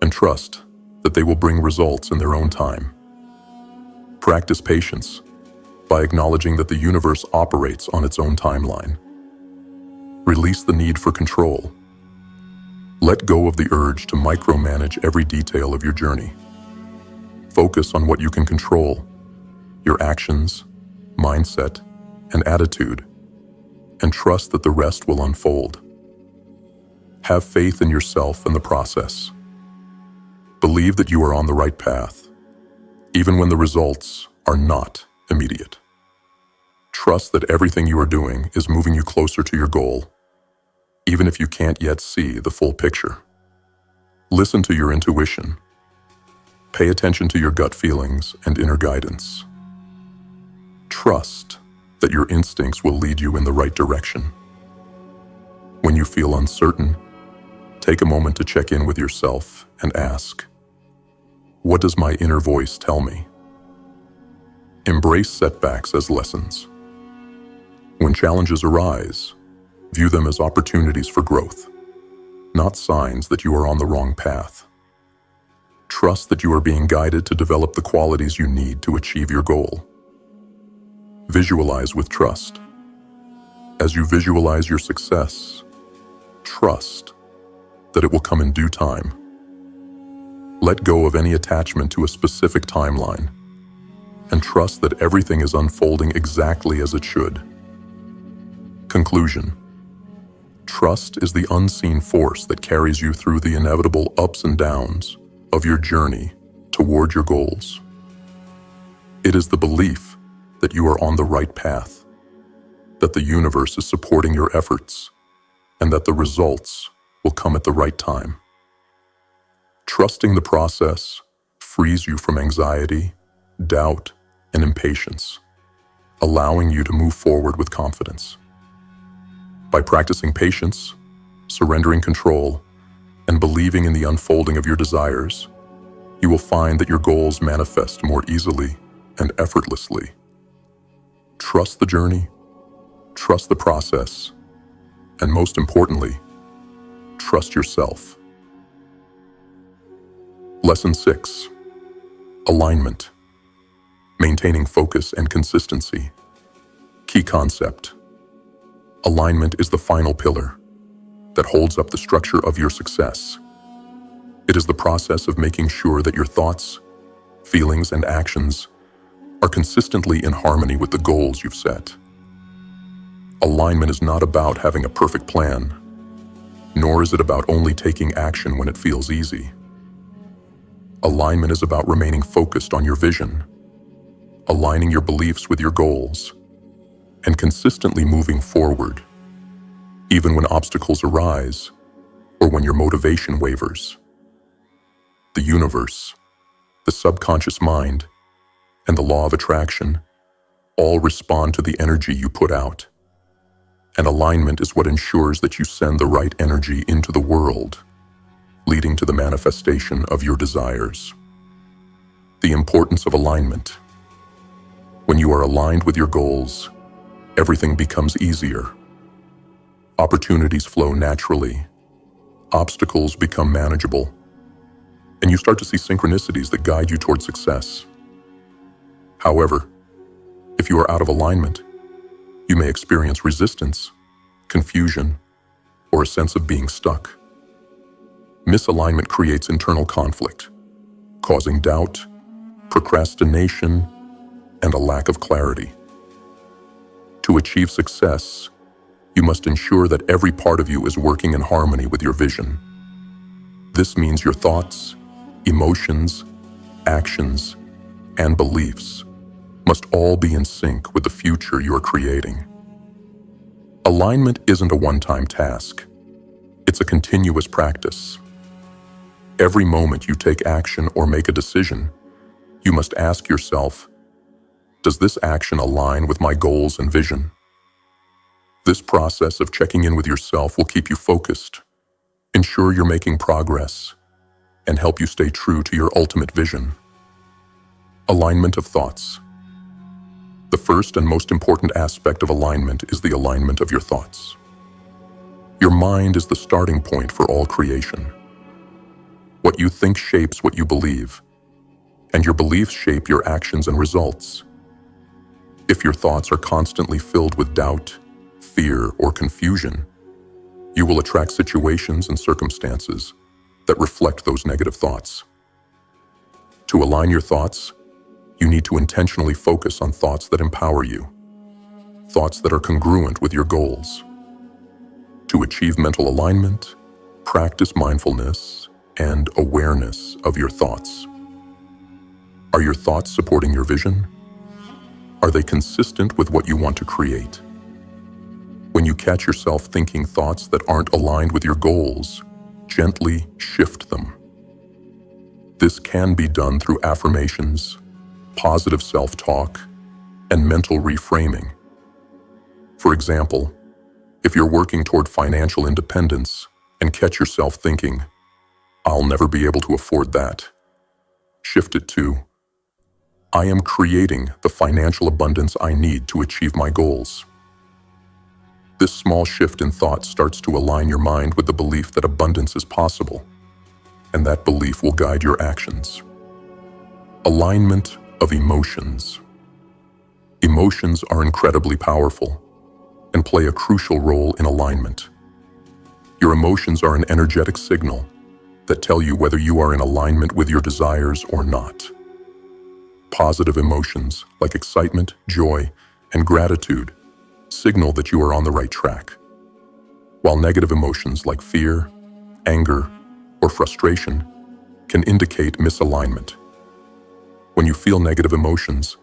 and trust that they will bring results in their own time. Practice patience by acknowledging that the universe operates on its own timeline. Release the need for control. Let go of the urge to micromanage every detail of your journey. Focus on what you can control, your actions, mindset, and attitude, and trust that the rest will unfold. Have faith in yourself and the process. Believe that you are on the right path, even when the results are not immediate. Trust that everything you are doing is moving you closer to your goal, even if you can't yet see the full picture. Listen to your intuition. Pay attention to your gut feelings and inner guidance. Trust that your instincts will lead you in the right direction. When you feel uncertain, take a moment to check in with yourself and ask, what does my inner voice tell me? Embrace setbacks as lessons. When challenges arise, view them as opportunities for growth, not signs that you are on the wrong path. Trust that you are being guided to develop the qualities you need to achieve your goal. Visualize with trust. As you visualize your success, trust that it will come in due time. Let go of any attachment to a specific timeline, and trust that everything is unfolding exactly as it should. Conclusion. Trust is the unseen force that carries you through the inevitable ups and downs of your journey toward your goals. It is the belief that you are on the right path, that the universe is supporting your efforts, and that the results will come at the right time. Trusting the process frees you from anxiety, doubt, and impatience, allowing you to move forward with confidence. By practicing patience, surrendering control, and believing in the unfolding of your desires, you will find that your goals manifest more easily and effortlessly. Trust the journey, trust the process, and most importantly, trust yourself. Lesson 6. Alignment. Maintaining focus and consistency. Key concept. Alignment is the final pillar that holds up the structure of your success. It is the process of making sure that your thoughts, feelings, and actions are consistently in harmony with the goals you've set. Alignment is not about having a perfect plan, nor is it about only taking action when it feels easy. Alignment is about remaining focused on your vision, aligning your beliefs with your goals, and consistently moving forward, even when obstacles arise or when your motivation wavers. The universe, the subconscious mind, and the law of attraction all respond to the energy you put out. And alignment is what ensures that you send the right energy into the world, leading to the manifestation of your desires. The importance of alignment. When you are aligned with your goals, everything becomes easier. Opportunities flow naturally, obstacles become manageable, and you start to see synchronicities that guide you toward success. However, if you are out of alignment, you may experience resistance, confusion, or a sense of being stuck. Misalignment creates internal conflict, causing doubt, procrastination, and a lack of clarity. To achieve success, you must ensure that every part of you is working in harmony with your vision. This means your thoughts, emotions, actions, and beliefs must all be in sync with the future you are creating. Alignment isn't a one-time task. It's a continuous practice. Every moment you take action or make a decision, you must ask yourself, does this action align with my goals and vision? This process of checking in with yourself will keep you focused, ensure you're making progress, and help you stay true to your ultimate vision. Alignment of thoughts. The first and most important aspect of alignment is the alignment of your thoughts. Your mind is the starting point for all creation. What you think shapes what you believe, and your beliefs shape your actions and results. If your thoughts are constantly filled with doubt, fear, or confusion, you will attract situations and circumstances that reflect those negative thoughts. To align your thoughts, you need to intentionally focus on thoughts that empower you, thoughts that are congruent with your goals. To achieve mental alignment, practice mindfulness and awareness of your thoughts. Are your thoughts supporting your vision? Are they consistent with what you want to create? When you catch yourself thinking thoughts that aren't aligned with your goals, gently shift them. This can be done through affirmations, positive self-talk, and mental reframing. For example, if you're working toward financial independence and catch yourself thinking, "I'll never be able to afford that," shift it to, "I am creating the financial abundance I need to achieve my goals." This small shift in thought starts to align your mind with the belief that abundance is possible, and that belief will guide your actions. Alignment of emotions. Emotions are incredibly powerful and play a crucial role in alignment. Your emotions are an energetic signal that tell you whether you are in alignment with your desires or not. Positive emotions like excitement, joy, and gratitude signal that you are on the right track, while negative emotions like fear, anger, or frustration can indicate misalignment. When you feel negative emotions,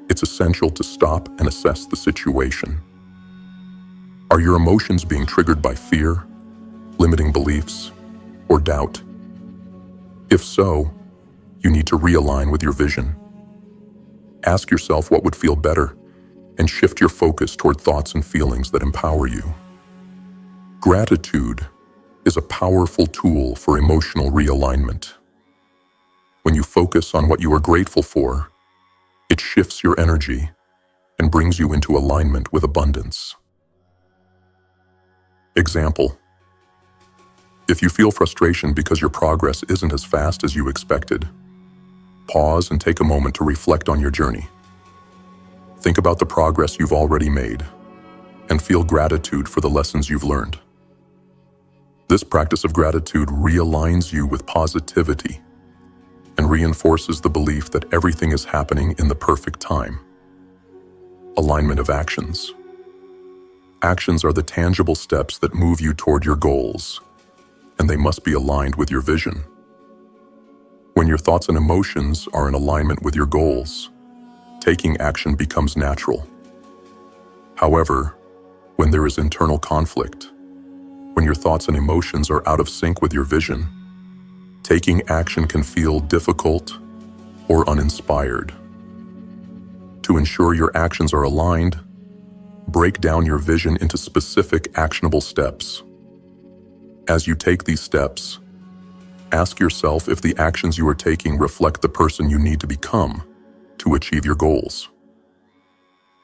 it's essential to stop and assess the situation. Are your emotions being triggered by fear, limiting beliefs, or doubt? If so, you need to realign with your vision. Ask yourself what would feel better and shift your focus toward thoughts and feelings that empower you. Gratitude is a powerful tool for emotional realignment. When you focus on what you are grateful for, it shifts your energy and brings you into alignment with abundance. Example: if you feel frustration because your progress isn't as fast as you expected, pause and take a moment to reflect on your journey. Think about the progress you've already made and feel gratitude for the lessons you've learned. This practice of gratitude realigns you with positivity and reinforces the belief that everything is happening in the perfect time. Alignment of actions. Actions are the tangible steps that move you toward your goals, and they must be aligned with your vision. When your thoughts and emotions are in alignment with your goals, taking action becomes natural. However, when there is internal conflict, when your thoughts and emotions are out of sync with your vision, taking action can feel difficult or uninspired. To ensure your actions are aligned, break down your vision into specific actionable steps. As you take these steps, ask yourself if the actions you are taking reflect the person you need to become to achieve your goals.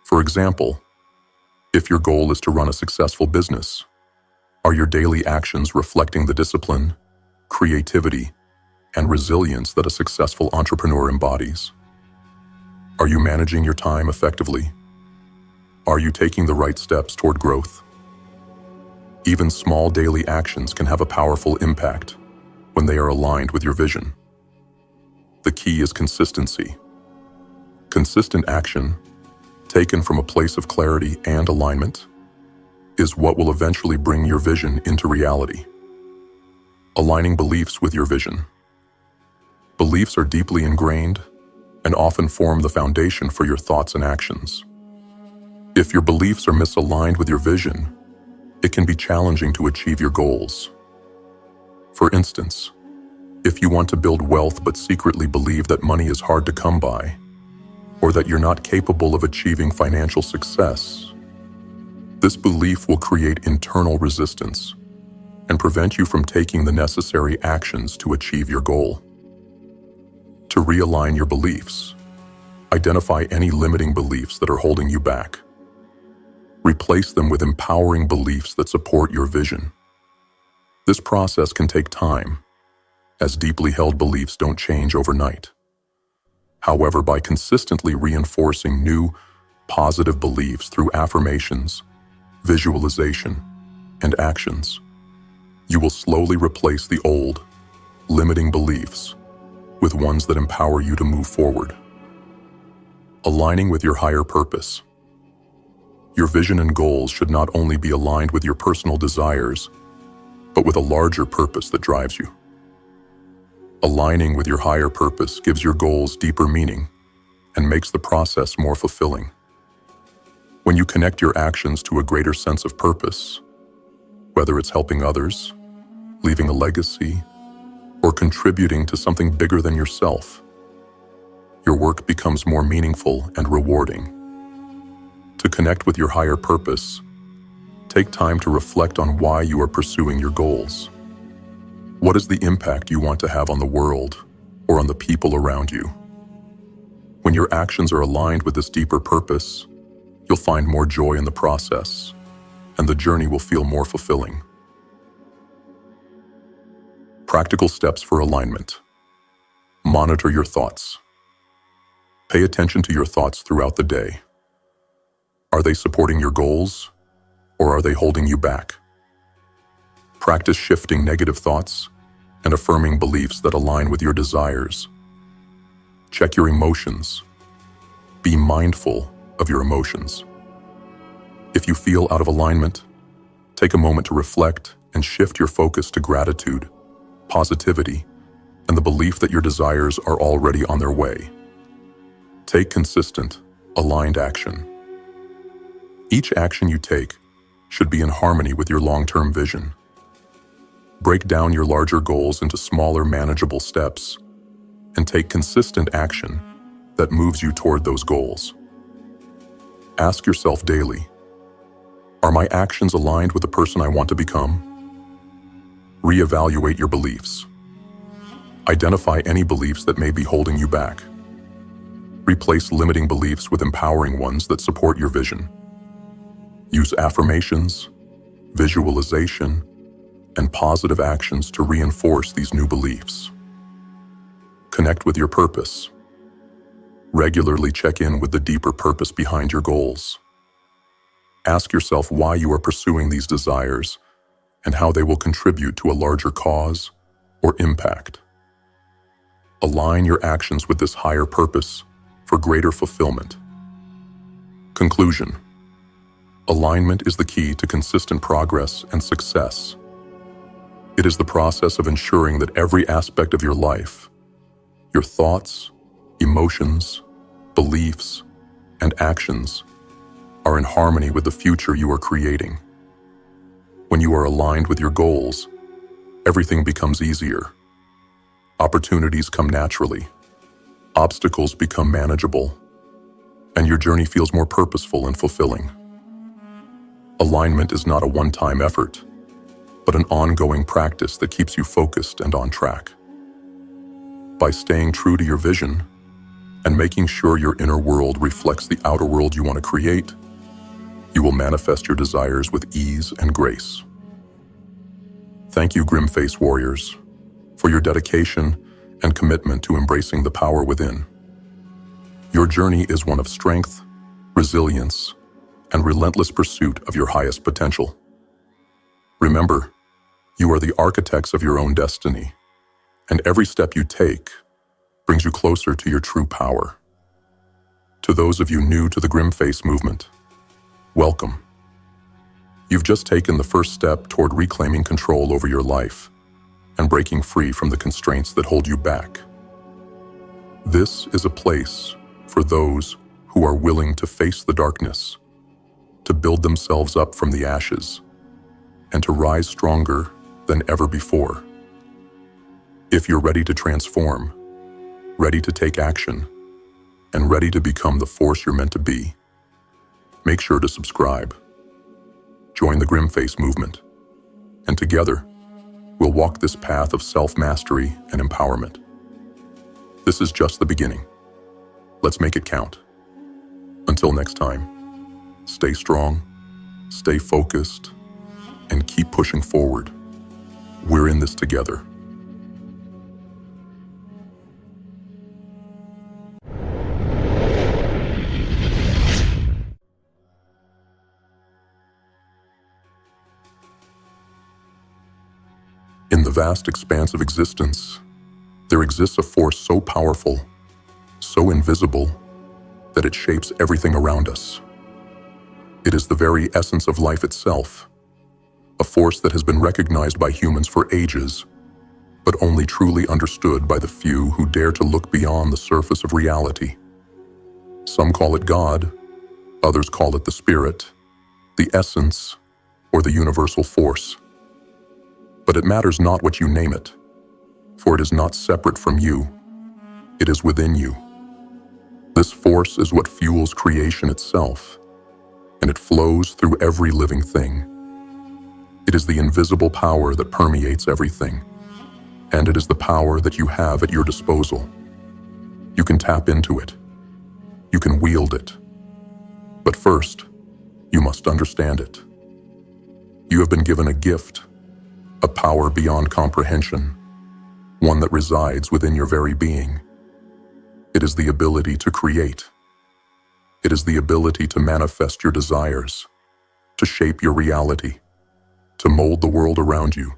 For example, if your goal is to run a successful business, are your daily actions reflecting the discipline, creativity, and resilience that a successful entrepreneur embodies? Are you managing your time effectively? Are you taking the right steps toward growth? Even small daily actions can have a powerful impact when they are aligned with your vision. The key is consistency. Consistent action, taken from a place of clarity and alignment, is what will eventually bring your vision into reality. Aligning beliefs with your vision. Beliefs are deeply ingrained and often form the foundation for your thoughts and actions. If your beliefs are misaligned with your vision, it can be challenging to achieve your goals. For instance, if you want to build wealth but secretly believe that money is hard to come by, or that you're not capable of achieving financial success, this belief will create internal resistance and prevent you from taking the necessary actions to achieve your goal. To realign your beliefs, identify any limiting beliefs that are holding you back. Replace them with empowering beliefs that support your vision. This process can take time, as deeply held beliefs don't change overnight. However, by consistently reinforcing new, positive beliefs through affirmations, visualization, and actions, you will slowly replace the old, limiting beliefs with ones that empower you to move forward. Aligning with your higher purpose. Your vision and goals should not only be aligned with your personal desires, but with a larger purpose that drives you. Aligning with your higher purpose gives your goals deeper meaning and makes the process more fulfilling. When you connect your actions to a greater sense of purpose, whether it's helping others, leaving a legacy, or contributing to something bigger than yourself, your work becomes more meaningful and rewarding. To connect with your higher purpose, take time to reflect on why you are pursuing your goals. What is the impact you want to have on the world or on the people around you? When your actions are aligned with this deeper purpose, you'll find more joy in the process, and the journey will feel more fulfilling. Practical steps for alignment. Monitor your thoughts. Pay attention to your thoughts throughout the day. Are they supporting your goals, or are they holding you back? Practice shifting negative thoughts and affirming beliefs that align with your desires. Check your emotions. Be mindful of your emotions. If you feel out of alignment, take a moment to reflect and shift your focus to gratitude, positivity, and the belief that your desires are already on their way. Take consistent, aligned action. Each action you take should be in harmony with your long-term vision. Break down your larger goals into smaller, manageable steps, and take consistent action that moves you toward those goals. Ask yourself daily, are my actions aligned with the person I want to become? Reevaluate your beliefs. Identify any beliefs that may be holding you back. Replace limiting beliefs with empowering ones that support your vision. Use affirmations, visualization, and positive actions to reinforce these new beliefs. Connect with your purpose. Regularly check in with the deeper purpose behind your goals. Ask yourself why you are pursuing these desires and how they will contribute to a larger cause or impact. Align your actions with this higher purpose for greater fulfillment. Conclusion. Alignment is the key to consistent progress and success. It is the process of ensuring that every aspect of your life, your thoughts, emotions, beliefs, and actions are in harmony with the future you are creating. When you are aligned with your goals, everything becomes easier. Opportunities come naturally, obstacles become manageable, and your journey feels more purposeful and fulfilling. Alignment is not a one-time effort, but an ongoing practice that keeps you focused and on track. By staying true to your vision and making sure your inner world reflects the outer world you want to create, you will manifest your desires with ease and grace. Thank you, GrimFace warriors, for your dedication and commitment to embracing the power within. Your journey is one of strength, resilience, and relentless pursuit of your highest potential. Remember, you are the architects of your own destiny, and every step you take brings you closer to your true power. To those of you new to the GrimFace movement, welcome. You've just taken the first step toward reclaiming control over your life and breaking free from the constraints that hold you back. This is a place for those who are willing to face the darkness, to build themselves up from the ashes, and to rise stronger than ever before. If you're ready to transform, ready to take action, and ready to become the force you're meant to be, make sure to subscribe. Join the GrimFace movement, and together, we'll walk this path of self-mastery and empowerment. This is just the beginning. Let's make it count. Until next time, stay strong, Stay focused and keep pushing forward. We're in this together. In the vast expanse of existence, there exists a force so powerful, so invisible, that it shapes everything around us. It is the very essence of life itself, a force that has been recognized by humans for ages, but only truly understood by the few who dare to look beyond the surface of reality. Some call it God, others call it the Spirit, the essence, or the universal force. But it matters not what you name it, for it is not separate from you. It is within you. This force is what fuels creation itself, and it flows through every living thing. It is the invisible power that permeates everything, and it is the power that you have at your disposal. You can tap into it. You can wield it. But first, you must understand it. You have been given a gift, a power beyond comprehension, one that resides within your very being. It is the ability to create. It is the ability to manifest your desires, to shape your reality, to mold the world around you,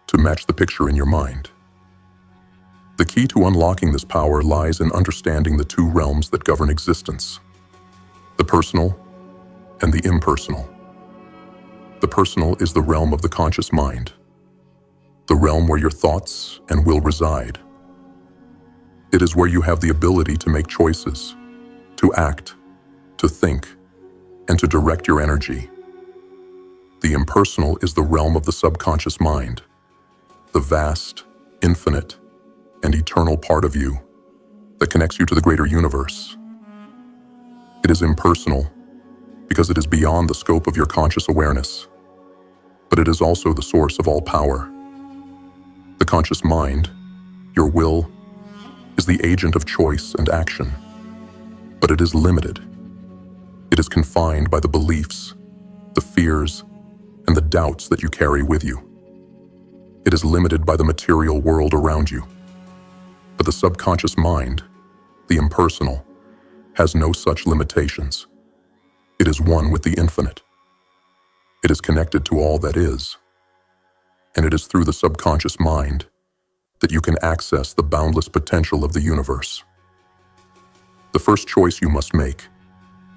to match the picture in your mind. The key to unlocking this power lies in understanding the two realms that govern existence: the personal and the impersonal. The personal is the realm of the conscious mind, the realm where your thoughts and will reside. It is where you have the ability to make choices, to act, to think, and to direct your energy. The impersonal is the realm of the subconscious mind, the vast, infinite, and eternal part of you that connects you to the greater universe. It is impersonal because it is beyond the scope of your conscious awareness, but it is also the source of all power. The conscious mind, your will, is the agent of choice and action, but it is limited. It is confined by the beliefs, the fears, and the doubts that you carry with you. It is limited by the material world around you. But the subconscious mind, the impersonal, has no such limitations. It is one with the infinite. It is connected to all that is. And it is through the subconscious mind that you can access the boundless potential of the universe. The first choice you must make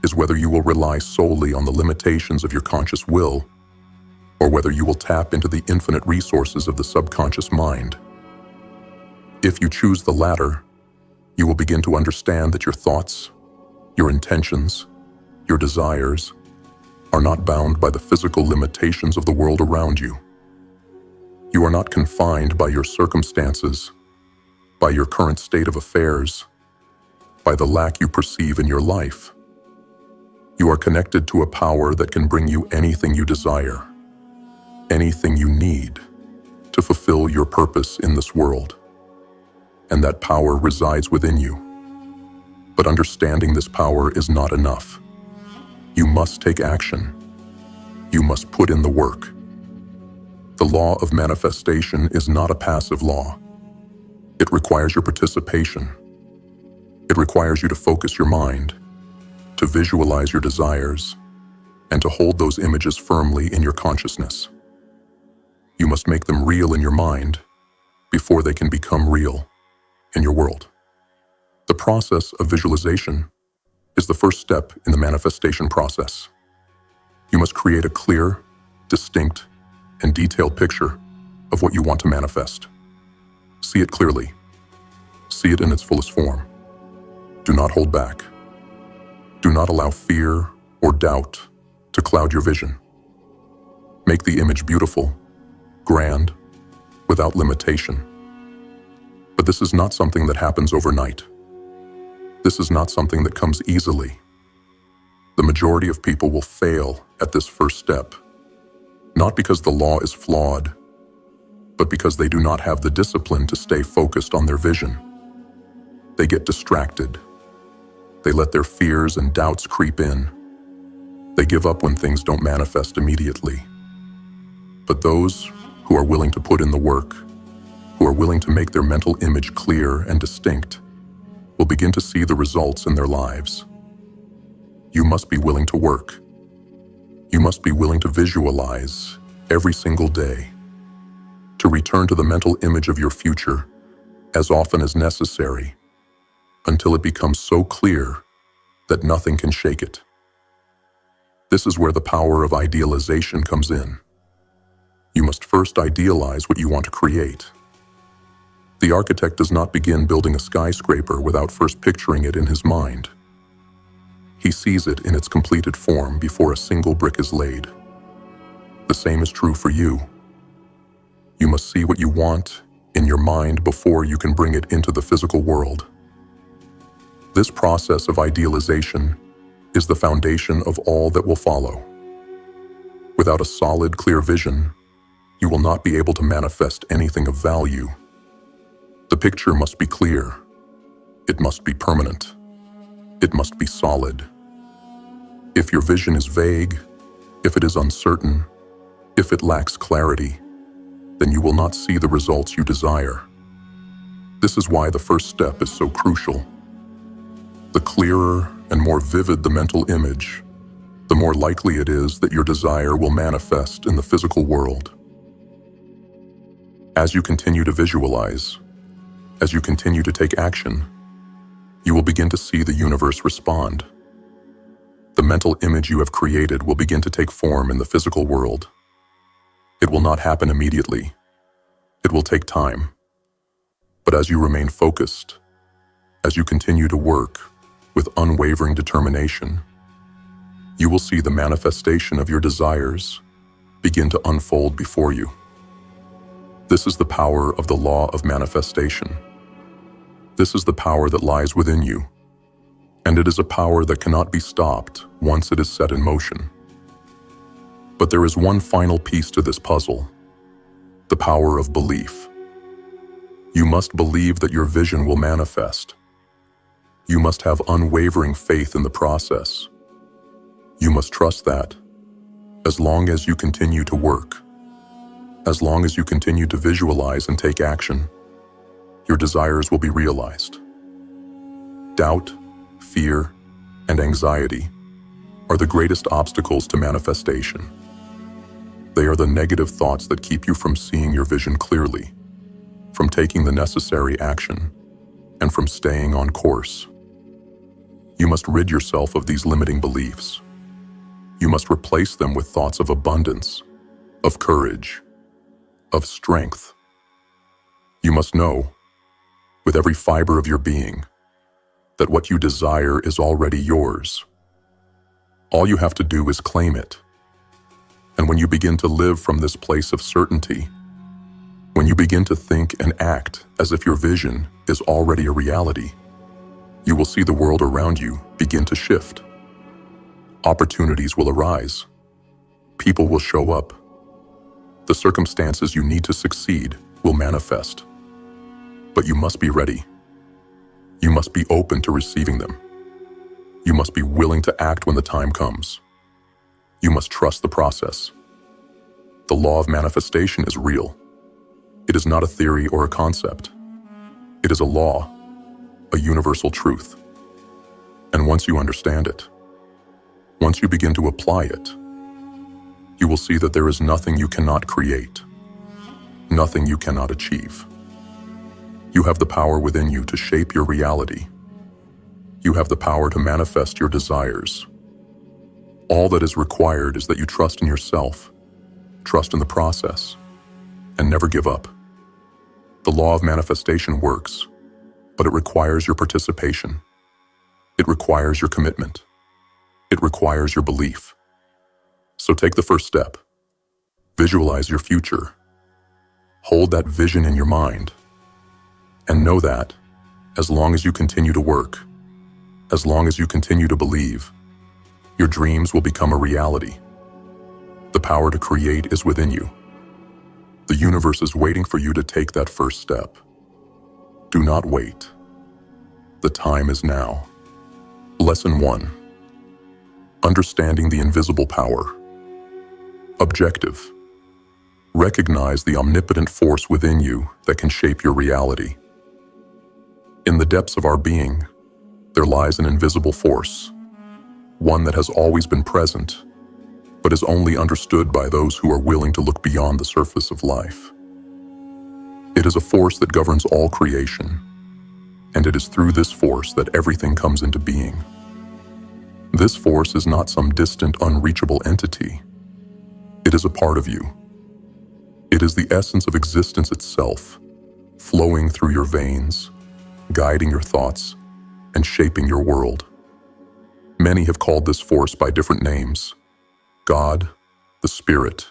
is whether you will rely solely on the limitations of your conscious will, or whether you will tap into the infinite resources of the subconscious mind. If you choose the latter, you will begin to understand that your thoughts, your intentions, your desires are not bound by the physical limitations of the world around you. You are not confined by your circumstances, by your current state of affairs, by the lack you perceive in your life. You are connected to a power that can bring you anything you desire, anything you need to fulfill your purpose in this world. And that power resides within you. But understanding this power is not enough. You must take action. You must put in the work. The law of manifestation is not a passive law. It requires your participation. It requires you to focus your mind, to visualize your desires, and to hold those images firmly in your consciousness. You must make them real in your mind before they can become real in your world. The process of visualization is the first step in the manifestation process. You must create a clear, distinct, and detailed picture of what you want to manifest. See it clearly. See it in its fullest form. Do not hold back. Do not allow fear or doubt to cloud your vision. Make the image beautiful, grand, without limitation. But this is not something that happens overnight. This is not something that comes easily. The majority of people will fail at this first step, not because the law is flawed, but because they do not have the discipline to stay focused on their vision. They get distracted. They let their fears and doubts creep in. They give up when things don't manifest immediately. But those who are willing to put in the work, who are willing to make their mental image clear and distinct, will begin to see the results in their lives. You must be willing to work. You must be willing to visualize every single day, to return to the mental image of your future as often as necessary, until it becomes so clear that nothing can shake it. This is where the power of idealization comes in. You must first idealize what you want to create. The architect does not begin building a skyscraper without first picturing it in his mind. He sees it in its completed form before a single brick is laid. The same is true for you. You must see what you want in your mind before you can bring it into the physical world. This process of idealization is the foundation of all that will follow. Without a solid, clear vision, you will not be able to manifest anything of value. The picture must be clear. It must be permanent. It must be solid. If your vision is vague, if it is uncertain, if it lacks clarity, then you will not see the results you desire. This is why the first step is so crucial. The clearer and more vivid the mental image, the more likely it is that your desire will manifest in the physical world. As you continue to visualize, as you continue to take action, you will begin to see the universe respond. The mental image you have created will begin to take form in the physical world. It will not happen immediately. It will take time. But as you remain focused, as you continue to work with unwavering determination, you will see the manifestation of your desires begin to unfold before you. This is the power of the law of manifestation. This is the power that lies within you, and it is a power that cannot be stopped once it is set in motion. But there is one final piece to this puzzle: the power of belief. You must believe that your vision will manifest. You must have unwavering faith in the process. You must trust that, as long as you continue to work, as long as you continue to visualize and take action, your desires will be realized. Doubt, fear, and anxiety are the greatest obstacles to manifestation. They are the negative thoughts that keep you from seeing your vision clearly, from taking the necessary action, and from staying on course. You must rid yourself of these limiting beliefs. You must replace them with thoughts of abundance, of courage, of strength. You must know, with every fiber of your being, that what you desire is already yours. All you have to do is claim it. And when you begin to live from this place of certainty, when you begin to think and act as if your vision is already a reality, you will see the world around you begin to shift. Opportunities will arise. People will show up. The circumstances you need to succeed will manifest. But you must be ready. You must be open to receiving them. You must be willing to act when the time comes. You must trust the process. The law of manifestation is real. It is not a theory or a concept. It is a law, a universal truth. And once you understand it, once you begin to apply it, you will see that there is nothing you cannot create, nothing you cannot achieve. You have the power within you to shape your reality. You have the power to manifest your desires. All that is required is that you trust in yourself, trust in the process, and never give up. The law of manifestation works, but it requires your participation. It requires your commitment. It requires your belief. So take the first step. Visualize your future. Hold that vision in your mind. And know that, as long as you continue to work, as long as you continue to believe, your dreams will become a reality. The power to create is within you. The universe is waiting for you to take that first step. Do not wait. The time is now. Lesson 1. Understanding the invisible power. Objective. Recognize the omnipotent force within you that can shape your reality. In the depths of our being, there lies an invisible force, one that has always been present, but is only understood by those who are willing to look beyond the surface of life. It is a force that governs all creation, and it is through this force that everything comes into being. This force is not some distant, unreachable entity. It is a part of you. It is the essence of existence itself, flowing through your veins, guiding your thoughts, and shaping your world. Many have called this force by different names: God, the Spirit,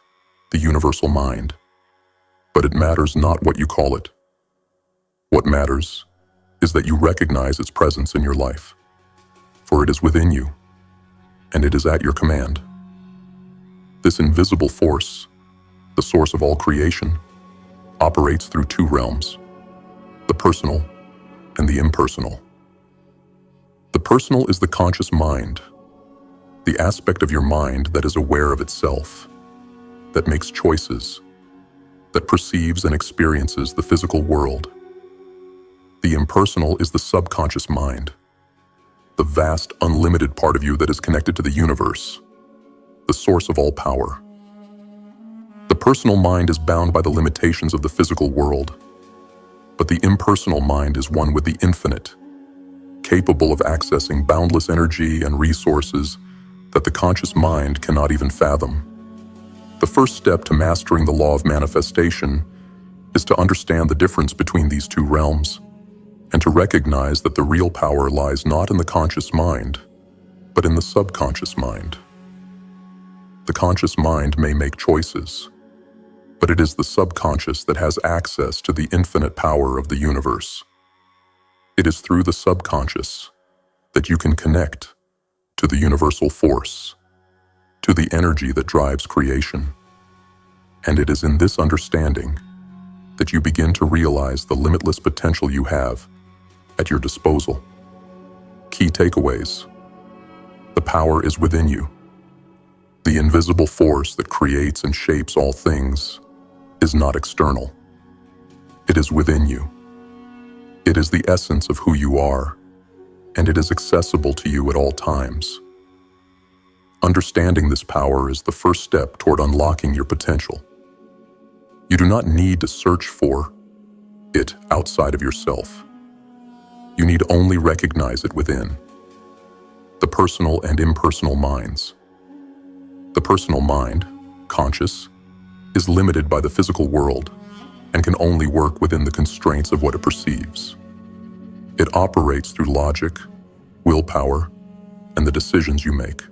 the universal mind. But it matters not what you call it. What matters is that you recognize its presence in your life, for it is within you, and it is at your command. This invisible force, the source of all creation, operates through two realms: the personal and the impersonal. The personal is the conscious mind, the aspect of your mind that is aware of itself, that makes choices, that perceives and experiences the physical world. The impersonal is the subconscious mind, the vast, unlimited part of you that is connected to the universe, the source of all power. The personal mind is bound by the limitations of the physical world, but the impersonal mind is one with the infinite, capable of accessing boundless energy and resources that the conscious mind cannot even fathom. The first step to mastering the law of manifestation is to understand the difference between these two realms, and to recognize that the real power lies not in the conscious mind, but in the subconscious mind. The conscious mind may make choices, but it is the subconscious that has access to the infinite power of the universe. It is through the subconscious that you can connect to the universal force, to the energy that drives creation. And it is in this understanding that you begin to realize the limitless potential you have at your disposal. Key takeaways. The power is within you. The invisible force that creates and shapes all things is not external. It is within you. It is the essence of who you are, and it is accessible to you at all times. Understanding this power is the first step toward unlocking your potential. You do not need to search for it outside of yourself. You need only recognize it within. The personal and impersonal minds. The personal mind, conscious, is limited by the physical world and can only work within the constraints of what it perceives. It operates through logic, willpower, and the decisions you make.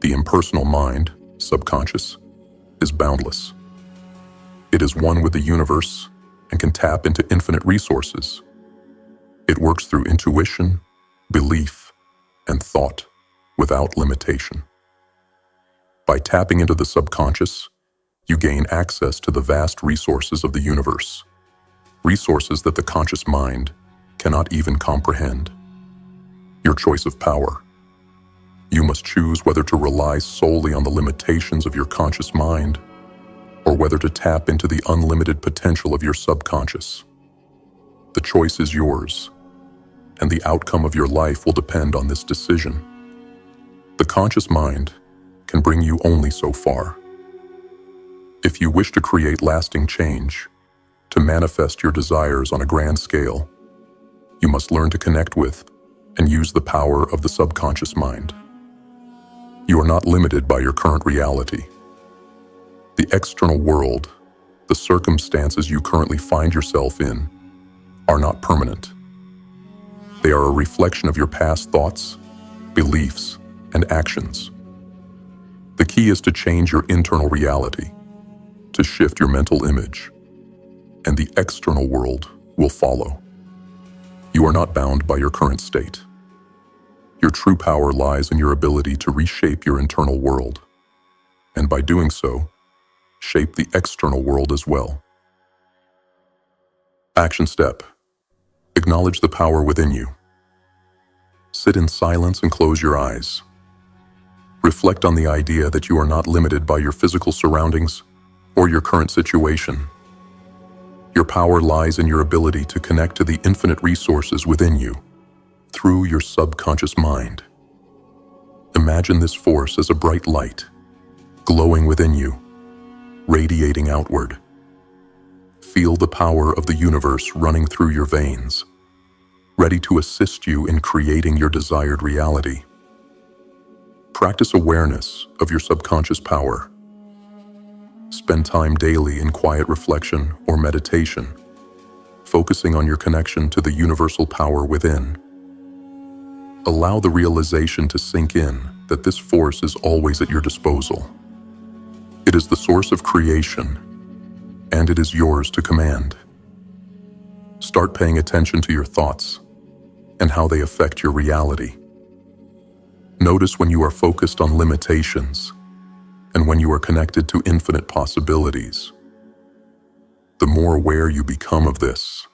The impersonal mind, subconscious, is boundless. It is one with the universe and can tap into infinite resources. It works through intuition, belief, and thought without limitation. By tapping into the subconscious, you gain access to the vast resources of the universe, resources that the conscious mind cannot even comprehend. Your choice of power. You must choose whether to rely solely on the limitations of your conscious mind or whether to tap into the unlimited potential of your subconscious. The choice is yours, and the outcome of your life will depend on this decision. The conscious mind can bring you only so far. If you wish to create lasting change, to manifest your desires on a grand scale, you must learn to connect with and use the power of the subconscious mind. You are not limited by your current reality. The external world, the circumstances you currently find yourself in, are not permanent. They are a reflection of your past thoughts, beliefs, and actions. The key is to change your internal reality, to shift your mental image, and the external world will follow. You are not bound by your current state. Your true power lies in your ability to reshape your internal world, and by doing so, shape the external world as well. Action step. Acknowledge the power within you. Sit in silence and close your eyes. Reflect on the idea that you are not limited by your physical surroundings or your current situation. Your power lies in your ability to connect to the infinite resources within you through your subconscious mind. Imagine this force as a bright light, glowing within you, radiating outward. Feel the power of the universe running through your veins, ready to assist you in creating your desired reality. Practice awareness of your subconscious power. Spend time daily in quiet reflection or meditation, focusing on your connection to the universal power within. Allow the realization to sink in that this force is always at your disposal. It is the source of creation, and it is yours to command. Start paying attention to your thoughts and how they affect your reality. Notice when you are focused on limitations and when you are connected to infinite possibilities. The more aware you become of this,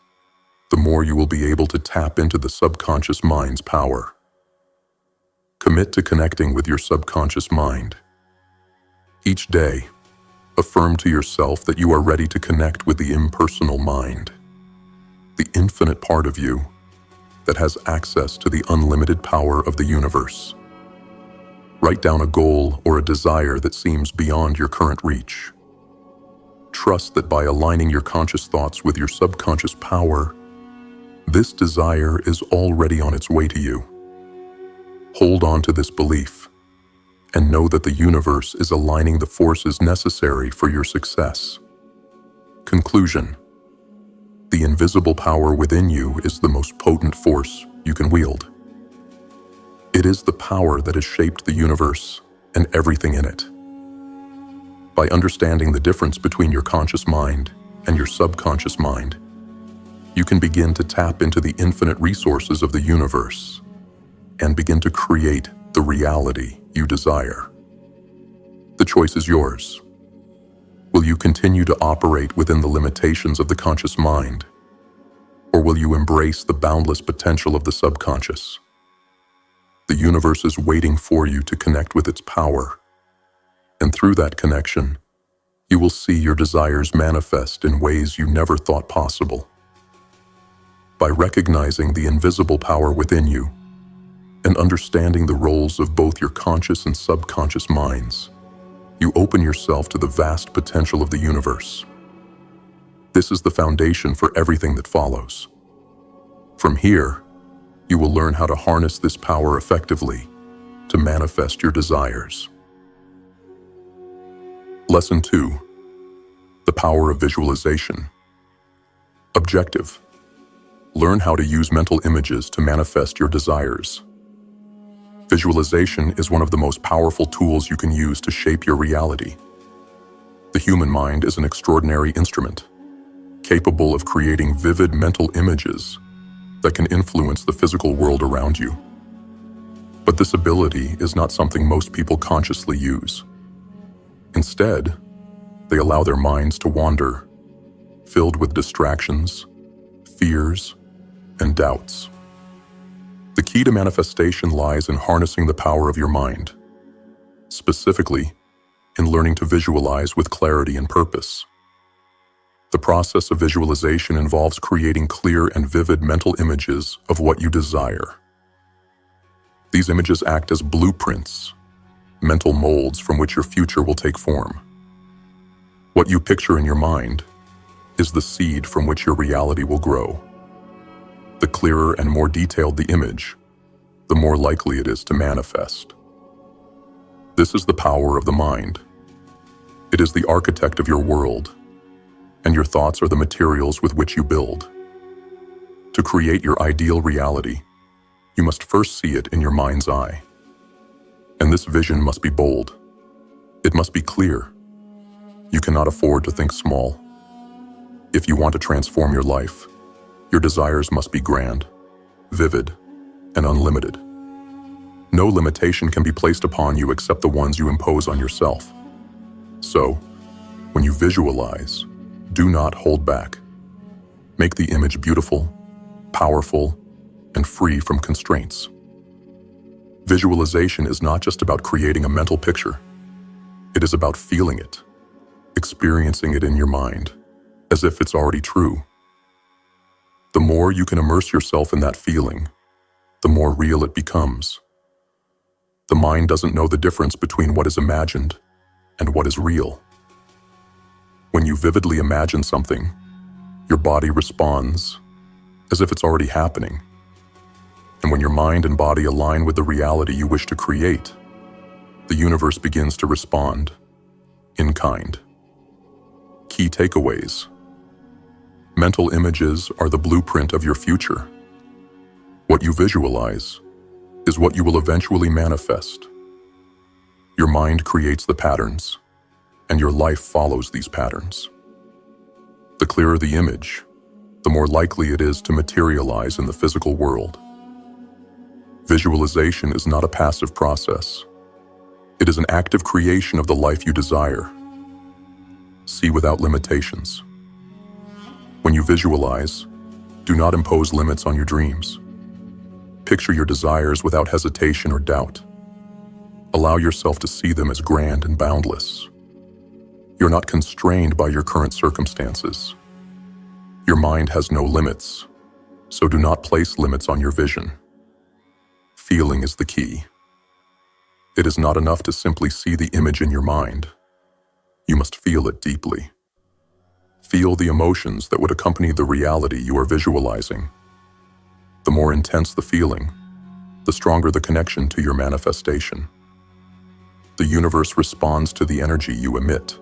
the more you will be able to tap into the subconscious mind's power. Commit to connecting with your subconscious mind. Each day, affirm to yourself that you are ready to connect with the impersonal mind, the infinite part of you that has access to the unlimited power of the universe. Write down a goal or a desire that seems beyond your current reach. Trust that by aligning your conscious thoughts with your subconscious power, this desire is already on its way to you. Hold on to this belief and know that the universe is aligning the forces necessary for your success. Conclusion: the invisible power within you is the most potent force you can wield. It is the power that has shaped the universe and everything in it. By understanding the difference between your conscious mind and your subconscious mind, you can begin to tap into the infinite resources of the universe and begin to create the reality you desire. The choice is yours. Will you continue to operate within the limitations of the conscious mind, or will you embrace the boundless potential of the subconscious? The universe is waiting for you to connect with its power, and through that connection, you will see your desires manifest in ways you never thought possible. By recognizing the invisible power within you and understanding the roles of both your conscious and subconscious minds, you open yourself to the vast potential of the universe. This is the foundation for everything that follows. From here, you will learn how to harness this power effectively to manifest your desires. Lesson 2: the power of visualization. Objective: learn how to use mental images to manifest your desires. Visualization is one of the most powerful tools you can use to shape your reality. The human mind is an extraordinary instrument, capable of creating vivid mental images that can influence the physical world around you. But this ability is not something most people consciously use. Instead, they allow their minds to wander, filled with distractions, fears, and doubts. The key to manifestation lies in harnessing the power of your mind, specifically in learning to visualize with clarity and purpose. The process of visualization involves creating clear and vivid mental images of what you desire. These images act as blueprints, mental molds from which your future will take form. What you picture in your mind is the seed from which your reality will grow. The clearer and more detailed the image, the more likely it is to manifest. This is the power of the mind. It is the architect of your world, and your thoughts are the materials with which you build. To create your ideal reality, you must first see it in your mind's eye. And this vision must be bold. It must be clear. You cannot afford to think small. If you want to transform your life, your desires must be grand, vivid, and unlimited. No limitation can be placed upon you except the ones you impose on yourself. So, when you visualize, do not hold back. Make the image beautiful, powerful, and free from constraints. Visualization is not just about creating a mental picture. It is about feeling it, experiencing it in your mind, as if it's already true. The more you can immerse yourself in that feeling, the more real it becomes. The mind doesn't know the difference between what is imagined and what is real. When you vividly imagine something, your body responds as if it's already happening. And when your mind and body align with the reality you wish to create, the universe begins to respond in kind. Key takeaways. Mental images are the blueprint of your future. What you visualize is what you will eventually manifest. Your mind creates the patterns, and your life follows these patterns. The clearer the image, the more likely it is to materialize in the physical world. Visualization is not a passive process. It is an active creation of the life you desire. See without limitations. When you visualize, do not impose limits on your dreams. Picture your desires without hesitation or doubt. Allow yourself to see them as grand and boundless. You're not constrained by your current circumstances. Your mind has no limits, so do not place limits on your vision. Feeling is the key. It is not enough to simply see the image in your mind. You must feel it deeply. Feel the emotions that would accompany the reality you are visualizing. The more intense the feeling, the stronger the connection to your manifestation. The universe responds to the energy you emit.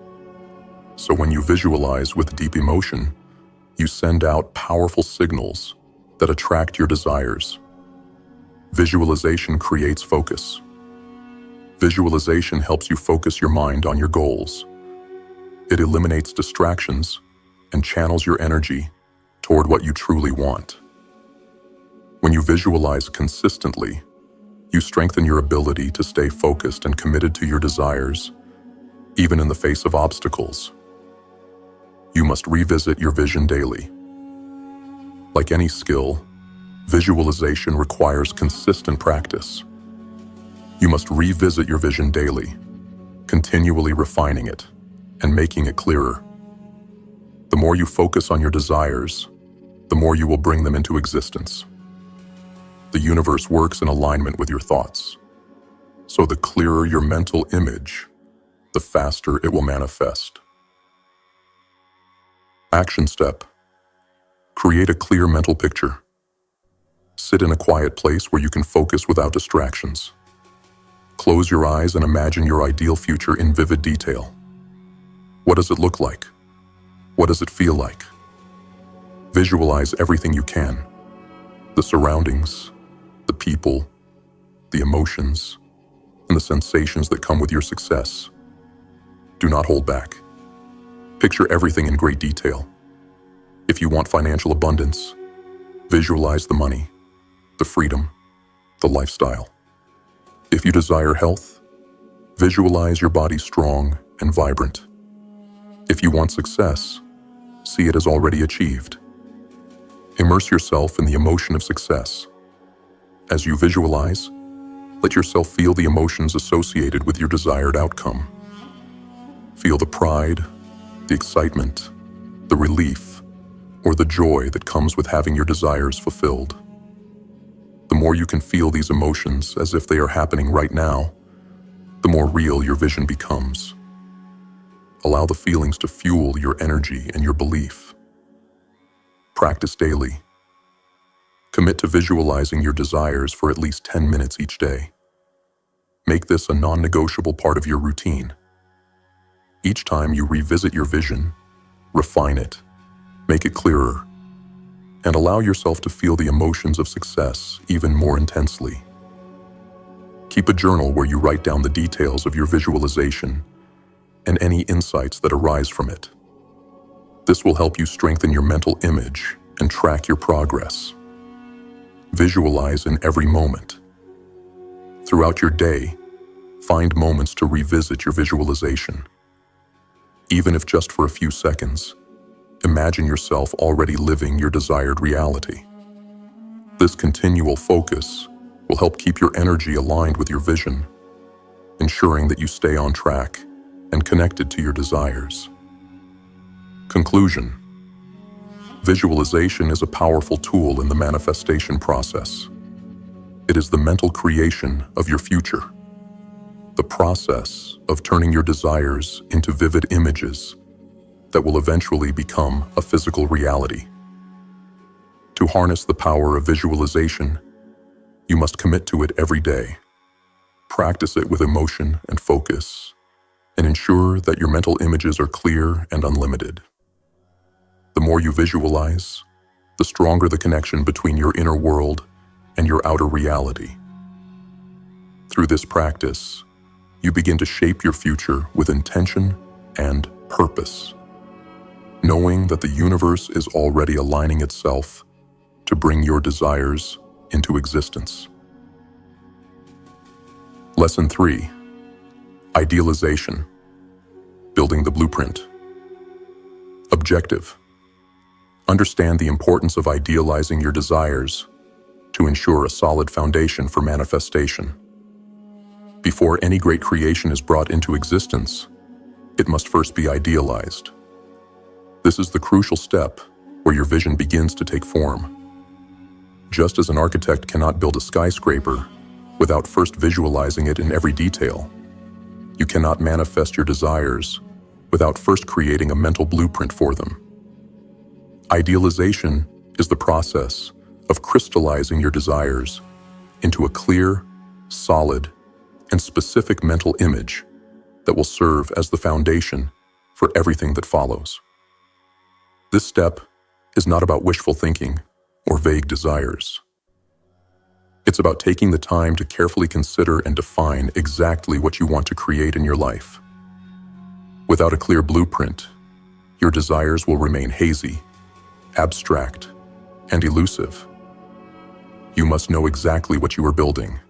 So when you visualize with deep emotion, you send out powerful signals that attract your desires. Visualization creates focus. Visualization helps you focus your mind on your goals. It eliminates distractions and channels your energy toward what you truly want. When you visualize consistently, you strengthen your ability to stay focused and committed to your desires, even in the face of obstacles. You must revisit your vision daily. Like any skill, visualization requires consistent practice. You must revisit your vision daily, continually refining it and making it clearer. The more you focus on your desires, the more you will bring them into existence. The universe works in alignment with your thoughts. So the clearer your mental image, the faster it will manifest. Action step. Create a clear mental picture. Sit in a quiet place where you can focus without distractions. Close your eyes and imagine your ideal future in vivid detail. What does it look like? What does it feel like? Visualize everything you can. The surroundings, the people, the emotions, and the sensations that come with your success. Do not hold back. Picture everything in great detail. If you want financial abundance, visualize the money, the freedom, the lifestyle. If you desire health, visualize your body strong and vibrant. If you want success, see it as already achieved. Immerse yourself in the emotion of success. As you visualize, let yourself feel the emotions associated with your desired outcome. Feel the pride, the excitement, the relief, or the joy that comes with having your desires fulfilled. The more you can feel these emotions as if they are happening right now, the more real your vision becomes. Allow the feelings to fuel your energy and your belief. Practice daily. Commit to visualizing your desires for at least 10 minutes each day. Make this a non-negotiable part of your routine. Each time you revisit your vision, refine it, make it clearer, and allow yourself to feel the emotions of success even more intensely. Keep a journal where you write down the details of your visualization and any insights that arise from it. This will help you strengthen your mental image and track your progress. Visualize in every moment. Throughout your day, find moments to revisit your visualization. Even if just for a few seconds, imagine yourself already living your desired reality. This continual focus will help keep your energy aligned with your vision, ensuring that you stay on track and connected to your desires. Conclusion: visualization is a powerful tool in the manifestation process. It is the mental creation of your future, the process of turning your desires into vivid images that will eventually become a physical reality. To harness the power of visualization, you must commit to it every day. Practice it with emotion and focus, and ensure that your mental images are clear and unlimited. The more you visualize, the stronger the connection between your inner world and your outer reality. Through this practice, you begin to shape your future with intention and purpose, knowing that the universe is already aligning itself to bring your desires into existence. Lesson 3: Idealization. Building the blueprint. Objective: understand the importance of idealizing your desires to ensure a solid foundation for manifestation. Before any great creation is brought into existence, it must first be idealized. This is the crucial step where your vision begins to take form. Just as an architect cannot build a skyscraper without first visualizing it in every detail, you cannot manifest your desires without first creating a mental blueprint for them. Idealization is the process of crystallizing your desires into a clear, solid, and specific mental image that will serve as the foundation for everything that follows. This step is not about wishful thinking or vague desires. It's about taking the time to carefully consider and define exactly what you want to create in your life. Without a clear blueprint, your desires will remain hazy, abstract, and elusive. You must know exactly what you are building,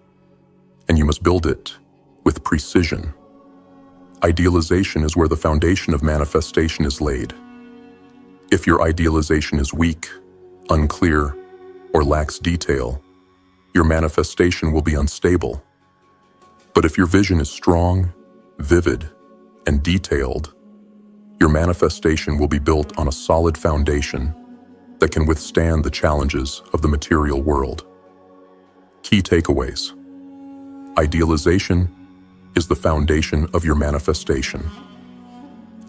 and you must build it with precision. Idealization is where the foundation of manifestation is laid. If your idealization is weak, unclear, or lacks detail, your manifestation will be unstable. But if your vision is strong, vivid, and detailed, your manifestation will be built on a solid foundation that can withstand the challenges of the material world. Key takeaways: idealization is the foundation of your manifestation.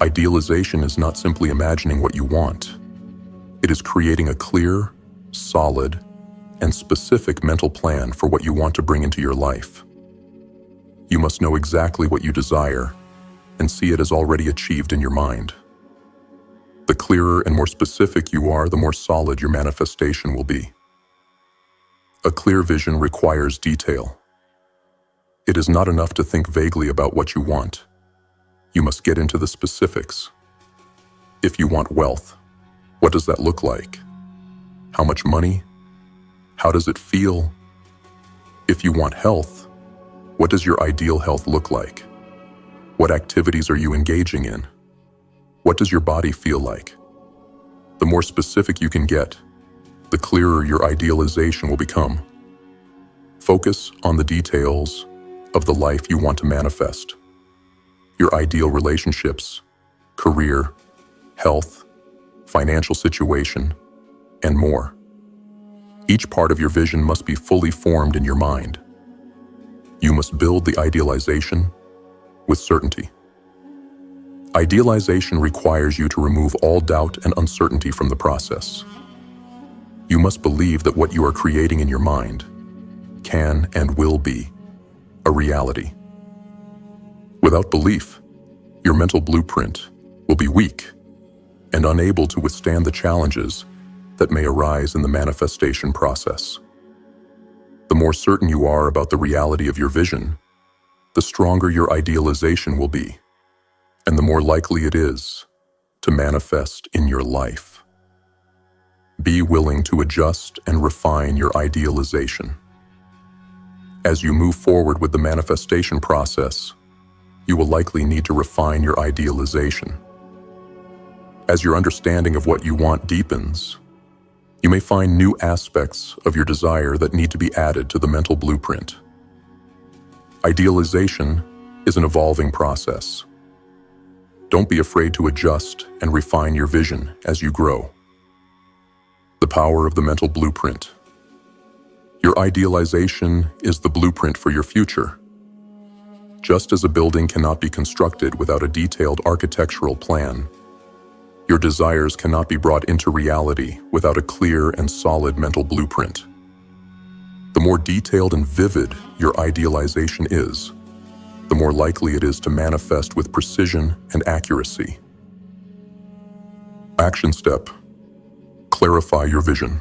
Idealization is not simply imagining what you want. It is creating a clear, solid, and specific mental plan for what you want to bring into your life. You must know exactly what you desire and see it as already achieved in your mind. The clearer and more specific you are, the more solid your manifestation will be. A clear vision requires detail. It is not enough to think vaguely about what you want. You must get into the specifics. If you want wealth, what does that look like? How much money? How does it feel? If you want health, what does your ideal health look like? What activities are you engaging in? What does your body feel like? The more specific you can get, the clearer your idealization will become. Focus on the details of the life you want to manifest. Your ideal relationships, career, health, financial situation, and more. Each part of your vision must be fully formed in your mind. You must build the idealization with certainty. Idealization requires you to remove all doubt and uncertainty from the process. You must believe that what you are creating in your mind can and will be a reality. Without belief, your mental blueprint will be weak and unable to withstand the challenges that may arise in the manifestation process. The more certain you are about the reality of your vision, the stronger your idealization will be, and the more likely it is to manifest in your life. Be willing to adjust and refine your idealization. As you move forward with the manifestation process, you will likely need to refine your idealization. As your understanding of what you want deepens, You may find new aspects of your desire that need to be added to the mental blueprint. Idealization is an evolving process. Don't be afraid to adjust and refine your vision as you grow. The power of the mental blueprint. Your idealization is the blueprint for your future. Just as a building cannot be constructed without a detailed architectural plan, your desires cannot be brought into reality without a clear and solid mental blueprint. The more detailed and vivid your idealization is, the more likely it is to manifest with precision and accuracy. Action step: clarify your vision.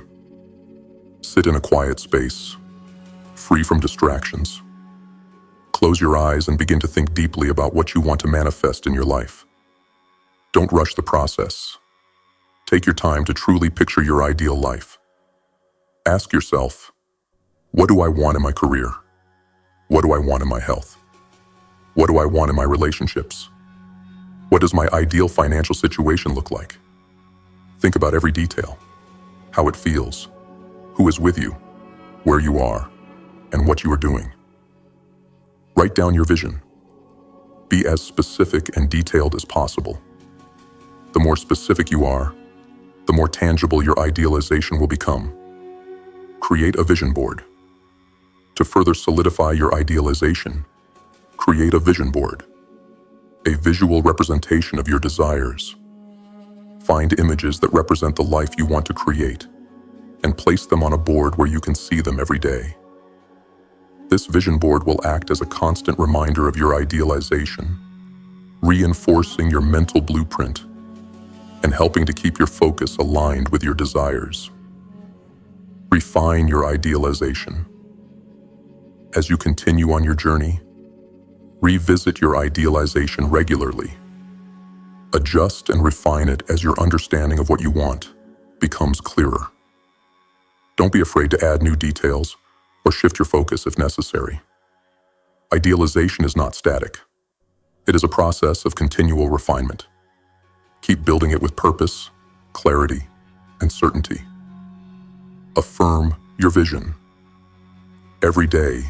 Sit in a quiet space, free from distractions. Close your eyes and begin to think deeply about what you want to manifest in your life. Don't rush the process. Take your time to truly picture your ideal life. Ask yourself, what do I want in my career? What do I want in my health? What do I want in my relationships? What does my ideal financial situation look like? Think about every detail, how it feels, who is with you, where you are, and what you are doing. Write down your vision. Be as specific and detailed as possible. The more specific you are, the more tangible your idealization will become. Create a vision board. To further solidify your idealization, create a vision board, a visual representation of your desires. Find images that represent the life you want to create and place them on a board where you can see them every day. This vision board will act as a constant reminder of your idealization, reinforcing your mental blueprint and helping to keep your focus aligned with your desires. Refine your idealization. As you continue on your journey, revisit your idealization regularly. Adjust and refine it as your understanding of what you want becomes clearer. Don't be afraid to add new details or shift your focus if necessary. Idealization is not static. It is a process of continual refinement. Keep building it with purpose, clarity, and certainty. Affirm your vision. Every day,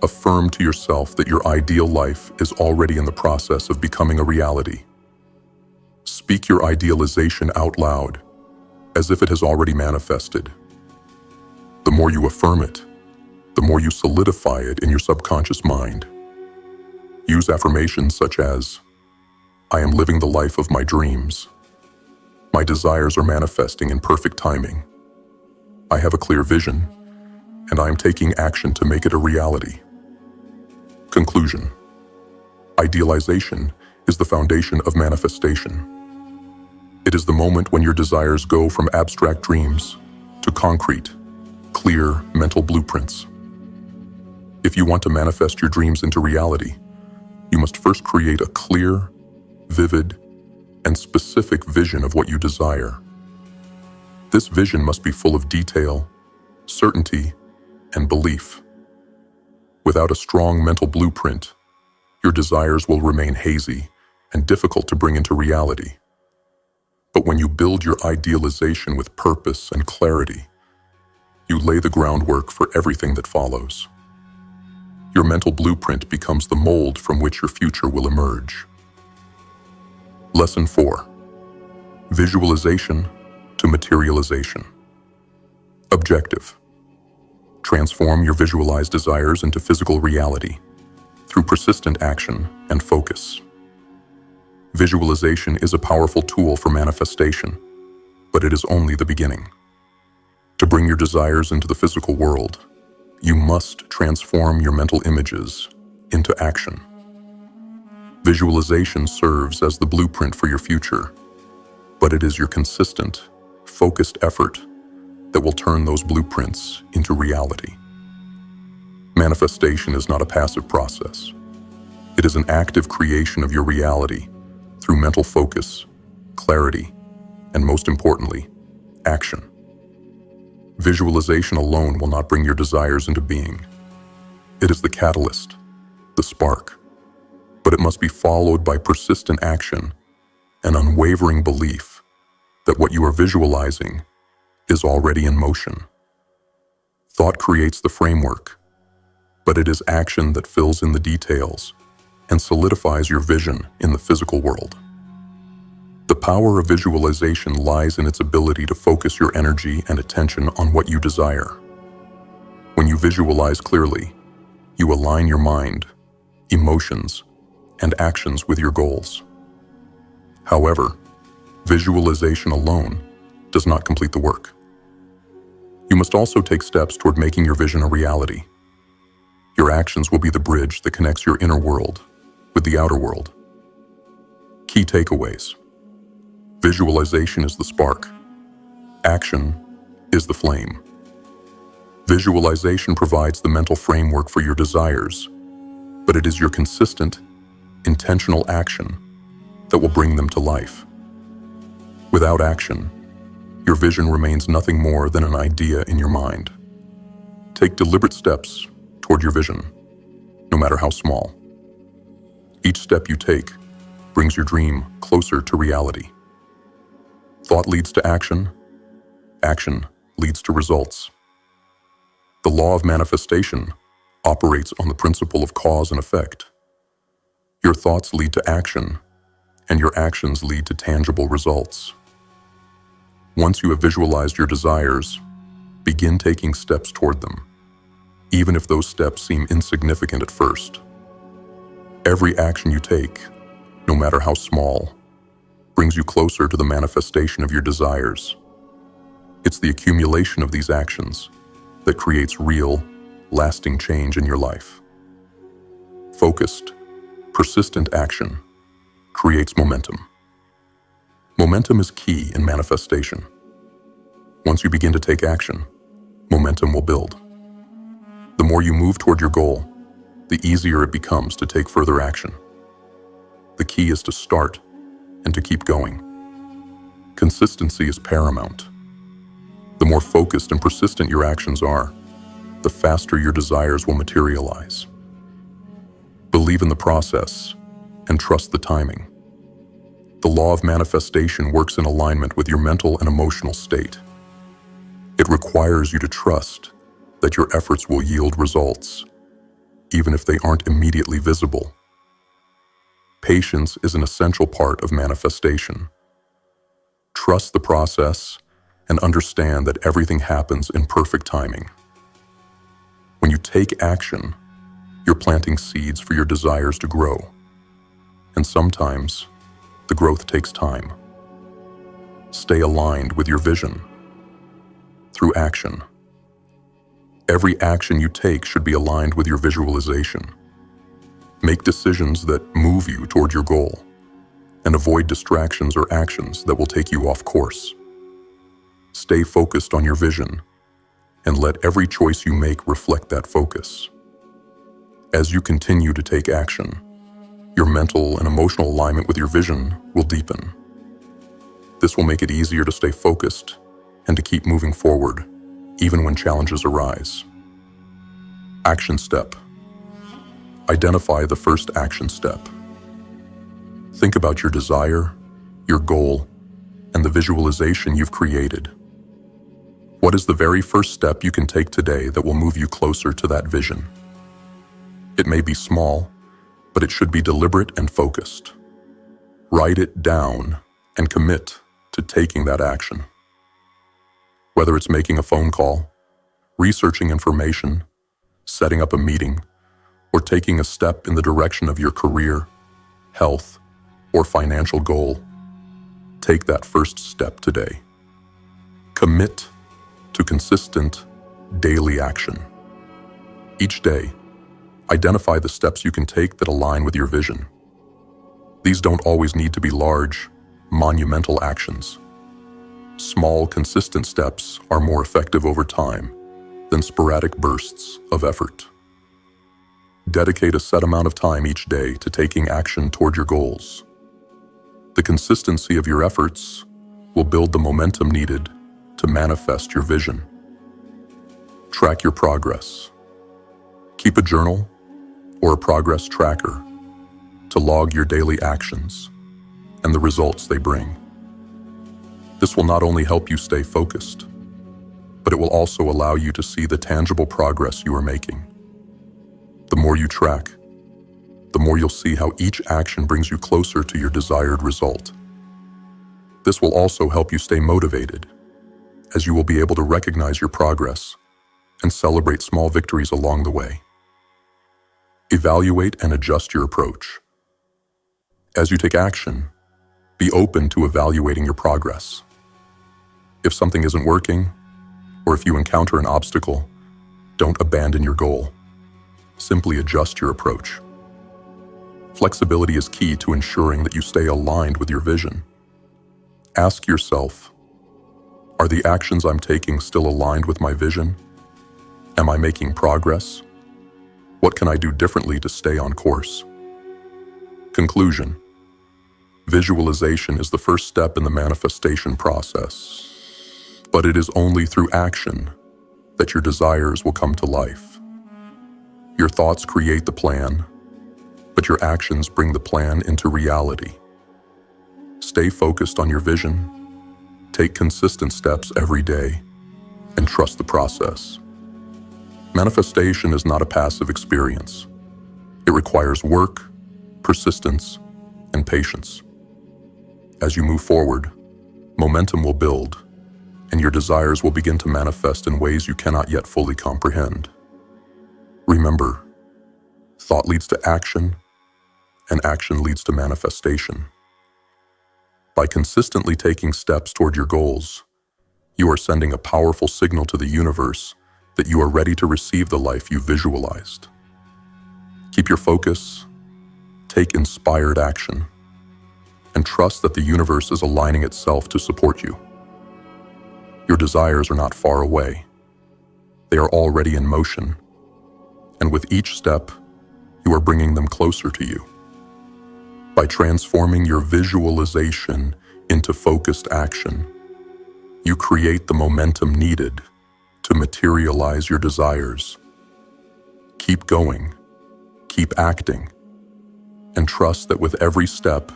affirm to yourself that your ideal life is already in the process of becoming a reality. Speak your idealization out loud, as if it has already manifested. The more you affirm it, the more you solidify it in your subconscious mind. Use affirmations such as, I am living the life of my dreams. My desires are manifesting in perfect timing. I have a clear vision, and I am taking action to make it a reality. Conclusion. Idealization is the foundation of manifestation. It is the moment when your desires go from abstract dreams to concrete, clear mental blueprints. If you want to manifest your dreams into reality, you must first create a clear, vivid, and specific vision of what you desire. This vision must be full of detail, certainty, and belief. Without a strong mental blueprint, your desires will remain hazy and difficult to bring into reality. But when you build your idealization with purpose and clarity, you lay the groundwork for everything that follows. Your mental blueprint becomes the mold from which your future will emerge. Lesson 4. Visualization to materialization. Objective. Transform your visualized desires into physical reality through persistent action and focus. Visualization is a powerful tool for manifestation, but it is only the beginning. To bring your desires into the physical world, you must transform your mental images into action. Visualization serves as the blueprint for your future, but it is your consistent, focused effort that will turn those blueprints into reality. Manifestation is not a passive process. It is an active creation of your reality through mental focus, clarity, and most importantly, action. Visualization alone will not bring your desires into being. It is the catalyst, the spark, but it must be followed by persistent action and unwavering belief that what you are visualizing is already in motion. Thought creates the framework, but it is action that fills in the details and solidifies your vision in the physical world. The power of visualization lies in its ability to focus your energy and attention on what you desire. When you visualize clearly, you align your mind, emotions, and actions with your goals. However, visualization alone does not complete the work. You must also take steps toward making your vision a reality. Your actions will be the bridge that connects your inner world with the outer world. Key takeaways. Visualization is the spark. Action is the flame. Visualization provides the mental framework for your desires, but it is your consistent, intentional action that will bring them to life. Without action, your vision remains nothing more than an idea in your mind. Take deliberate steps toward your vision, no matter how small. Each step you take brings your dream closer to reality. Thought leads to action. Action leads to results. The law of manifestation operates on the principle of cause and effect. Your thoughts lead to action, and your actions lead to tangible results. Once you have visualized your desires, begin taking steps toward them, even if those steps seem insignificant at first. Every action you take, no matter how small, brings you closer to the manifestation of your desires. It's the accumulation of these actions that creates real, lasting change in your life. Focused, persistent action creates momentum. Momentum is key in manifestation. Once you begin to take action, momentum will build. The more you move toward your goal, the easier it becomes to take further action. The key is to start and to keep going. Consistency is paramount. The more focused and persistent your actions are, the faster your desires will materialize. Believe in the process and trust the timing. The law of manifestation works in alignment with your mental and emotional state. It requires you to trust that your efforts will yield results, even if they aren't immediately visible. Patience is an essential part of manifestation. Trust the process and understand that everything happens in perfect timing. When you take action, you're planting seeds for your desires to grow. And sometimes, the growth takes time. Stay aligned with your vision through action. Every action you take should be aligned with your visualization. Make decisions that move you toward your goal, and avoid distractions or actions that will take you off course. Stay focused on your vision, and let every choice you make reflect that focus. As you continue to take action, your mental and emotional alignment with your vision will deepen. This will make it easier to stay focused and to keep moving forward, even when challenges arise. Action step. Identify the first action step. Think about your desire, your goal, and the visualization you've created. What is the very first step you can take today that will move you closer to that vision? It may be small, but it should be deliberate and focused. Write it down and commit to taking that action. Whether it's making a phone call, researching information, setting up a meeting, or taking a step in the direction of your career, health, or financial goal, take that first step today. Commit to consistent, daily action. Each day, identify the steps you can take that align with your vision. These don't always need to be large, monumental actions. Small, consistent steps are more effective over time than sporadic bursts of effort. Dedicate a set amount of time each day to taking action toward your goals. The consistency of your efforts will build the momentum needed to manifest your vision. Track your progress. Keep a journal or a progress tracker to log your daily actions and the results they bring. This will not only help you stay focused, but it will also allow you to see the tangible progress you are making. The more you track, the more you'll see how each action brings you closer to your desired result. This will also help you stay motivated, as you will be able to recognize your progress and celebrate small victories along the way. Evaluate and adjust your approach. As you take action, be open to evaluating your progress. If something isn't working, or if you encounter an obstacle, don't abandon your goal. Simply adjust your approach. Flexibility is key to ensuring that you stay aligned with your vision. Ask yourself, are the actions I'm taking still aligned with my vision? Am I making progress? What can I do differently to stay on course? Conclusion. Visualization is the first step in the manifestation process, but it is only through action that your desires will come to life. Your thoughts create the plan, but your actions bring the plan into reality. Stay focused on your vision, take consistent steps every day, and trust the process. Manifestation is not a passive experience. It requires work, persistence, and patience. As you move forward, momentum will build, and your desires will begin to manifest in ways you cannot yet fully comprehend. Remember, thought leads to action, and action leads to manifestation. By consistently taking steps toward your goals, you are sending a powerful signal to the universe that you are ready to receive the life you visualized. Keep your focus, take inspired action, and trust that the universe is aligning itself to support you. Your desires are not far away. They are already in motion, and with each step, you are bringing them closer to you. By transforming your visualization into focused action, you create the momentum needed to materialize your desires. Keep going, keep acting, and trust that with every step,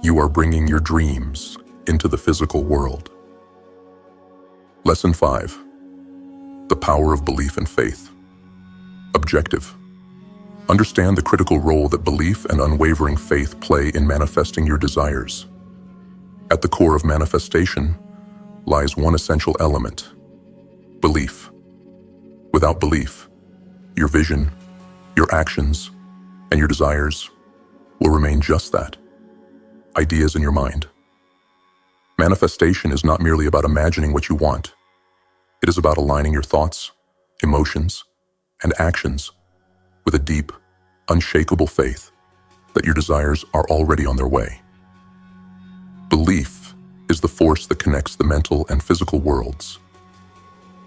you are bringing your dreams into the physical world. Lesson 5. The power of belief and faith. Objective. Understand the critical role that belief and unwavering faith play in manifesting your desires. At the core of manifestation lies one essential element: belief. Without belief, your vision, your actions, and your desires will remain just that: ideas in your mind. Manifestation is not merely about imagining what you want. It is about aligning your thoughts, emotions, and actions with a deep, unshakable faith that your desires are already on their way. Belief is the force that connects the mental and physical worlds.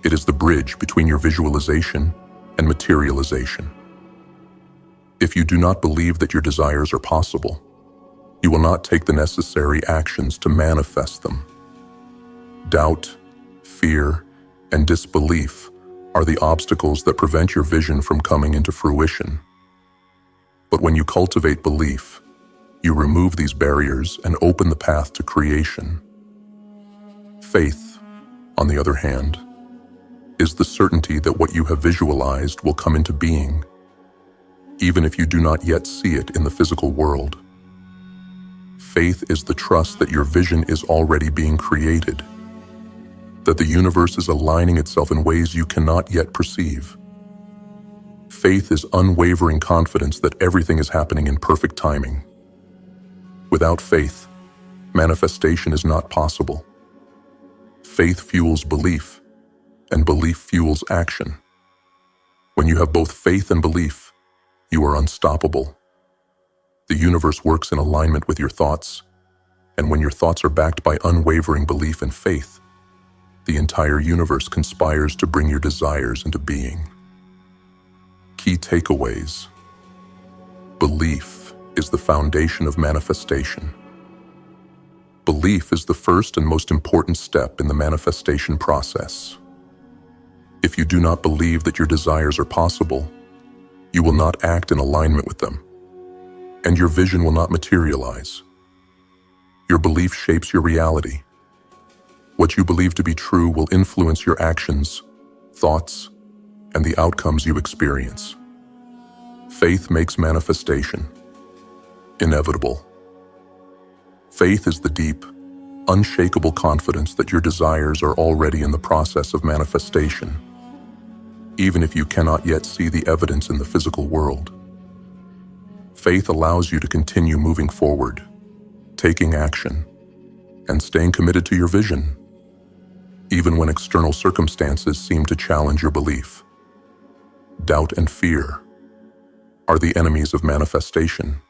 It is the bridge between your visualization and materialization. If you do not believe that your desires are possible, you will not take the necessary actions to manifest them. Doubt, fear, and disbelief are the obstacles that prevent your vision from coming into fruition. But when you cultivate belief, you remove these barriers and open the path to creation. Faith, on the other hand, is the certainty that what you have visualized will come into being, even if you do not yet see it in the physical world. Faith is the trust that your vision is already being created, that the universe is aligning itself in ways you cannot yet perceive. Faith is unwavering confidence that everything is happening in perfect timing. Without faith, manifestation is not possible. Faith fuels belief, and belief fuels action. When you have both faith and belief, you are unstoppable. The universe works in alignment with your thoughts, and when your thoughts are backed by unwavering belief and faith, the entire universe conspires to bring your desires into being. Key takeaways. Belief is the foundation of manifestation. Belief is the first and most important step in the manifestation process. If you do not believe that your desires are possible, you will not act in alignment with them, and your vision will not materialize. Your belief shapes your reality. What you believe to be true will influence your actions, thoughts, and the outcomes you experience. Faith makes manifestation inevitable. Faith is the deep, unshakable confidence that your desires are already in the process of manifestation, even if you cannot yet see the evidence in the physical world. Faith allows you to continue moving forward, taking action, and staying committed to your vision, even when external circumstances seem to challenge your belief. Doubt and fear are the enemies of manifestation.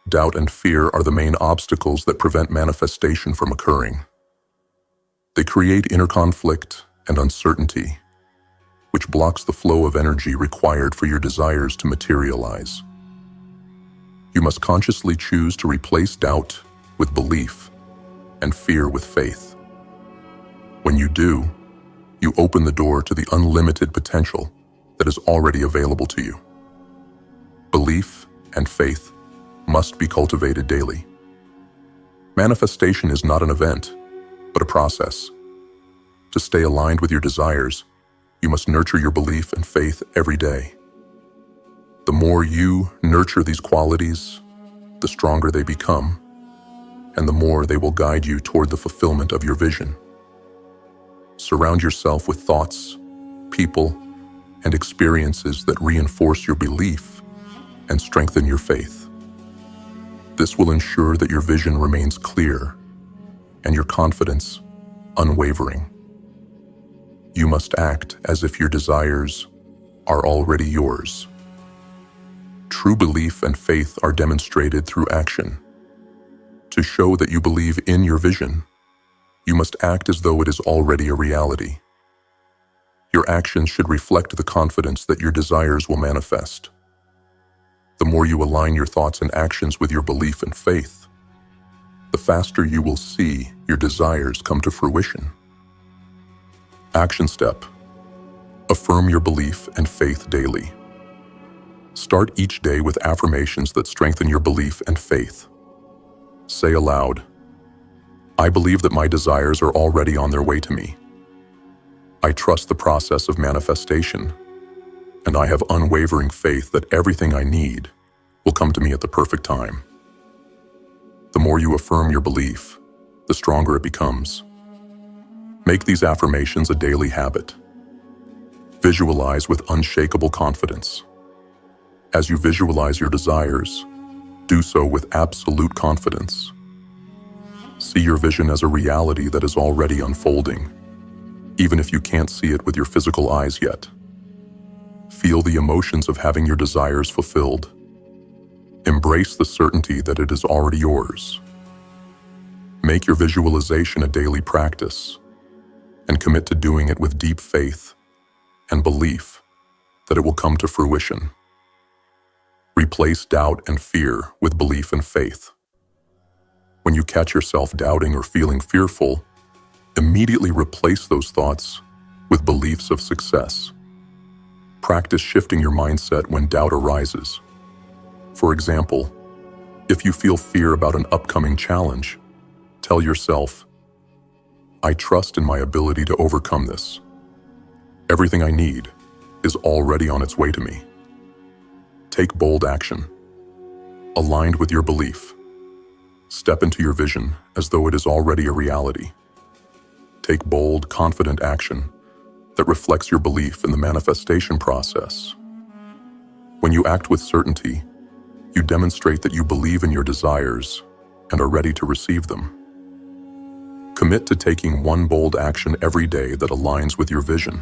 Doubt and fear are the main obstacles that prevent manifestation from occurring. They create inner conflict and uncertainty, which blocks the flow of energy required for your desires to materialize. You must consciously choose to replace doubt with belief and fear with faith. When you do, you open the door to the unlimited potential that is already available to you. Belief and faith must be cultivated daily. Manifestation is not an event, but a process. To stay aligned with your desires, you must nurture your belief and faith every day. The more you nurture these qualities, the stronger they become, and the more they will guide you toward the fulfillment of your vision. Surround yourself with thoughts, people, and experiences that reinforce your belief and strengthen your faith. This will ensure that your vision remains clear and your confidence unwavering. You must act as if your desires are already yours. True belief and faith are demonstrated through action. To show that you believe in your vision, you must act as though it is already a reality. Your actions should reflect the confidence that your desires will manifest. The more you align your thoughts and actions with your belief and faith, the faster you will see your desires come to fruition. Action step: affirm your belief and faith daily. Start each day with affirmations that strengthen your belief and faith. Say aloud, "I believe that my desires are already on their way to me. I trust the process of manifestation, and I have unwavering faith that everything I need will come to me at the perfect time." The more you affirm your belief, the stronger it becomes. Make these affirmations a daily habit. Visualize with unshakable confidence. As you visualize your desires, do so with absolute confidence. See your vision as a reality that is already unfolding, even if you can't see it with your physical eyes yet. Feel the emotions of having your desires fulfilled. Embrace the certainty that it is already yours. Make your visualization a daily practice, and commit to doing it with deep faith and belief that it will come to fruition. Replace doubt and fear with belief and faith. When you catch yourself doubting or feeling fearful, immediately replace those thoughts with beliefs of success. Practice shifting your mindset when doubt arises. For example, if you feel fear about an upcoming challenge, tell yourself, "I trust in my ability to overcome this. Everything I need is already on its way to me." Take bold action, aligned with your belief. Step into your vision as though it is already a reality. Take bold, confident action that reflects your belief in the manifestation process. When you act with certainty, you demonstrate that you believe in your desires and are ready to receive them. Commit to taking one bold action every day that aligns with your vision.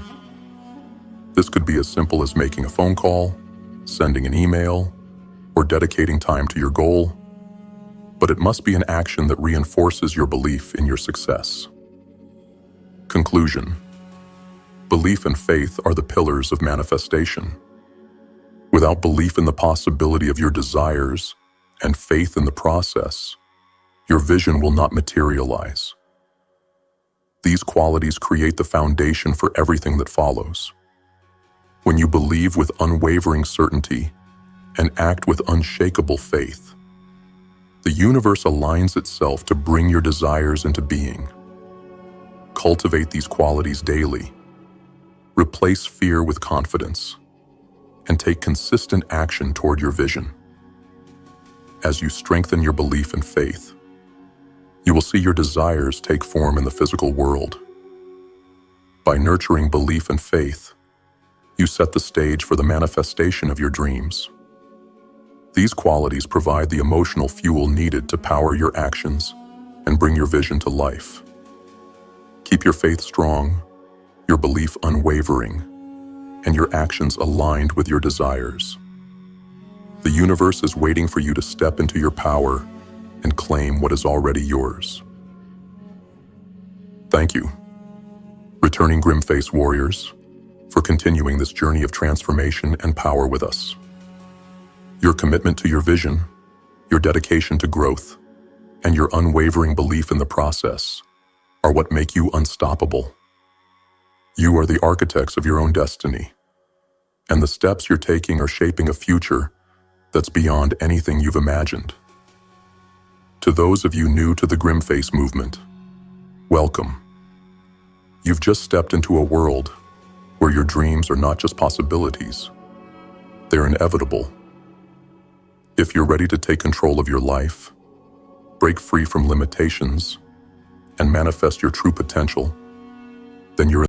This could be as simple as making a phone call, sending an email, or dedicating time to your goal, but it must be an action that reinforces your belief in your success. Conclusion: belief and faith are the pillars of manifestation. Without belief in the possibility of your desires and faith in the process, your vision will not materialize. These qualities create the foundation for everything that follows. When you believe with unwavering certainty and act with unshakable faith, the universe aligns itself to bring your desires into being. Cultivate these qualities daily. Replace fear with confidence, and take consistent action toward your vision. As you strengthen your belief and faith, you will see your desires take form in the physical world. By nurturing belief and faith, you set the stage for the manifestation of your dreams. These qualities provide the emotional fuel needed to power your actions and bring your vision to life. Keep your faith strong, your belief unwavering, and your actions aligned with your desires. The universe is waiting for you to step into your power and claim what is already yours. Thank you, returning GrimFace warriors, for continuing this journey of transformation and power with us. Your commitment to your vision, your dedication to growth, and your unwavering belief in the process are what make you unstoppable. You are the architects of your own destiny, and the steps you're taking are shaping a future that's beyond anything you've imagined. To those of you new to the GrimFace movement, welcome. You've just stepped into a world where your dreams are not just possibilities, they're inevitable. If you're ready to take control of your life, break free from limitations, and manifest your true potential, then you're